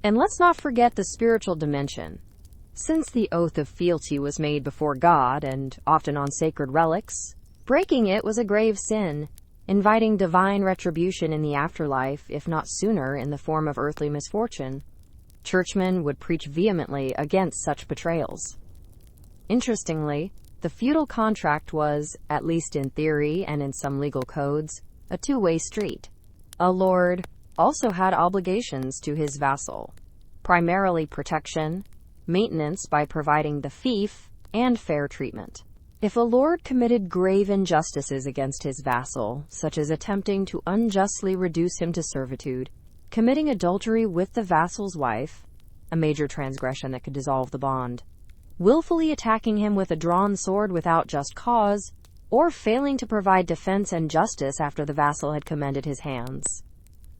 And let's not forget the spiritual dimension. Since the oath of fealty was made before God and often on sacred relics, breaking it was a grave sin, inviting divine retribution in the afterlife, if not sooner, in the form of earthly misfortune. Churchmen would preach vehemently against such betrayals. Interestingly, the feudal contract was, at least in theory and in some legal codes, a two-way street. A lord also had obligations to his vassal, primarily protection, maintenance by providing the fief, and fair treatment. If a lord committed grave injustices against his vassal, such as attempting to unjustly reduce him to servitude, committing adultery with the vassal's wife, a major transgression that could dissolve the bond, willfully attacking him with a drawn sword without just cause, or failing to provide defense and justice after the vassal had commended his hands,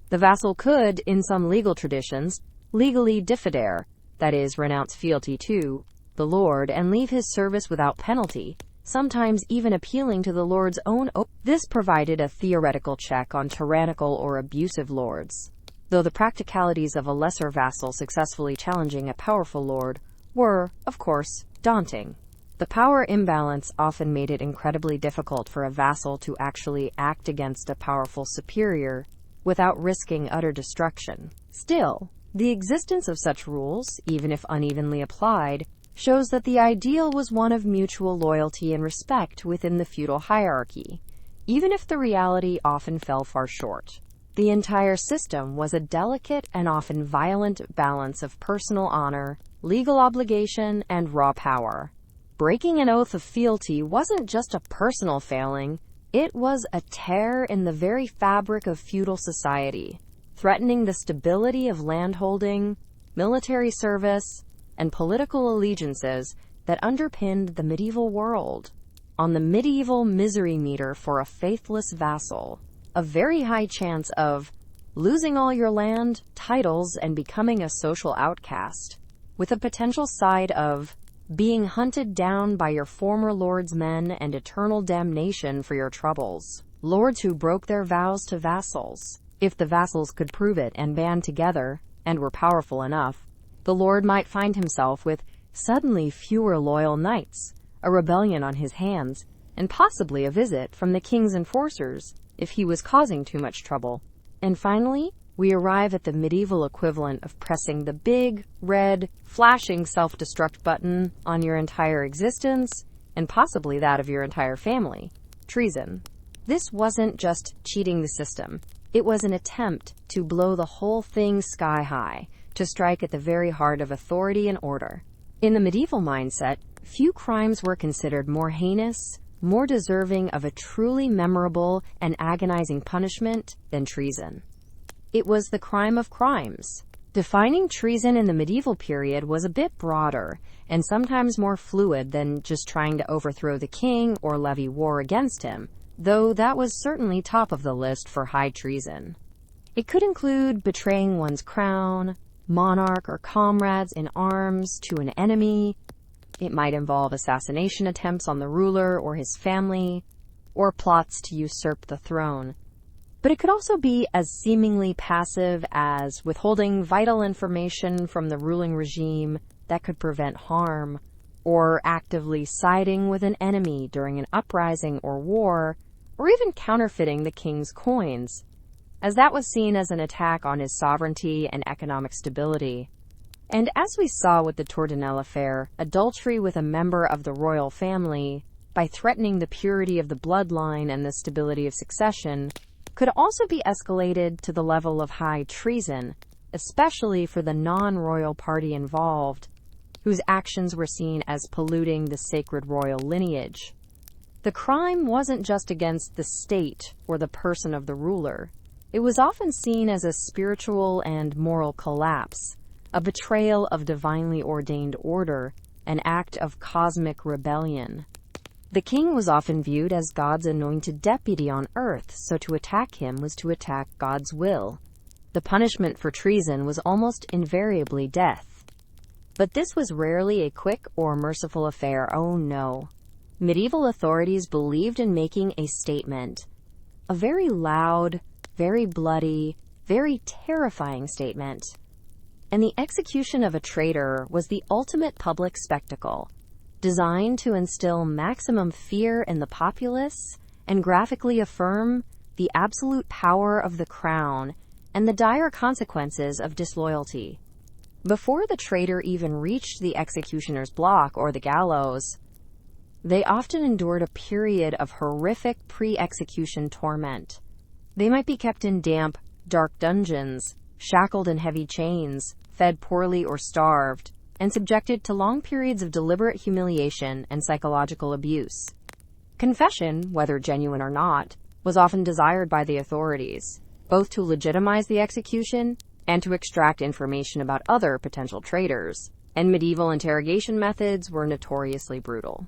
the vassal could, in some legal traditions, legally diffidere, that is, renounce fealty to the lord and leave his service without penalty, sometimes even appealing to the lord's own oath. This provided a theoretical check on tyrannical or abusive lords, though the practicalities of a lesser vassal successfully challenging a powerful lord were, of course, daunting. The power imbalance often made it incredibly difficult for a vassal to actually act against a powerful superior without risking utter destruction. Still, the existence of such rules, even if unevenly applied, shows that the ideal was one of mutual loyalty and respect within the feudal hierarchy, even if the reality often fell far short. The entire system was a delicate and often violent balance of personal honor, legal obligation, and raw power. Breaking an oath of fealty wasn't just a personal failing, it was a tear in the very fabric of feudal society, threatening the stability of landholding, military service, and political allegiances that underpinned the medieval world. On the medieval misery meter for a faithless vassal, a very high chance of losing all your land, titles, and becoming a social outcast, with a potential side of being hunted down by your former lord's men and eternal damnation for your troubles. Lords who broke their vows to vassals, if the vassals could prove it and band together, and were powerful enough, the lord might find himself with suddenly fewer loyal knights, a rebellion on his hands, and possibly a visit from the king's enforcers if he was causing too much trouble. And finally, we arrive at the medieval equivalent of pressing the big, red, flashing self-destruct button on your entire existence, and possibly that of your entire family: treason. This wasn't just cheating the system. It was an attempt to blow the whole thing sky high, to strike at the very heart of authority and order. In the medieval mindset, few crimes were considered more heinous, more deserving of a truly memorable and agonizing punishment than treason. It was the crime of crimes. Defining treason in the medieval period was a bit broader and sometimes more fluid than just trying to overthrow the king or levy war against him, though that was certainly top of the list for high treason. It could include betraying one's crown, monarch, or comrades in arms to an enemy. It might involve assassination attempts on the ruler or his family, or plots to usurp the throne. But it could also be as seemingly passive as withholding vital information from the ruling regime that could prevent harm, or actively siding with an enemy during an uprising or war, or even counterfeiting the king's coins, as that was seen as an attack on his sovereignty and economic stability. And as we saw with the Tordenelle affair, adultery with a member of the royal family, by threatening the purity of the bloodline and the stability of succession, could also be escalated to the level of high treason, especially for the non-royal party involved, whose actions were seen as polluting the sacred royal lineage. The crime wasn't just against the state or the person of the ruler. It was often seen as a spiritual and moral collapse, a betrayal of divinely ordained order, an act of cosmic rebellion. The king was often viewed as God's anointed deputy on earth, so to attack him was to attack God's will. The punishment for treason was almost invariably death. But this was rarely a quick or merciful affair, oh no. Medieval authorities believed in making a statement. A very loud, very bloody, very terrifying statement. And the execution of a traitor was the ultimate public spectacle, designed to instill maximum fear in the populace and graphically affirm the absolute power of the crown and the dire consequences of disloyalty. Before the traitor even reached the executioner's block or the gallows, they often endured a period of horrific pre-execution torment. They might be kept in damp, dark dungeons, shackled in heavy chains, fed poorly or starved, and subjected to long periods of deliberate humiliation and psychological abuse. Confession, whether genuine or not, was often desired by the authorities, both to legitimize the execution and to extract information about other potential traitors, and medieval interrogation methods were notoriously brutal.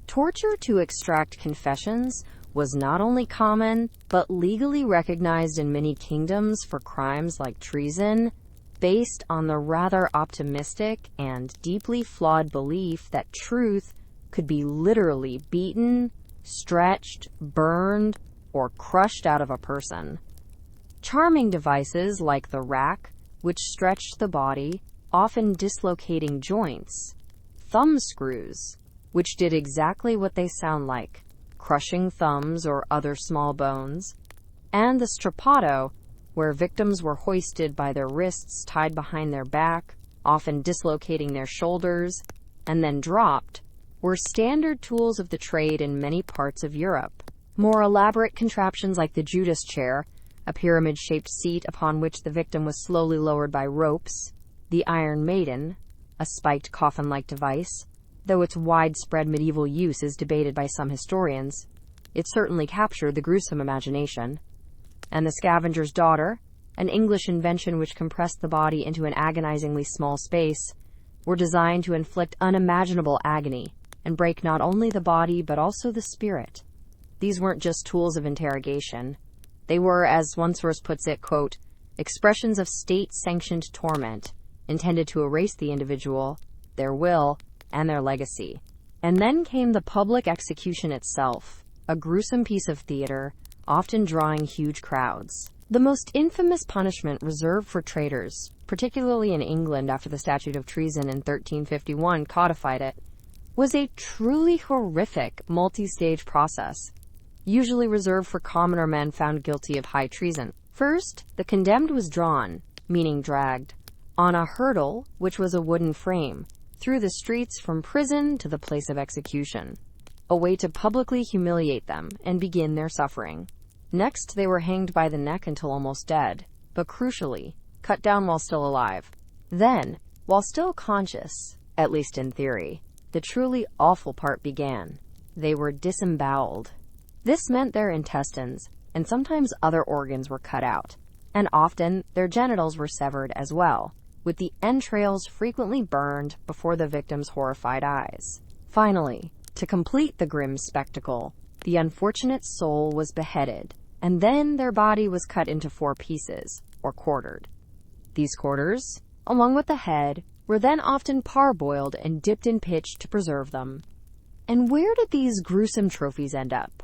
Torture to extract confessions was not only common, but legally recognized in many kingdoms for crimes like treason, based on the rather optimistic and deeply flawed belief that truth could be literally beaten, stretched, burned, or crushed out of a person. Charming devices like the rack, which stretched the body, often dislocating joints, thumb screws, which did exactly what they sound like, crushing thumbs or other small bones, and the strappato, where victims were hoisted by their wrists tied behind their back, often dislocating their shoulders, and then dropped, were standard tools of the trade in many parts of Europe. More elaborate contraptions like the Judas chair, a pyramid-shaped seat upon which the victim was slowly lowered by ropes, the Iron Maiden, a spiked coffin-like device, though its widespread medieval use is debated by some historians, it certainly captured the gruesome imagination. And the Scavenger's Daughter, an English invention which compressed the body into an agonizingly small space, were designed to inflict unimaginable agony and break not only the body but also the spirit. These weren't just tools of interrogation. They were, as one source puts it, quote, expressions of state-sanctioned torment, intended to erase the individual, their will, and their legacy. And then came the public execution itself, a gruesome piece of theater, often drawing huge crowds. The most infamous punishment reserved for traitors, particularly in England after the Statute of Treason in 1351 codified it, was a truly horrific multi-stage process, usually reserved for commoner men found guilty of high treason. First, the condemned was drawn, meaning dragged, on a hurdle, which was a wooden frame, through the streets from prison to the place of execution, a way to publicly humiliate them and begin their suffering. Next, they were hanged by the neck until almost dead, but crucially, cut down while still alive. Then, while still conscious, at least in theory, the truly awful part began. They were disemboweled. This meant their intestines, and sometimes other organs were cut out, and often their genitals were severed as well, with the entrails frequently burned before the victim's horrified eyes. Finally, to complete the grim spectacle, the unfortunate soul was beheaded, and then their body was cut into 4 pieces, or quartered. These quarters, along with the head, were then often parboiled and dipped in pitch to preserve them. And where did these gruesome trophies end up?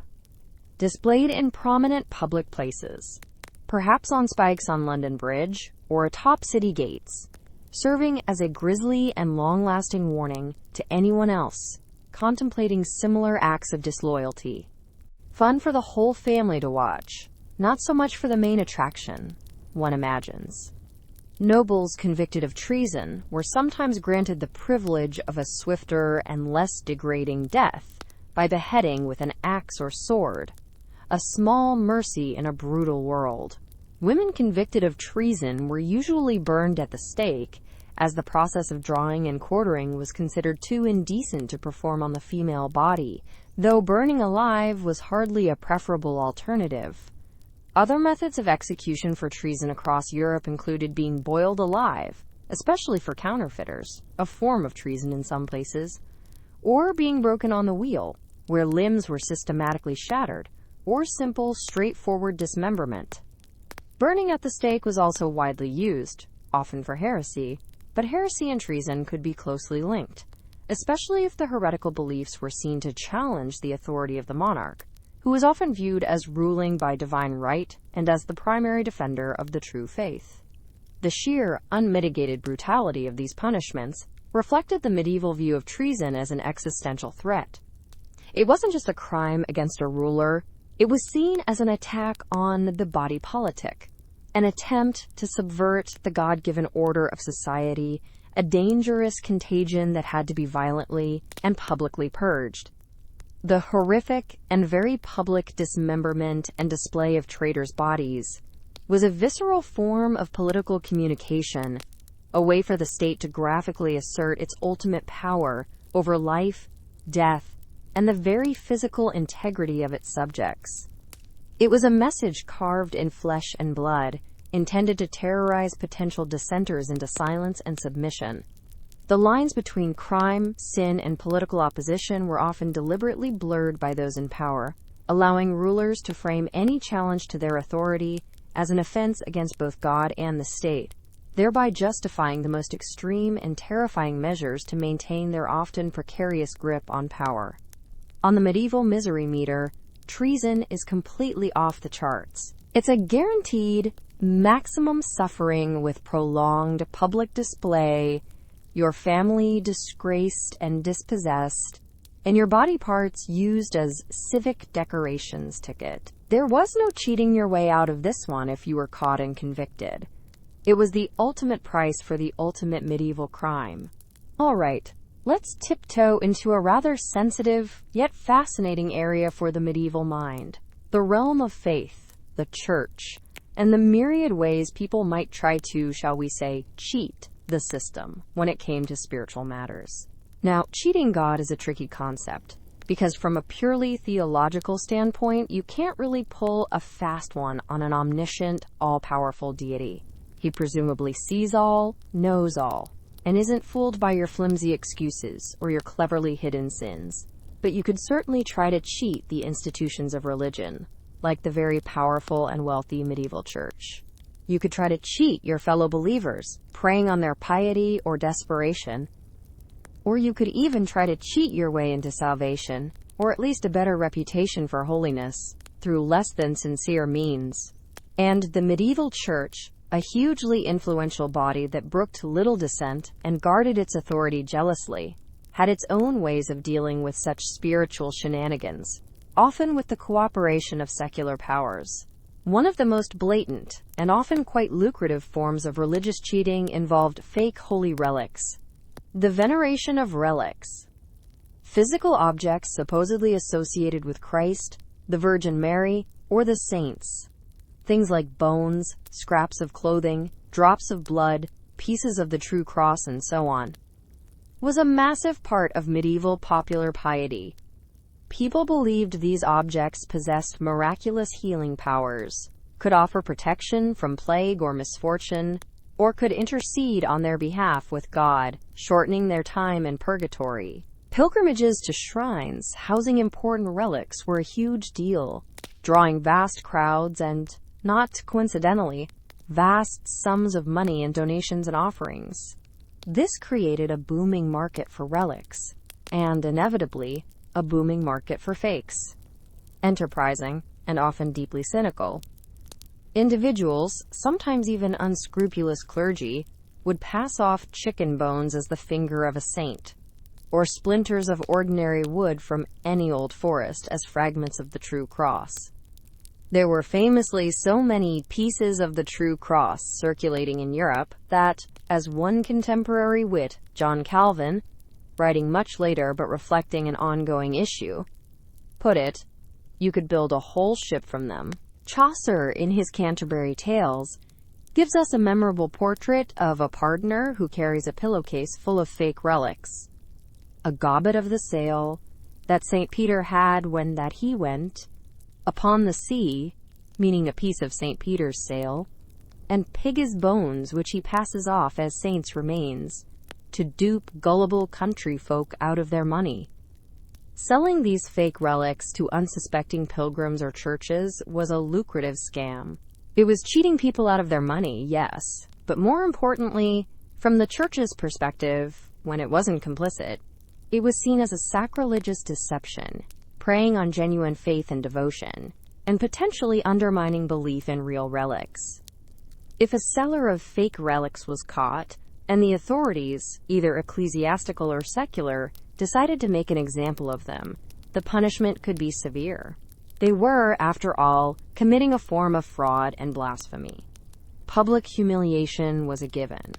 Displayed in prominent public places, perhaps on spikes on London Bridge or atop city gates, serving as a grisly and long-lasting warning to anyone else contemplating similar acts of disloyalty. Fun for the whole family to watch, not so much for the main attraction, one imagines. Nobles convicted of treason were sometimes granted the privilege of a swifter and less degrading death by beheading with an axe or sword, a small mercy in a brutal world. Women convicted of treason were usually burned at the stake, as the process of drawing and quartering was considered too indecent to perform on the female body, though burning alive was hardly a preferable alternative. Other methods of execution for treason across Europe included being boiled alive, especially for counterfeiters, a form of treason in some places, or being broken on the wheel, where limbs were systematically shattered, or simple, straightforward dismemberment. Burning at the stake was also widely used, often for heresy, but heresy and treason could be closely linked, especially if the heretical beliefs were seen to challenge the authority of the monarch, who was often viewed as ruling by divine right and as the primary defender of the true faith. The sheer, unmitigated brutality of these punishments reflected the medieval view of treason as an existential threat. It wasn't just a crime against a ruler, it was seen as an attack on the body politic, an attempt to subvert the God-given order of society, a dangerous contagion that had to be violently and publicly purged. The horrific and very public dismemberment and display of traitors' bodies was a visceral form of political communication, a way for the state to graphically assert its ultimate power over life, death, and the very physical integrity of its subjects. It was a message carved in flesh and blood, intended to terrorize potential dissenters into silence and submission. The lines between crime, sin, and political opposition were often deliberately blurred by those in power, allowing rulers to frame any challenge to their authority as an offense against both God and the state, thereby justifying the most extreme and terrifying measures to maintain their often precarious grip on power. On the medieval misery meter, treason is completely off the charts. It's a guaranteed maximum suffering with prolonged public display, your family disgraced and dispossessed, and your body parts used as civic decorations ticket. There was no cheating your way out of this one if you were caught and convicted. It was the ultimate price for the ultimate medieval crime. All right, let's tiptoe into a rather sensitive, yet fascinating area for the medieval mind. The realm of faith, the church, and the myriad ways people might try to, shall we say, cheat the system when it came to spiritual matters. Now, cheating God is a tricky concept, because from a purely theological standpoint, you can't really pull a fast one on an omniscient, all-powerful deity. He presumably sees all, knows all, and isn't fooled by your flimsy excuses or your cleverly hidden sins. But you could certainly try to cheat the institutions of religion, like the very powerful and wealthy medieval church. You could try to cheat your fellow believers, preying on their piety or desperation. Or you could even try to cheat your way into salvation, or at least a better reputation for holiness, through less than sincere means. And the medieval church, a hugely influential body that brooked little dissent and guarded its authority jealously, had its own ways of dealing with such spiritual shenanigans, often with the cooperation of secular powers. One of the most blatant and often quite lucrative forms of religious cheating involved fake holy relics. The veneration of relics. Physical objects supposedly associated with Christ, the Virgin Mary, or the saints. Things like bones, scraps of clothing, drops of blood, pieces of the true cross, and so on, was a massive part of medieval popular piety. People believed these objects possessed miraculous healing powers, could offer protection from plague or misfortune, or could intercede on their behalf with God, shortening their time in purgatory. Pilgrimages to shrines housing important relics were a huge deal, drawing vast crowds and, not coincidentally, vast sums of money in donations and offerings. This created a booming market for relics, and inevitably, a booming market for fakes. Enterprising, and often deeply cynical, individuals, sometimes even unscrupulous clergy, would pass off chicken bones as the finger of a saint, or splinters of ordinary wood from any old forest as fragments of the true cross. There were famously so many pieces of the true cross circulating in Europe that, as one contemporary wit, John Calvin, writing much later but reflecting an ongoing issue, put it, you could build a whole ship from them. Chaucer, in his Canterbury Tales, gives us a memorable portrait of a pardoner who carries a pillowcase full of fake relics. A gobbet of the sail that St. Peter had when that he went upon the sea, meaning a piece of St. Peter's sail, and pig's bones which he passes off as saints' remains, to dupe gullible country folk out of their money. Selling these fake relics to unsuspecting pilgrims or churches was a lucrative scam. It was cheating people out of their money, yes, but more importantly, from the church's perspective, when it wasn't complicit, it was seen as a sacrilegious deception, preying on genuine faith and devotion, and potentially undermining belief in real relics. If a seller of fake relics was caught, and the authorities, either ecclesiastical or secular, decided to make an example of them, the punishment could be severe. They were, after all, committing a form of fraud and blasphemy. Public humiliation was a given.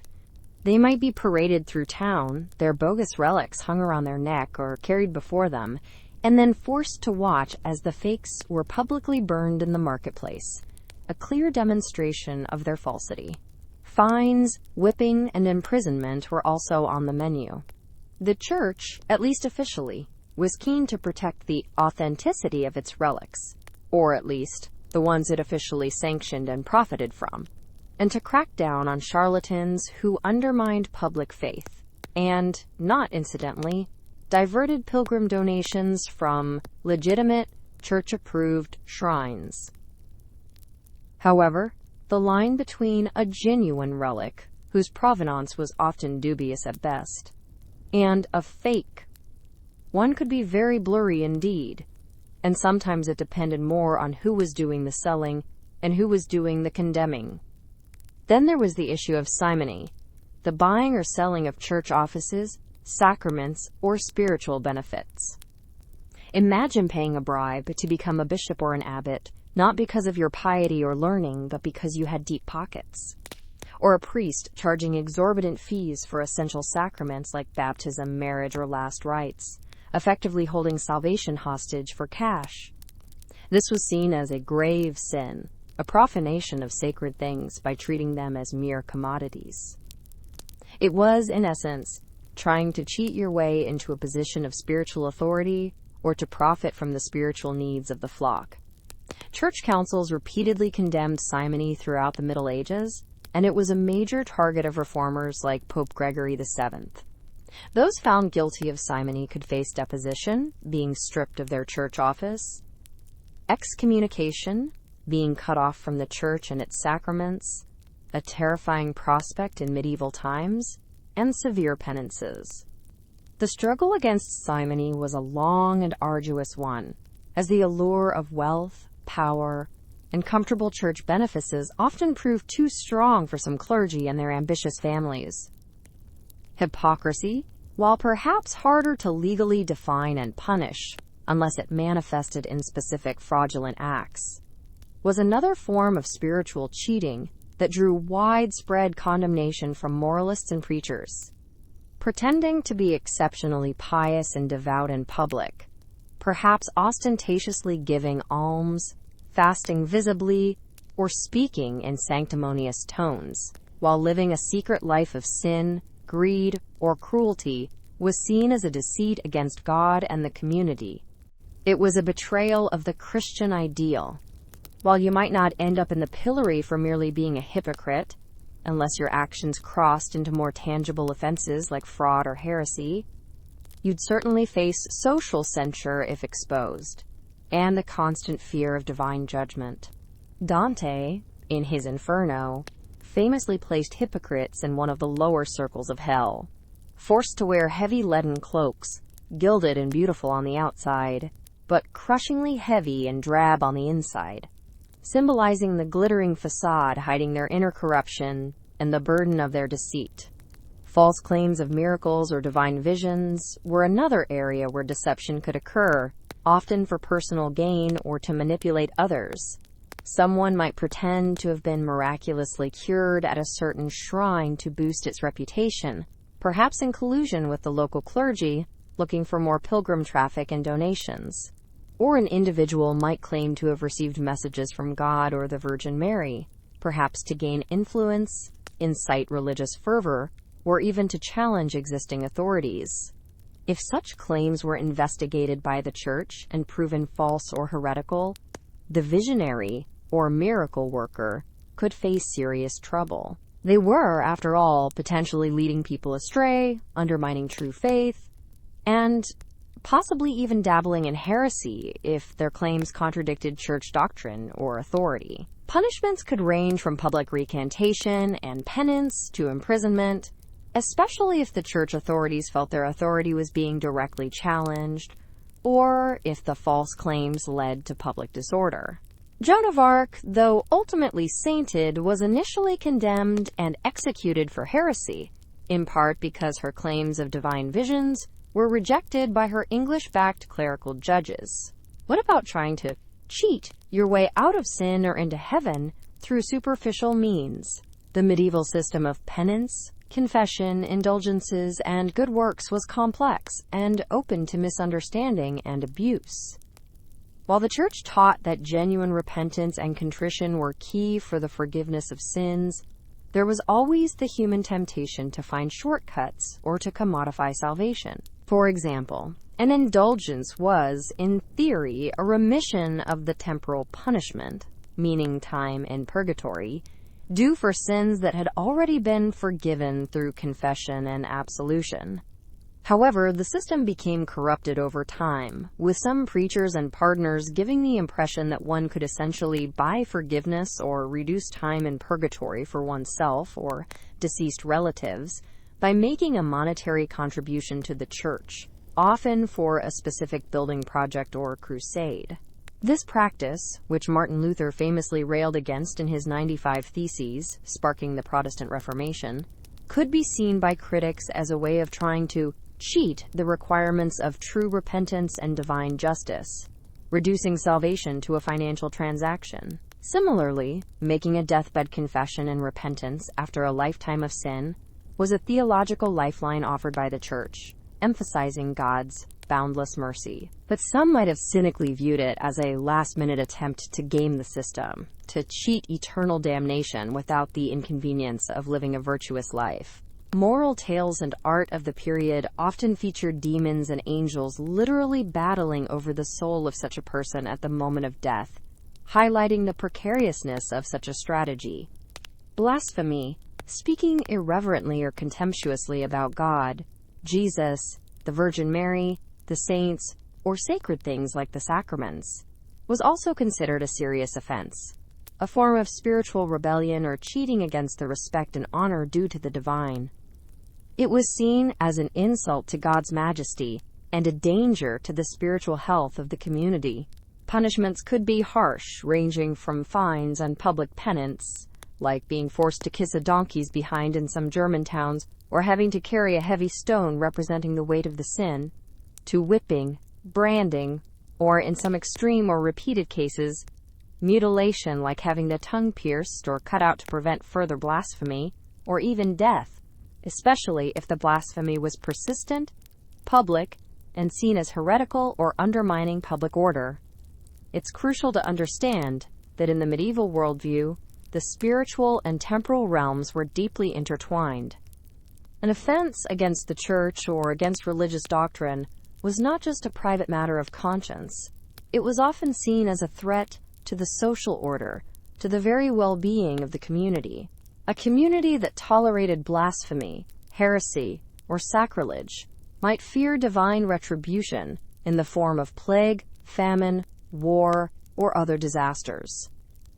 They might be paraded through town, their bogus relics hung around their neck or carried before them, and then forced to watch as the fakes were publicly burned in the marketplace, a clear demonstration of their falsity. Fines, whipping, and imprisonment were also on the menu. The church, at least officially, was keen to protect the authenticity of its relics, or at least the ones it officially sanctioned and profited from, and to crack down on charlatans who undermined public faith and, not incidentally, diverted pilgrim donations from legitimate, church-approved shrines. However, the line between a genuine relic, whose provenance was often dubious at best, and a fake one could be very blurry indeed, and sometimes it depended more on who was doing the selling and who was doing the condemning. Then there was the issue of simony, the buying or selling of church offices, sacraments, or spiritual benefits. Imagine paying a bribe to become a bishop or an abbot, not because of your piety or learning, but because you had deep pockets. Or a priest charging exorbitant fees for essential sacraments like baptism, marriage, or last rites, effectively holding salvation hostage for cash. This was seen as a grave sin, a profanation of sacred things by treating them as mere commodities. It was, in essence, trying to cheat your way into a position of spiritual authority or to profit from the spiritual needs of the flock. Church councils repeatedly condemned simony throughout the Middle Ages, and it was a major target of reformers like Pope Gregory VII. Those found guilty of simony could face deposition, being stripped of their church office, excommunication, being cut off from the church and its sacraments, a terrifying prospect in medieval times, and severe penances. The struggle against simony was a long and arduous one, as the allure of wealth, power, and comfortable church benefices often proved too strong for some clergy and their ambitious families. Hypocrisy, while perhaps harder to legally define and punish, unless it manifested in specific fraudulent acts, was another form of spiritual cheating that drew widespread condemnation from moralists and preachers. Pretending to be exceptionally pious and devout in public, perhaps ostentatiously giving alms, fasting visibly, or speaking in sanctimonious tones, while living a secret life of sin, greed, or cruelty, was seen as a deceit against God and the community. It was a betrayal of the Christian ideal. While you might not end up in the pillory for merely being a hypocrite, unless your actions crossed into more tangible offenses like fraud or heresy, you'd certainly face social censure if exposed, and the constant fear of divine judgment. Dante, in his Inferno, famously placed hypocrites in one of the lower circles of hell, forced to wear heavy leaden cloaks, gilded and beautiful on the outside, but crushingly heavy and drab on the inside, symbolizing the glittering facade hiding their inner corruption and the burden of their deceit. False claims of miracles or divine visions were another area where deception could occur, often for personal gain or to manipulate others. Someone might pretend to have been miraculously cured at a certain shrine to boost its reputation, perhaps in collusion with the local clergy, looking for more pilgrim traffic and donations. Or an individual might claim to have received messages from God or the Virgin Mary, perhaps to gain influence, incite religious fervor, or even to challenge existing authorities. If such claims were investigated by the Church and proven false or heretical, the visionary, or miracle worker, could face serious trouble. They were, after all, potentially leading people astray, undermining true faith, and possibly even dabbling in heresy if their claims contradicted church doctrine or authority. Punishments could range from public recantation and penance to imprisonment, especially if the church authorities felt their authority was being directly challenged, or if the false claims led to public disorder. Joan of Arc, though ultimately sainted, was initially condemned and executed for heresy, in part because her claims of divine visions were rejected by her English-backed clerical judges. What about trying to cheat your way out of sin or into heaven through superficial means? The medieval system of penance, confession, indulgences, and good works was complex and open to misunderstanding and abuse. While the Church taught that genuine repentance and contrition were key for the forgiveness of sins, there was always the human temptation to find shortcuts or to commodify salvation. For example, an indulgence was, in theory, a remission of the temporal punishment, meaning time in purgatory, due for sins that had already been forgiven through confession and absolution. However, the system became corrupted over time, with some preachers and pardoners giving the impression that one could essentially buy forgiveness or reduce time in purgatory for oneself or deceased relatives by making a monetary contribution to the church, often for a specific building project or crusade. This practice, which Martin Luther famously railed against in his 95 Theses, sparking the Protestant Reformation, could be seen by critics as a way of trying to cheat the requirements of true repentance and divine justice, reducing salvation to a financial transaction. Similarly, making a deathbed confession and repentance after a lifetime of sin was a theological lifeline offered by the Church, emphasizing God's boundless mercy. But some might have cynically viewed it as a last-minute attempt to game the system, to cheat eternal damnation without the inconvenience of living a virtuous life. Moral tales and art of the period often featured demons and angels literally battling over the soul of such a person at the moment of death, highlighting the precariousness of such a strategy. Blasphemy, speaking irreverently or contemptuously about God, Jesus, the Virgin Mary, the saints, or sacred things like the sacraments, was also considered a serious offense, a form of spiritual rebellion or cheating against the respect and honor due to the divine. It was seen as an insult to God's majesty and a danger to the spiritual health of the community. Punishments could be harsh, ranging from fines and public penance, like being forced to kiss a donkey's behind in some German towns, or having to carry a heavy stone representing the weight of the sin, to whipping, branding, or, in some extreme or repeated cases, mutilation like having the tongue pierced or cut out to prevent further blasphemy, or even death, especially if the blasphemy was persistent, public, and seen as heretical or undermining public order. It's crucial to understand that in the medieval worldview, the spiritual and temporal realms were deeply intertwined. An offense against the Church or against religious doctrine was not just a private matter of conscience. It was often seen as a threat to the social order, to the very well-being of the community. A community that tolerated blasphemy, heresy, or sacrilege might fear divine retribution in the form of plague, famine, war, or other disasters.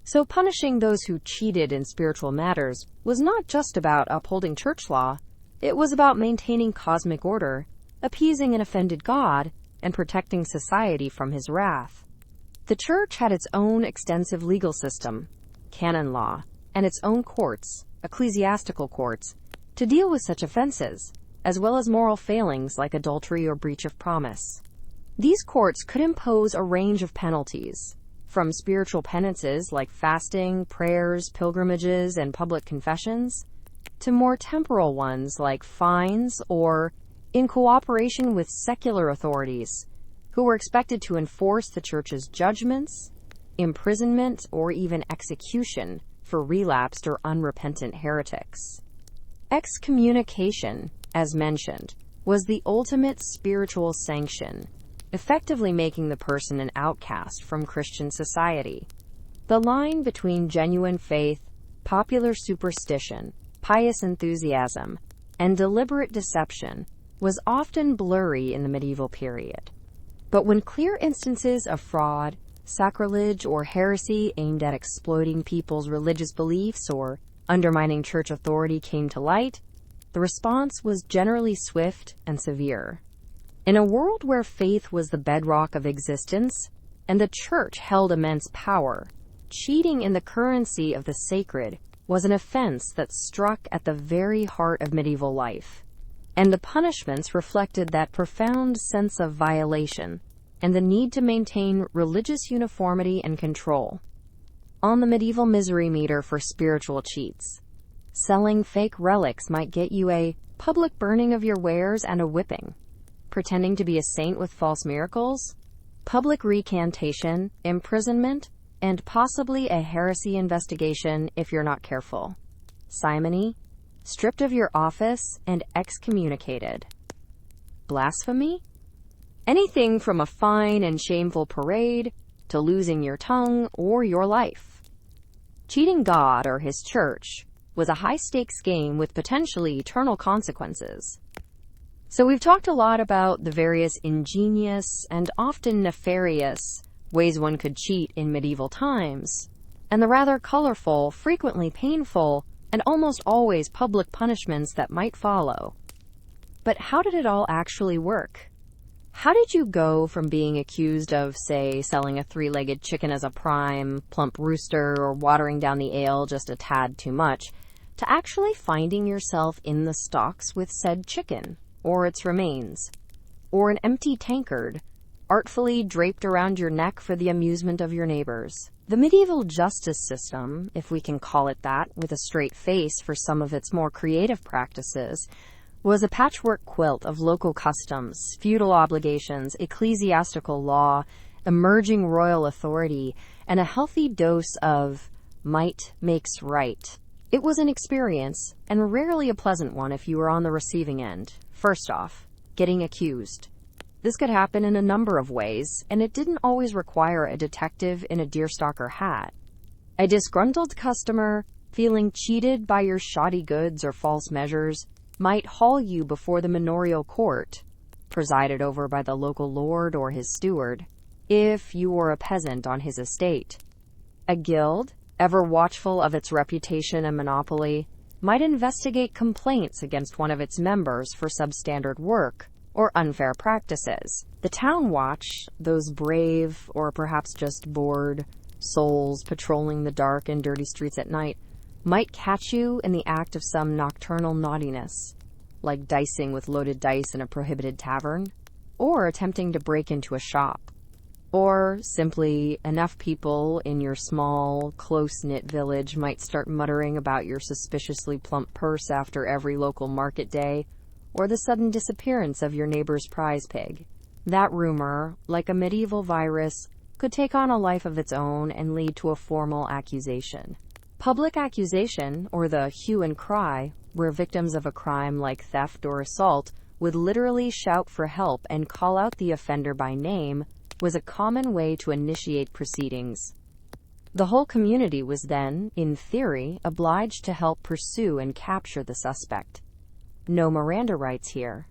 So punishing those who cheated in spiritual matters was not just about upholding church law. It was about maintaining cosmic order, appeasing an offended God, and protecting society from his wrath. The Church had its own extensive legal system, canon law, and its own courts, ecclesiastical courts, to deal with such offenses, as well as moral failings like adultery or breach of promise. These courts could impose a range of penalties, from spiritual penances like fasting, prayers, pilgrimages, and public confessions, to more temporal ones like fines or in cooperation with secular authorities, who were expected to enforce the church's judgments, imprisonment, or even execution for relapsed or unrepentant heretics. Excommunication, as mentioned, was the ultimate spiritual sanction, effectively making the person an outcast from Christian society. The line between genuine faith, popular superstition, pious enthusiasm, and deliberate deception was often blurry in the medieval period. But when clear instances of fraud, sacrilege, or heresy aimed at exploiting people's religious beliefs or undermining church authority came to light, the response was generally swift and severe. In a world where faith was the bedrock of existence and the church held immense power, cheating in the currency of the sacred was an offense that struck at the very heart of medieval life, and the punishments reflected that profound sense of violation and the need to maintain religious uniformity and control. On the medieval misery meter for spiritual cheats, selling fake relics might get you a public burning of your wares and a whipping. Pretending to be a saint with false miracles, public recantation, imprisonment, and possibly a heresy investigation if you're not careful. Simony, stripped of your office and excommunicated. Blasphemy? Anything from a fine and shameful parade to losing your tongue or your life. Cheating God or his church was a high-stakes game with potentially eternal consequences. So we've talked a lot about the various ingenious and often nefarious ways one could cheat in medieval times, and the rather colorful, frequently painful, and almost always public punishments that might follow. But how did it all actually work? How did you go from being accused of, say, selling a three-legged chicken as a prime, plump rooster, or watering down the ale just a tad too much, to actually finding yourself in the stocks with said chicken, or its remains, or an empty tankard, artfully draped around your neck for the amusement of your neighbors? The medieval justice system, if we can call it that, with a straight face for some of its more creative practices, was a patchwork quilt of local customs, feudal obligations, ecclesiastical law, emerging royal authority, and a healthy dose of might makes right. It was an experience, and rarely a pleasant one if you were on the receiving end. First off, getting accused. This could happen in a number of ways, and it didn't always require a detective in a deerstalker hat. A disgruntled customer, feeling cheated by your shoddy goods or false measures, might haul you before the manorial court, presided over by the local lord or his steward, if you were a peasant on his estate. A guild, ever watchful of its reputation and monopoly, might investigate complaints against one of its members for substandard work or unfair practices. The town watch, those brave, or perhaps just bored, souls patrolling the dark and dirty streets at night, might catch you in the act of some nocturnal naughtiness, like dicing with loaded dice in a prohibited tavern, or attempting to break into a shop. Or simply, enough people in your small, close-knit village might start muttering about your suspiciously plump purse after every local market day, or the sudden disappearance of your neighbor's prize pig. That rumor, like a medieval virus, could take on a life of its own and lead to a formal accusation. Public accusation, or the hue and cry, where victims of a crime like theft or assault would literally shout for help and call out the offender by name, was a common way to initiate proceedings. The whole community was then, in theory, obliged to help pursue and capture the suspect. No Miranda rights here.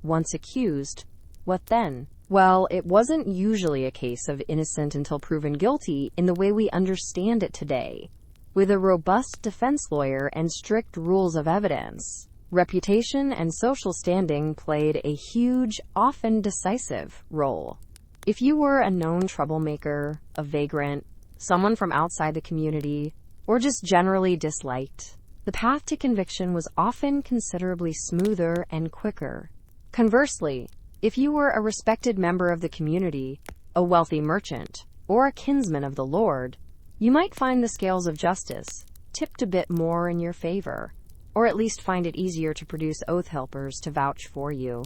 Once accused, what then? Well, it wasn't usually a case of innocent until proven guilty in the way we understand it today, with a robust defense lawyer and strict rules of evidence. Reputation and social standing played a huge, often decisive, role. If you were a known troublemaker, a vagrant, someone from outside the community, or just generally disliked, the path to conviction was often considerably smoother and quicker. Conversely, if you were a respected member of the community, a wealthy merchant, or a kinsman of the Lord, you might find the scales of justice tipped a bit more in your favor, or at least find it easier to produce oath helpers to vouch for you.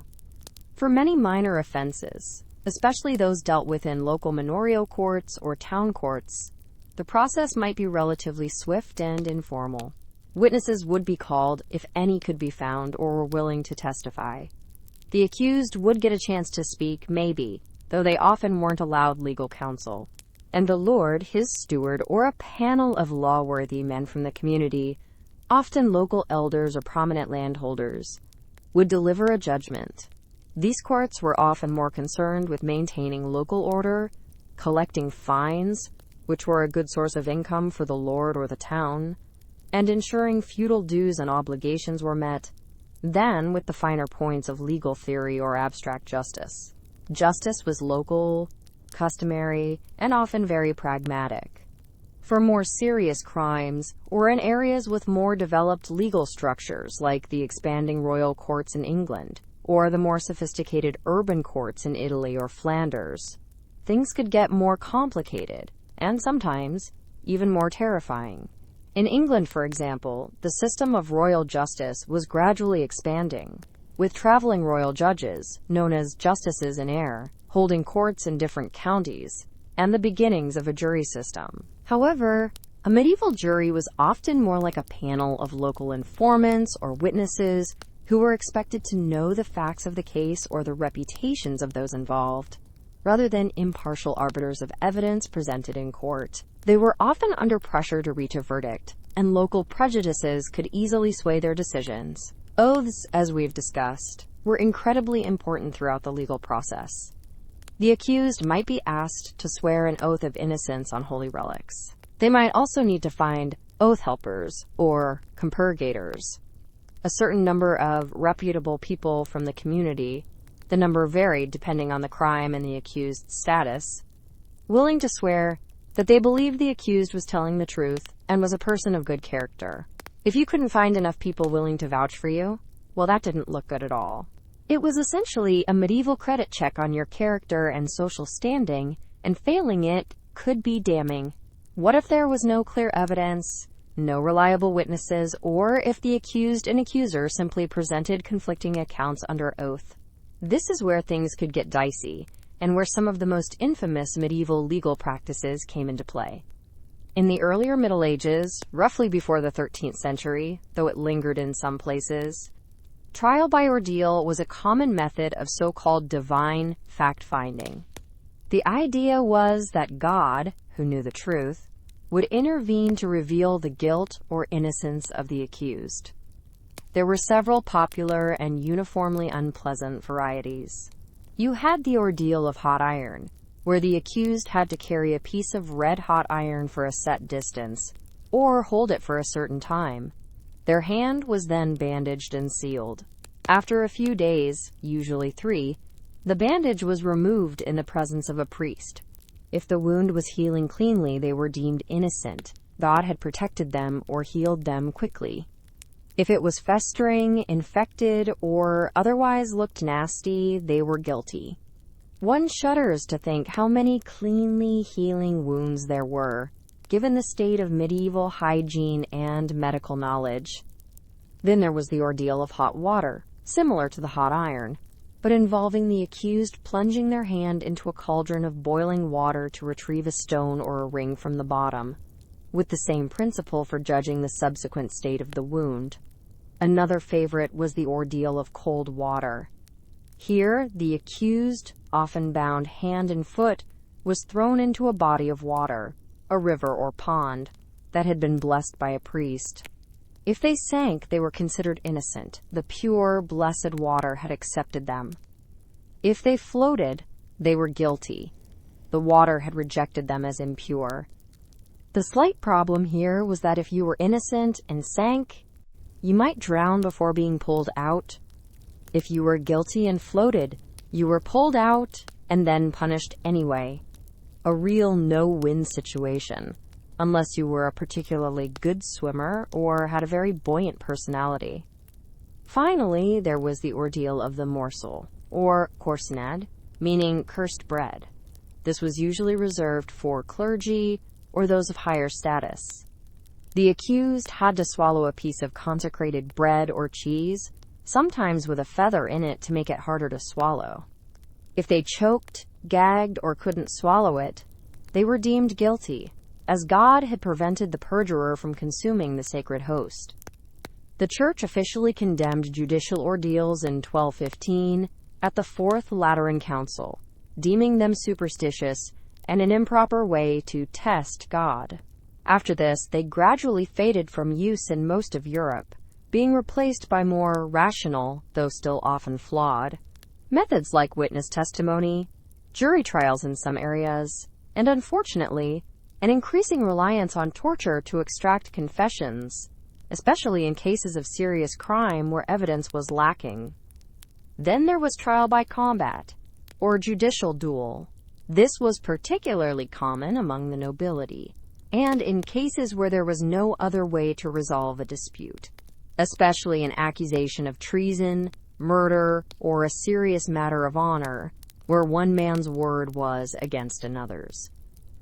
For many minor offenses, especially those dealt with in local manorial courts or town courts, the process might be relatively swift and informal. Witnesses would be called if any could be found or were willing to testify. The accused would get a chance to speak, maybe, though they often weren't allowed legal counsel. And the Lord, his steward, or a panel of law-worthy men from the community, often local elders or prominent landholders, would deliver a judgment. These courts were often more concerned with maintaining local order, collecting fines, which were a good source of income for the lord or the town, and ensuring feudal dues and obligations were met, than with the finer points of legal theory or abstract justice. Justice was local, customary, and often very pragmatic. For more serious crimes, or in areas with more developed legal structures, like the expanding royal courts in England, or the more sophisticated urban courts in Italy or Flanders, things could get more complicated, and sometimes even more terrifying. In England, for example, the system of royal justice was gradually expanding, with traveling royal judges, known as justices in eyre, holding courts in different counties, and the beginnings of a jury system. However, a medieval jury was often more like a panel of local informants or witnesses who were expected to know the facts of the case or the reputations of those involved, rather than impartial arbiters of evidence presented in court. They were often under pressure to reach a verdict, and local prejudices could easily sway their decisions. Oaths, as we've discussed, were incredibly important throughout the legal process. The accused might be asked to swear an oath of innocence on holy relics. They might also need to find oath helpers, or compurgators, a certain number of reputable people from the community, the number varied depending on the crime and the accused's status, willing to swear that they believed the accused was telling the truth and was a person of good character. If you couldn't find enough people willing to vouch for you, well, that didn't look good at all. It was essentially a medieval credit check on your character and social standing, and failing it could be damning. What if there was no clear evidence, no reliable witnesses, or if the accused and accuser simply presented conflicting accounts under oath? This is where things could get dicey, and where some of the most infamous medieval legal practices came into play. In the earlier Middle Ages, roughly before the 13th century, though it lingered in some places, trial by ordeal was a common method of so-called divine fact-finding. The idea was that God, who knew the truth, would intervene to reveal the guilt or innocence of the accused. There were several popular and uniformly unpleasant varieties. You had the ordeal of hot iron, where the accused had to carry a piece of red-hot iron for a set distance, or hold it for a certain time. Their hand was then bandaged and sealed. After a few days, usually 3, the bandage was removed in the presence of a priest. If the wound was healing cleanly, they were deemed innocent. God had protected them or healed them quickly. If it was festering, infected, or otherwise looked nasty, they were guilty. One shudders to think how many cleanly healing wounds there were, given the state of medieval hygiene and medical knowledge. Then there was the ordeal of hot water, similar to the hot iron, but involving the accused plunging their hand into a cauldron of boiling water to retrieve a stone or a ring from the bottom, with the same principle for judging the subsequent state of the wound. Another favorite was the ordeal of cold water. Here, the accused, often bound hand and foot, was thrown into a body of water, a river or pond, that had been blessed by a priest. If they sank, they were considered innocent. The pure, blessed water had accepted them. If they floated, they were guilty. The water had rejected them as impure. The slight problem here was that if you were innocent and sank, you might drown before being pulled out. If you were guilty and floated, you were pulled out and then punished anyway. A real no-win situation, unless you were a particularly good swimmer or had a very buoyant personality. Finally, there was the ordeal of the morsel, or corsned, meaning cursed bread. This was usually reserved for clergy or those of higher status. The accused had to swallow a piece of consecrated bread or cheese, sometimes with a feather in it to make it harder to swallow. If they choked, gagged, or couldn't swallow it, they were deemed guilty, as God had prevented the perjurer from consuming the sacred host. The Church officially condemned judicial ordeals in 1215 at the Fourth Lateran Council, deeming them superstitious and an improper way to test God. After this, they gradually faded from use in most of Europe, being replaced by more rational, though still often flawed, methods like witness testimony, jury trials in some areas, and unfortunately, an increasing reliance on torture to extract confessions, especially in cases of serious crime where evidence was lacking. Then there was trial by combat, or judicial duel. This was particularly common among the nobility, and in cases where there was no other way to resolve a dispute, especially an accusation of treason, murder, or a serious matter of honor, where one man's word was against another's.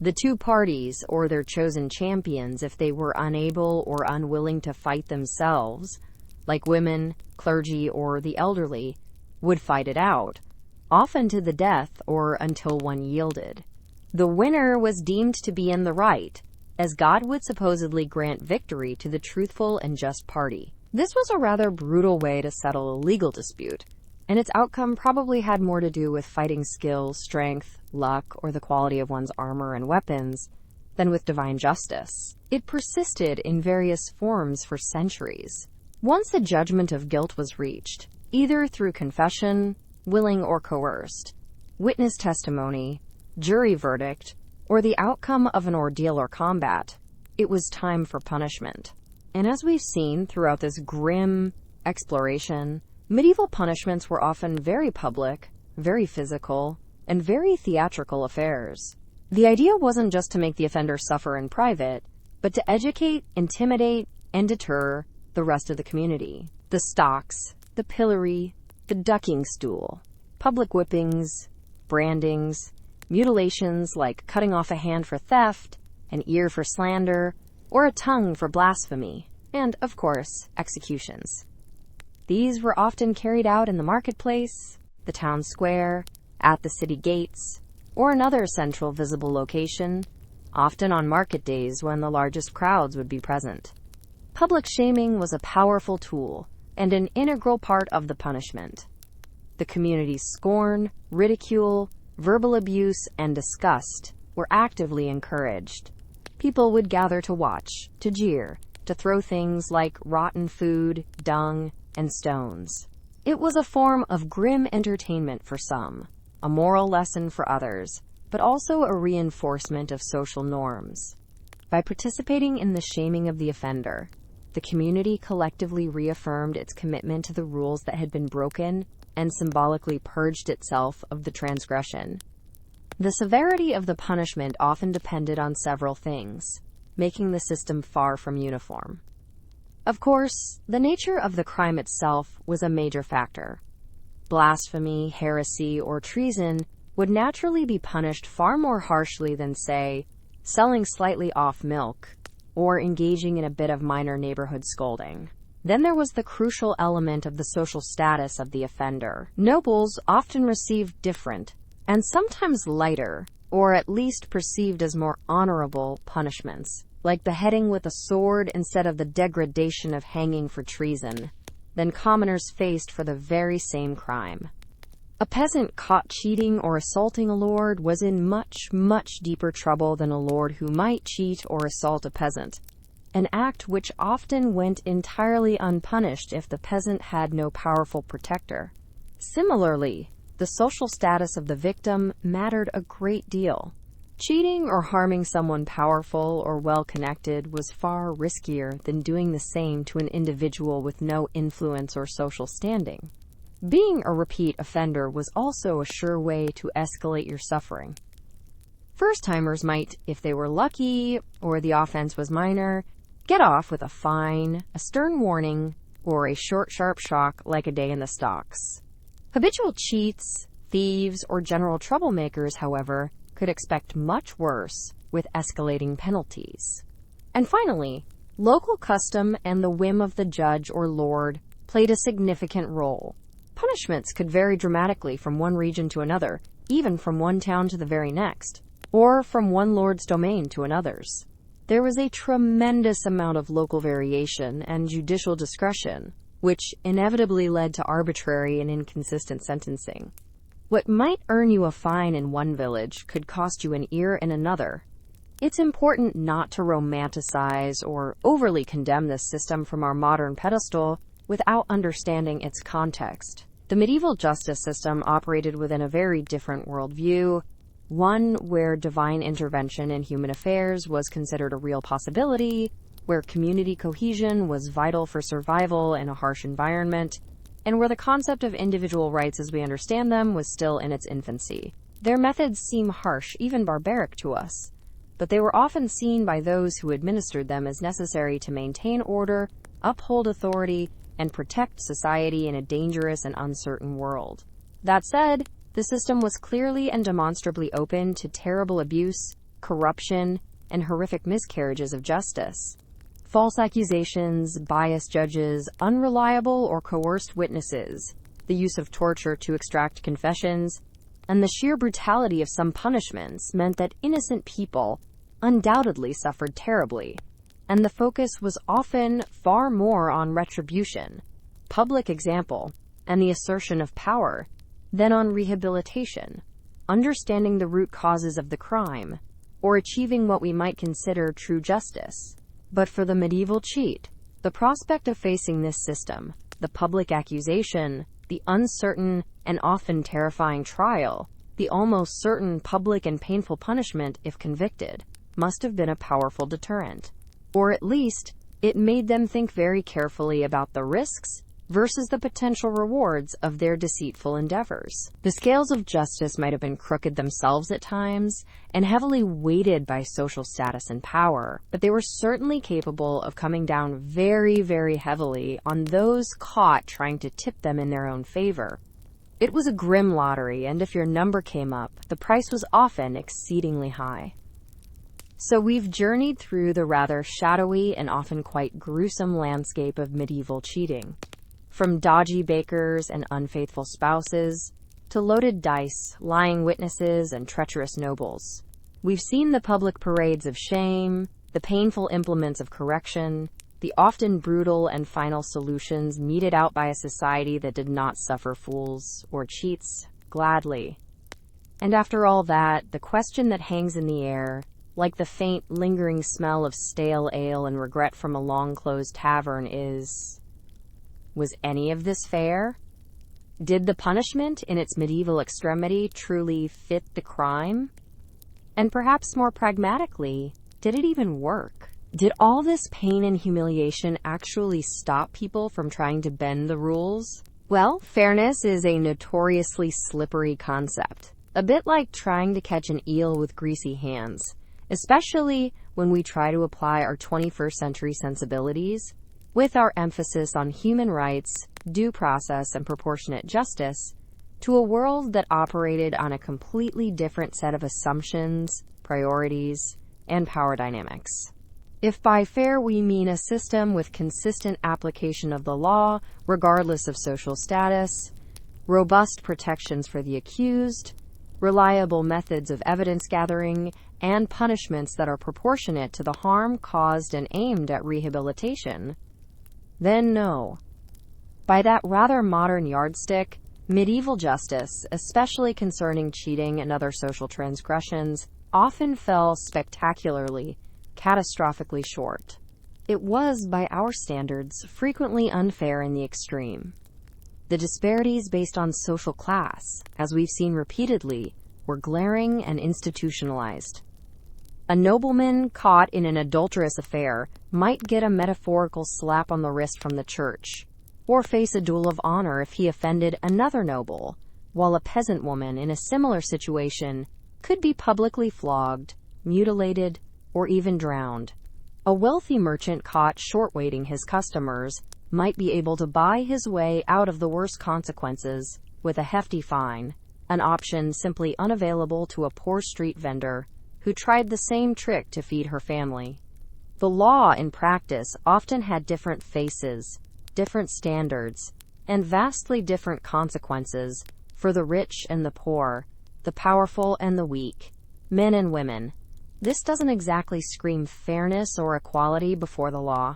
The two parties, or their chosen champions if they were unable or unwilling to fight themselves, like women, clergy, or the elderly, would fight it out, often to the death or until one yielded. The winner was deemed to be in the right, as God would supposedly grant victory to the truthful and just party. This was a rather brutal way to settle a legal dispute, and its outcome probably had more to do with fighting skill, strength, luck, or the quality of one's armor and weapons than with divine justice. It persisted in various forms for centuries. Once a judgment of guilt was reached, either through confession, willing or coerced, witness testimony, jury verdict, or the outcome of an ordeal or combat, it was time for punishment. And as we've seen throughout this grim exploration, medieval punishments were often very public, very physical, and very theatrical affairs. The idea wasn't just to make the offender suffer in private, but to educate, intimidate, and deter the rest of the community. The stocks, the pillory, the ducking stool, public whippings, brandings, mutilations like cutting off a hand for theft, an ear for slander, or a tongue for blasphemy, and, of course, executions. These were often carried out in the marketplace, the town square, at the city gates, or another central visible location, often on market days when the largest crowds would be present. Public shaming was a powerful tool and an integral part of the punishment. The community's scorn, ridicule, verbal abuse, and disgust were actively encouraged. People would gather to watch, to jeer, to throw things like rotten food, dung, and stones. It was a form of grim entertainment for some, a moral lesson for others, but also a reinforcement of social norms. By participating in the shaming of the offender, the community collectively reaffirmed its commitment to the rules that had been broken and symbolically purged itself of the transgression. The severity of the punishment often depended on several things, making the system far from uniform. Of course, the nature of the crime itself was a major factor. Blasphemy, heresy, or treason would naturally be punished far more harshly than, say, selling slightly off milk or engaging in a bit of minor neighborhood scolding. Then there was the crucial element of the social status of the offender. Nobles often received different, and sometimes lighter, or at least perceived as more honorable, punishments, like beheading with a sword instead of the degradation of hanging for treason, than commoners faced for the very same crime. A peasant caught cheating or assaulting a lord was in much, much deeper trouble than a lord who might cheat or assault a peasant, an act which often went entirely unpunished if the peasant had no powerful protector. Similarly, the social status of the victim mattered a great deal. Cheating or harming someone powerful or well-connected was far riskier than doing the same to an individual with no influence or social standing. Being a repeat offender was also a sure way to escalate your suffering. First-timers might, if they were lucky or the offense was minor, get off with a fine, a stern warning, or a short, sharp shock like a day in the stocks. Habitual cheats, thieves, or general troublemakers, however, could expect much worse, with escalating penalties. And finally, local custom and the whim of the judge or lord played a significant role. Punishments could vary dramatically from one region to another, even from one town to the very next, or from one lord's domain to another's. There was a tremendous amount of local variation and judicial discretion, which inevitably led to arbitrary and inconsistent sentencing. What might earn you a fine in one village could cost you an ear in another. It's important not to romanticize or overly condemn this system from our modern pedestal without understanding its context. The medieval justice system operated within a very different worldview, one where divine intervention in human affairs was considered a real possibility, where community cohesion was vital for survival in a harsh environment, and where the concept of individual rights as we understand them was still in its infancy. Their methods seem harsh, even barbaric to us, but they were often seen by those who administered them as necessary to maintain order, uphold authority, and protect society in a dangerous and uncertain world. That said, the system was clearly and demonstrably open to terrible abuse, corruption, and horrific miscarriages of justice. False accusations, biased judges, unreliable or coerced witnesses, the use of torture to extract confessions, and the sheer brutality of some punishments meant that innocent people undoubtedly suffered terribly, and the focus was often far more on retribution, public example, and the assertion of power than on rehabilitation, understanding the root causes of the crime, or achieving what we might consider true justice. But for the medieval cheat, the prospect of facing this system, the public accusation, the uncertain and often terrifying trial, the almost certain public and painful punishment if convicted, must have been a powerful deterrent. Or at least, it made them think very carefully about the risks versus the potential rewards of their deceitful endeavors. The scales of justice might have been crooked themselves at times, and heavily weighted by social status and power, but they were certainly capable of coming down very, very heavily on those caught trying to tip them in their own favor. It was a grim lottery, and if your number came up, the price was often exceedingly high. So we've journeyed through the rather shadowy and often quite gruesome landscape of medieval cheating. From dodgy bakers and unfaithful spouses, to loaded dice, lying witnesses, and treacherous nobles. We've seen the public parades of shame, the painful implements of correction, the often brutal and final solutions meted out by a society that did not suffer fools or cheats gladly. And after all that, the question that hangs in the air, like the faint, lingering smell of stale ale and regret from a long-closed tavern, is: was any of this fair? Did the punishment in its medieval extremity truly fit the crime? And perhaps more pragmatically, did it even work? Did all this pain and humiliation actually stop people from trying to bend the rules? Well, fairness is a notoriously slippery concept, a bit like trying to catch an eel with greasy hands, especially when we try to apply our 21st century sensibilities, with our emphasis on human rights, due process, and proportionate justice, to a world that operated on a completely different set of assumptions, priorities, and power dynamics. If by fair we mean a system with consistent application of the law, regardless of social status, robust protections for the accused, reliable methods of evidence gathering, and punishments that are proportionate to the harm caused and aimed at rehabilitation, then no. By that rather modern yardstick, medieval justice, especially concerning cheating and other social transgressions, often fell spectacularly, catastrophically short. It was, by our standards, frequently unfair in the extreme. The disparities based on social class, as we've seen repeatedly, were glaring and institutionalized. A nobleman caught in an adulterous affair might get a metaphorical slap on the wrist from the church, or face a duel of honor if he offended another noble, while a peasant woman in a similar situation could be publicly flogged, mutilated, or even drowned. A wealthy merchant caught short-weighting his customers might be able to buy his way out of the worst consequences with a hefty fine, an option simply unavailable to a poor street vendor who tried the same trick to feed her family. The law in practice often had different faces, different standards, and vastly different consequences for the rich and the poor, the powerful and the weak, men and women. This doesn't exactly scream fairness or equality before the law.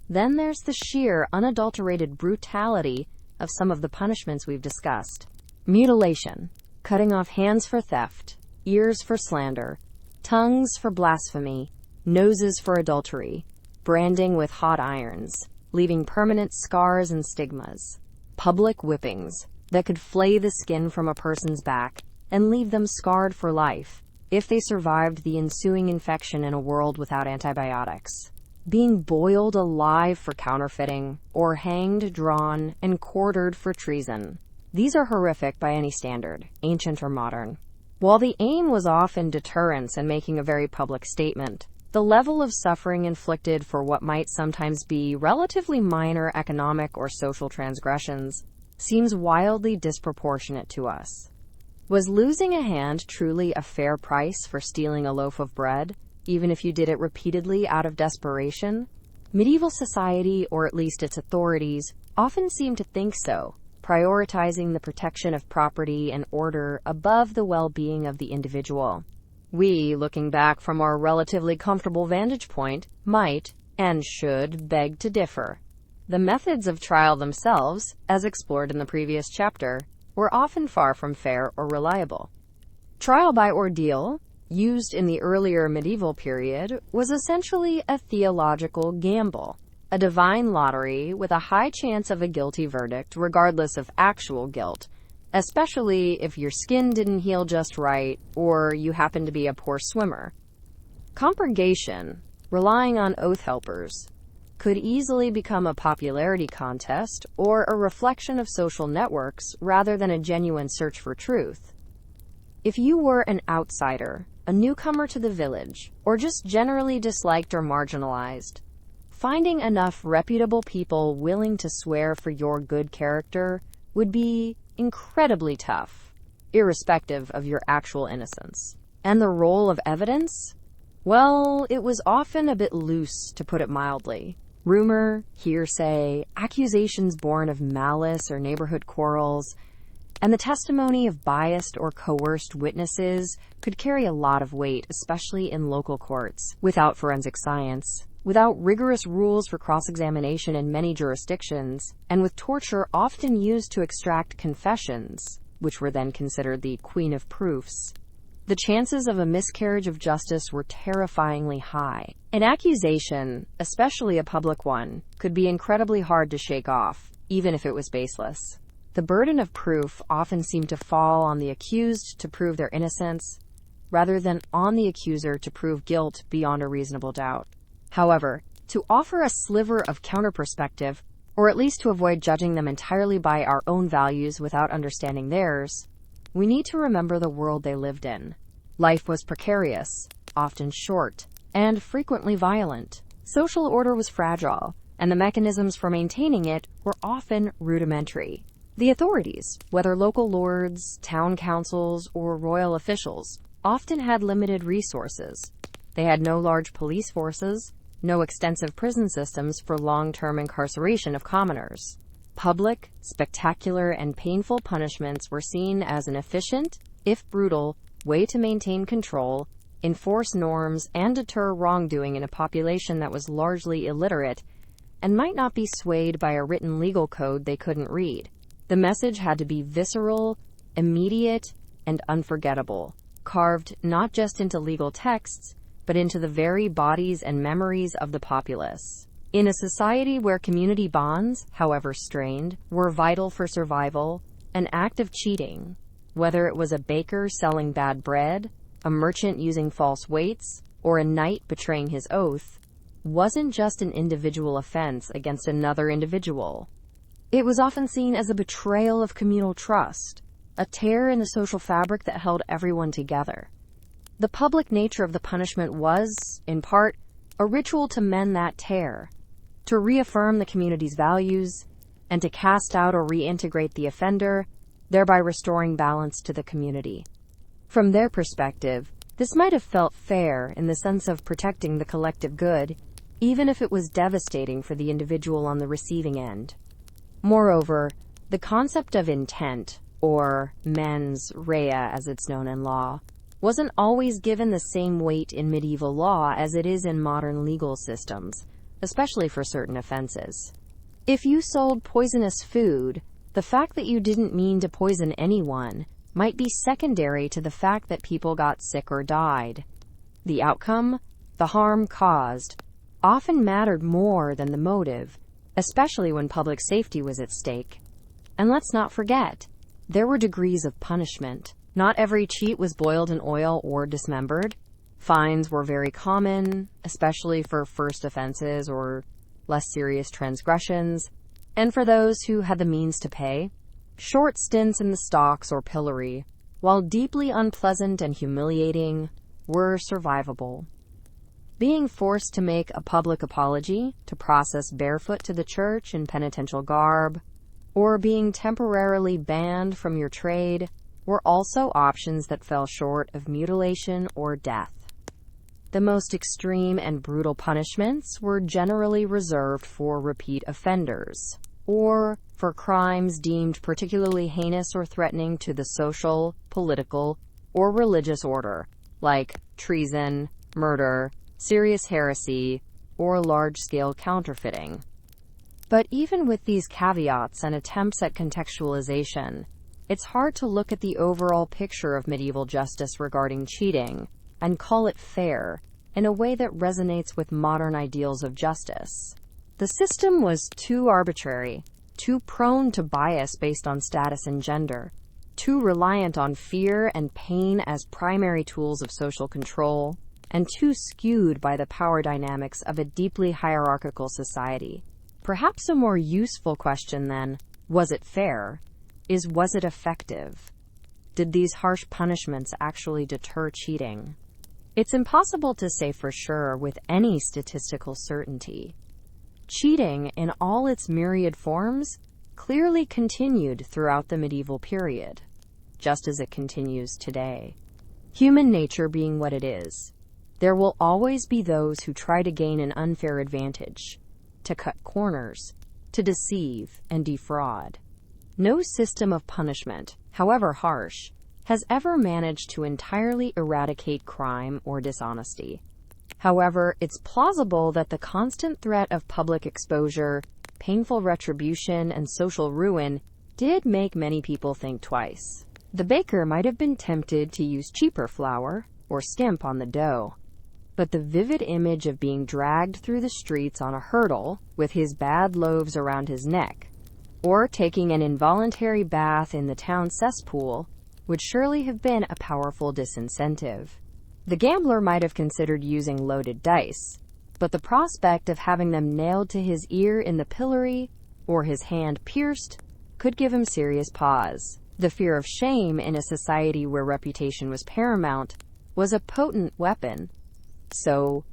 Then there's the sheer, unadulterated brutality of some of the punishments we've discussed. Mutilation, cutting off hands for theft, ears for slander, tongues for blasphemy, noses for adultery, branding with hot irons, leaving permanent scars and stigmas, public whippings that could flay the skin from a person's back and leave them scarred for life if they survived the ensuing infection in a world without antibiotics. Being boiled alive for counterfeiting, or hanged, drawn, and quartered for treason. These are horrific by any standard, ancient or modern. While the aim was often deterrence and making a very public statement, the level of suffering inflicted for what might sometimes be relatively minor economic or social transgressions seems wildly disproportionate to us. Was losing a hand truly a fair price for stealing a loaf of bread, even if you did it repeatedly out of desperation? Medieval society, or at least its authorities, often seem to think so, prioritizing the protection of property and order above the well-being of the individual. We, looking back from our relatively comfortable vantage point, might and should beg to differ. The methods of trial themselves, as explored in the previous chapter, were often far from fair or reliable. Trial by ordeal, used in the earlier medieval period, was essentially a theological gamble, a divine lottery with a high chance of a guilty verdict regardless of actual guilt, especially if your skin didn't heal just right or you happened to be a poor swimmer. Compurgation, relying on oath helpers, could easily become a popularity contest or a reflection of social networks rather than a genuine search for truth. If you were an outsider, a newcomer to the village, or just generally disliked or marginalized, finding enough reputable people willing to swear for your good character would be incredibly tough, irrespective of your actual innocence. And the role of evidence? Well, it was often a bit loose, to put it mildly. Rumor, hearsay, accusations born of malice or neighborhood quarrels, and the testimony of biased or coerced witnesses could carry a lot of weight, especially in local courts. Without forensic science, without rigorous rules for cross-examination in many jurisdictions, and with torture often used to extract confessions, which were then considered the queen of proofs, the chances of a miscarriage of justice were terrifyingly high. An accusation, especially a public one, could be incredibly hard to shake off, even if it was baseless. The burden of proof often seemed to fall on the accused to prove their innocence, rather than on the accuser to prove guilt beyond a reasonable doubt. However, to offer a sliver of counter-perspective, or at least to avoid judging them entirely by our own values without understanding theirs, we need to remember the world they lived in. Life was precarious, often short, and frequently violent. Social order was fragile, and the mechanisms for maintaining it were often rudimentary. The authorities, whether local lords, town councils, or royal officials, often had limited resources. They had no large police forces, no extensive prison systems for long-term incarceration of commoners. Public, spectacular, and painful punishments were seen as an efficient, if brutal, way to maintain control, enforce norms, and deter wrongdoing in a population that was largely illiterate and might not be swayed by a written legal code they couldn't read. The message had to be visceral, immediate, and unforgettable, carved not just into legal texts, but into the very bodies and memories of the populace. In a society where community bonds, however strained, were vital for survival, an act of cheating, whether it was a baker selling bad bread, a merchant using false weights, or a knight betraying his oath, wasn't just an individual offense against another individual. It was often seen as a betrayal of communal trust, a tear in the social fabric that held everyone together. The public nature of the punishment was, in part, a ritual to mend that tear, to reaffirm the community's values, and to cast out or reintegrate the offender, thereby restoring balance to the community. From their perspective, this might have felt fair in the sense of protecting the collective good, even if it was devastating for the individual on the receiving end. Moreover, the concept of intent, or mens rea as it's known in law, wasn't always given the same weight in medieval law as it is in modern legal systems, especially for certain offenses. If you sold poisonous food, the fact that you didn't mean to poison anyone might be secondary to the fact that people got sick or died. The outcome, the harm caused, often mattered more than the motive, especially when public safety was at stake. And let's not forget, there were degrees of punishment. Not every cheat was boiled in oil or dismembered. Fines were very common, especially for first offenses or less serious transgressions, and for those who had the means to pay, short stints in the stocks or pillory, while deeply unpleasant and humiliating, were survivable. Being forced to make a public apology, to process barefoot to the church in penitential garb, or being temporarily banned from your trade were also options that fell short of mutilation or death. The most extreme and brutal punishments were generally reserved for repeat offenders, or for crimes deemed particularly heinous or threatening to the social, political, or religious order, like treason, murder, serious heresy, or large-scale counterfeiting. But even with these caveats and attempts at contextualization, it's hard to look at the overall picture of medieval justice regarding cheating and call it fair in a way that resonates with modern ideals of justice. The system was too arbitrary, too prone to bias based on status and gender, too reliant on fear and pain as primary tools of social control, and too skewed by the power dynamics of a deeply hierarchical society. Perhaps a more useful question then, was it fair? Was it effective? Did these harsh punishments actually deter cheating? It's impossible to say for sure with any statistical certainty. Cheating, in all its myriad forms, clearly continued throughout the medieval period, just as it continues today. Human nature being what it is, there will always be those who try to gain an unfair advantage, to cut corners, to deceive and defraud. No system of punishment, however harsh, has ever managed to entirely eradicate crime or dishonesty. However, it's plausible that the constant threat of public exposure, painful retribution, and social ruin did make many people think twice. The baker might have been tempted to use cheaper flour or skimp on the dough, but the vivid image of being dragged through the streets on a hurdle with his bad loaves around his neck, or taking an involuntary bath in the town cesspool, would surely have been a powerful disincentive. The gambler might have considered using loaded dice, but the prospect of having them nailed to his ear in the pillory or his hand pierced could give him serious pause. The fear of shame in a society where reputation was paramount was a potent weapon. So,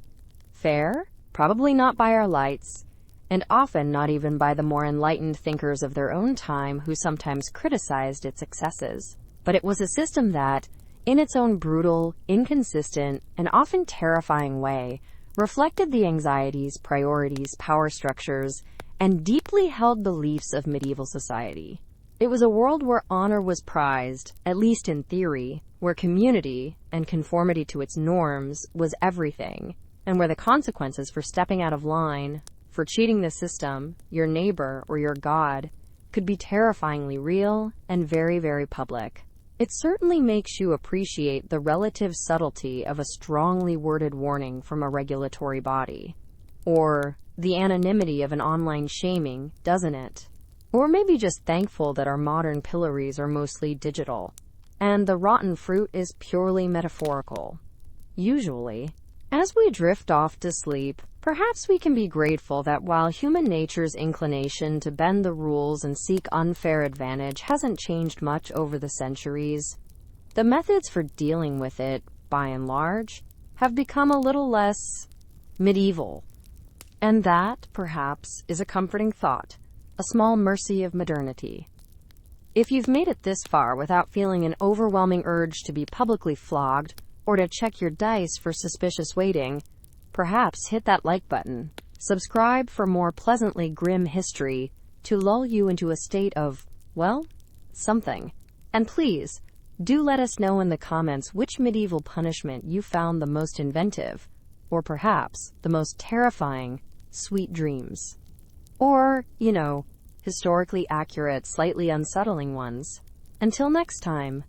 fair? Probably not by our lights, and often not even by the more enlightened thinkers of their own time who sometimes criticized its excesses. But it was a system that, in its own brutal, inconsistent, and often terrifying way, reflected the anxieties, priorities, power structures, and deeply held beliefs of medieval society. It was a world where honor was prized, at least in theory, where community and conformity to its norms was everything, and where the consequences for stepping out of line, for cheating the system, your neighbor, or your God, could be terrifyingly real and very, very public. It certainly makes you appreciate the relative subtlety of a strongly worded warning from a regulatory body, or the anonymity of an online shaming, doesn't it? Or maybe just thankful that our modern pillories are mostly digital, and the rotten fruit is purely metaphorical. Usually, as we drift off to sleep, perhaps we can be grateful that while human nature's inclination to bend the rules and seek unfair advantage hasn't changed much over the centuries, the methods for dealing with it, by and large, have become a little less medieval. And that, perhaps, is a comforting thought, a small mercy of modernity. If you've made it this far without feeling an overwhelming urge to be publicly flogged or to check your dice for suspicious waiting, perhaps hit that like button. Subscribe for more pleasantly grim history to lull you into a state of, well, something. And please, do let us know in the comments which medieval punishment you found the most inventive, or perhaps the most terrifying. Sweet dreams. Or, historically accurate, slightly unsettling ones. Until next time.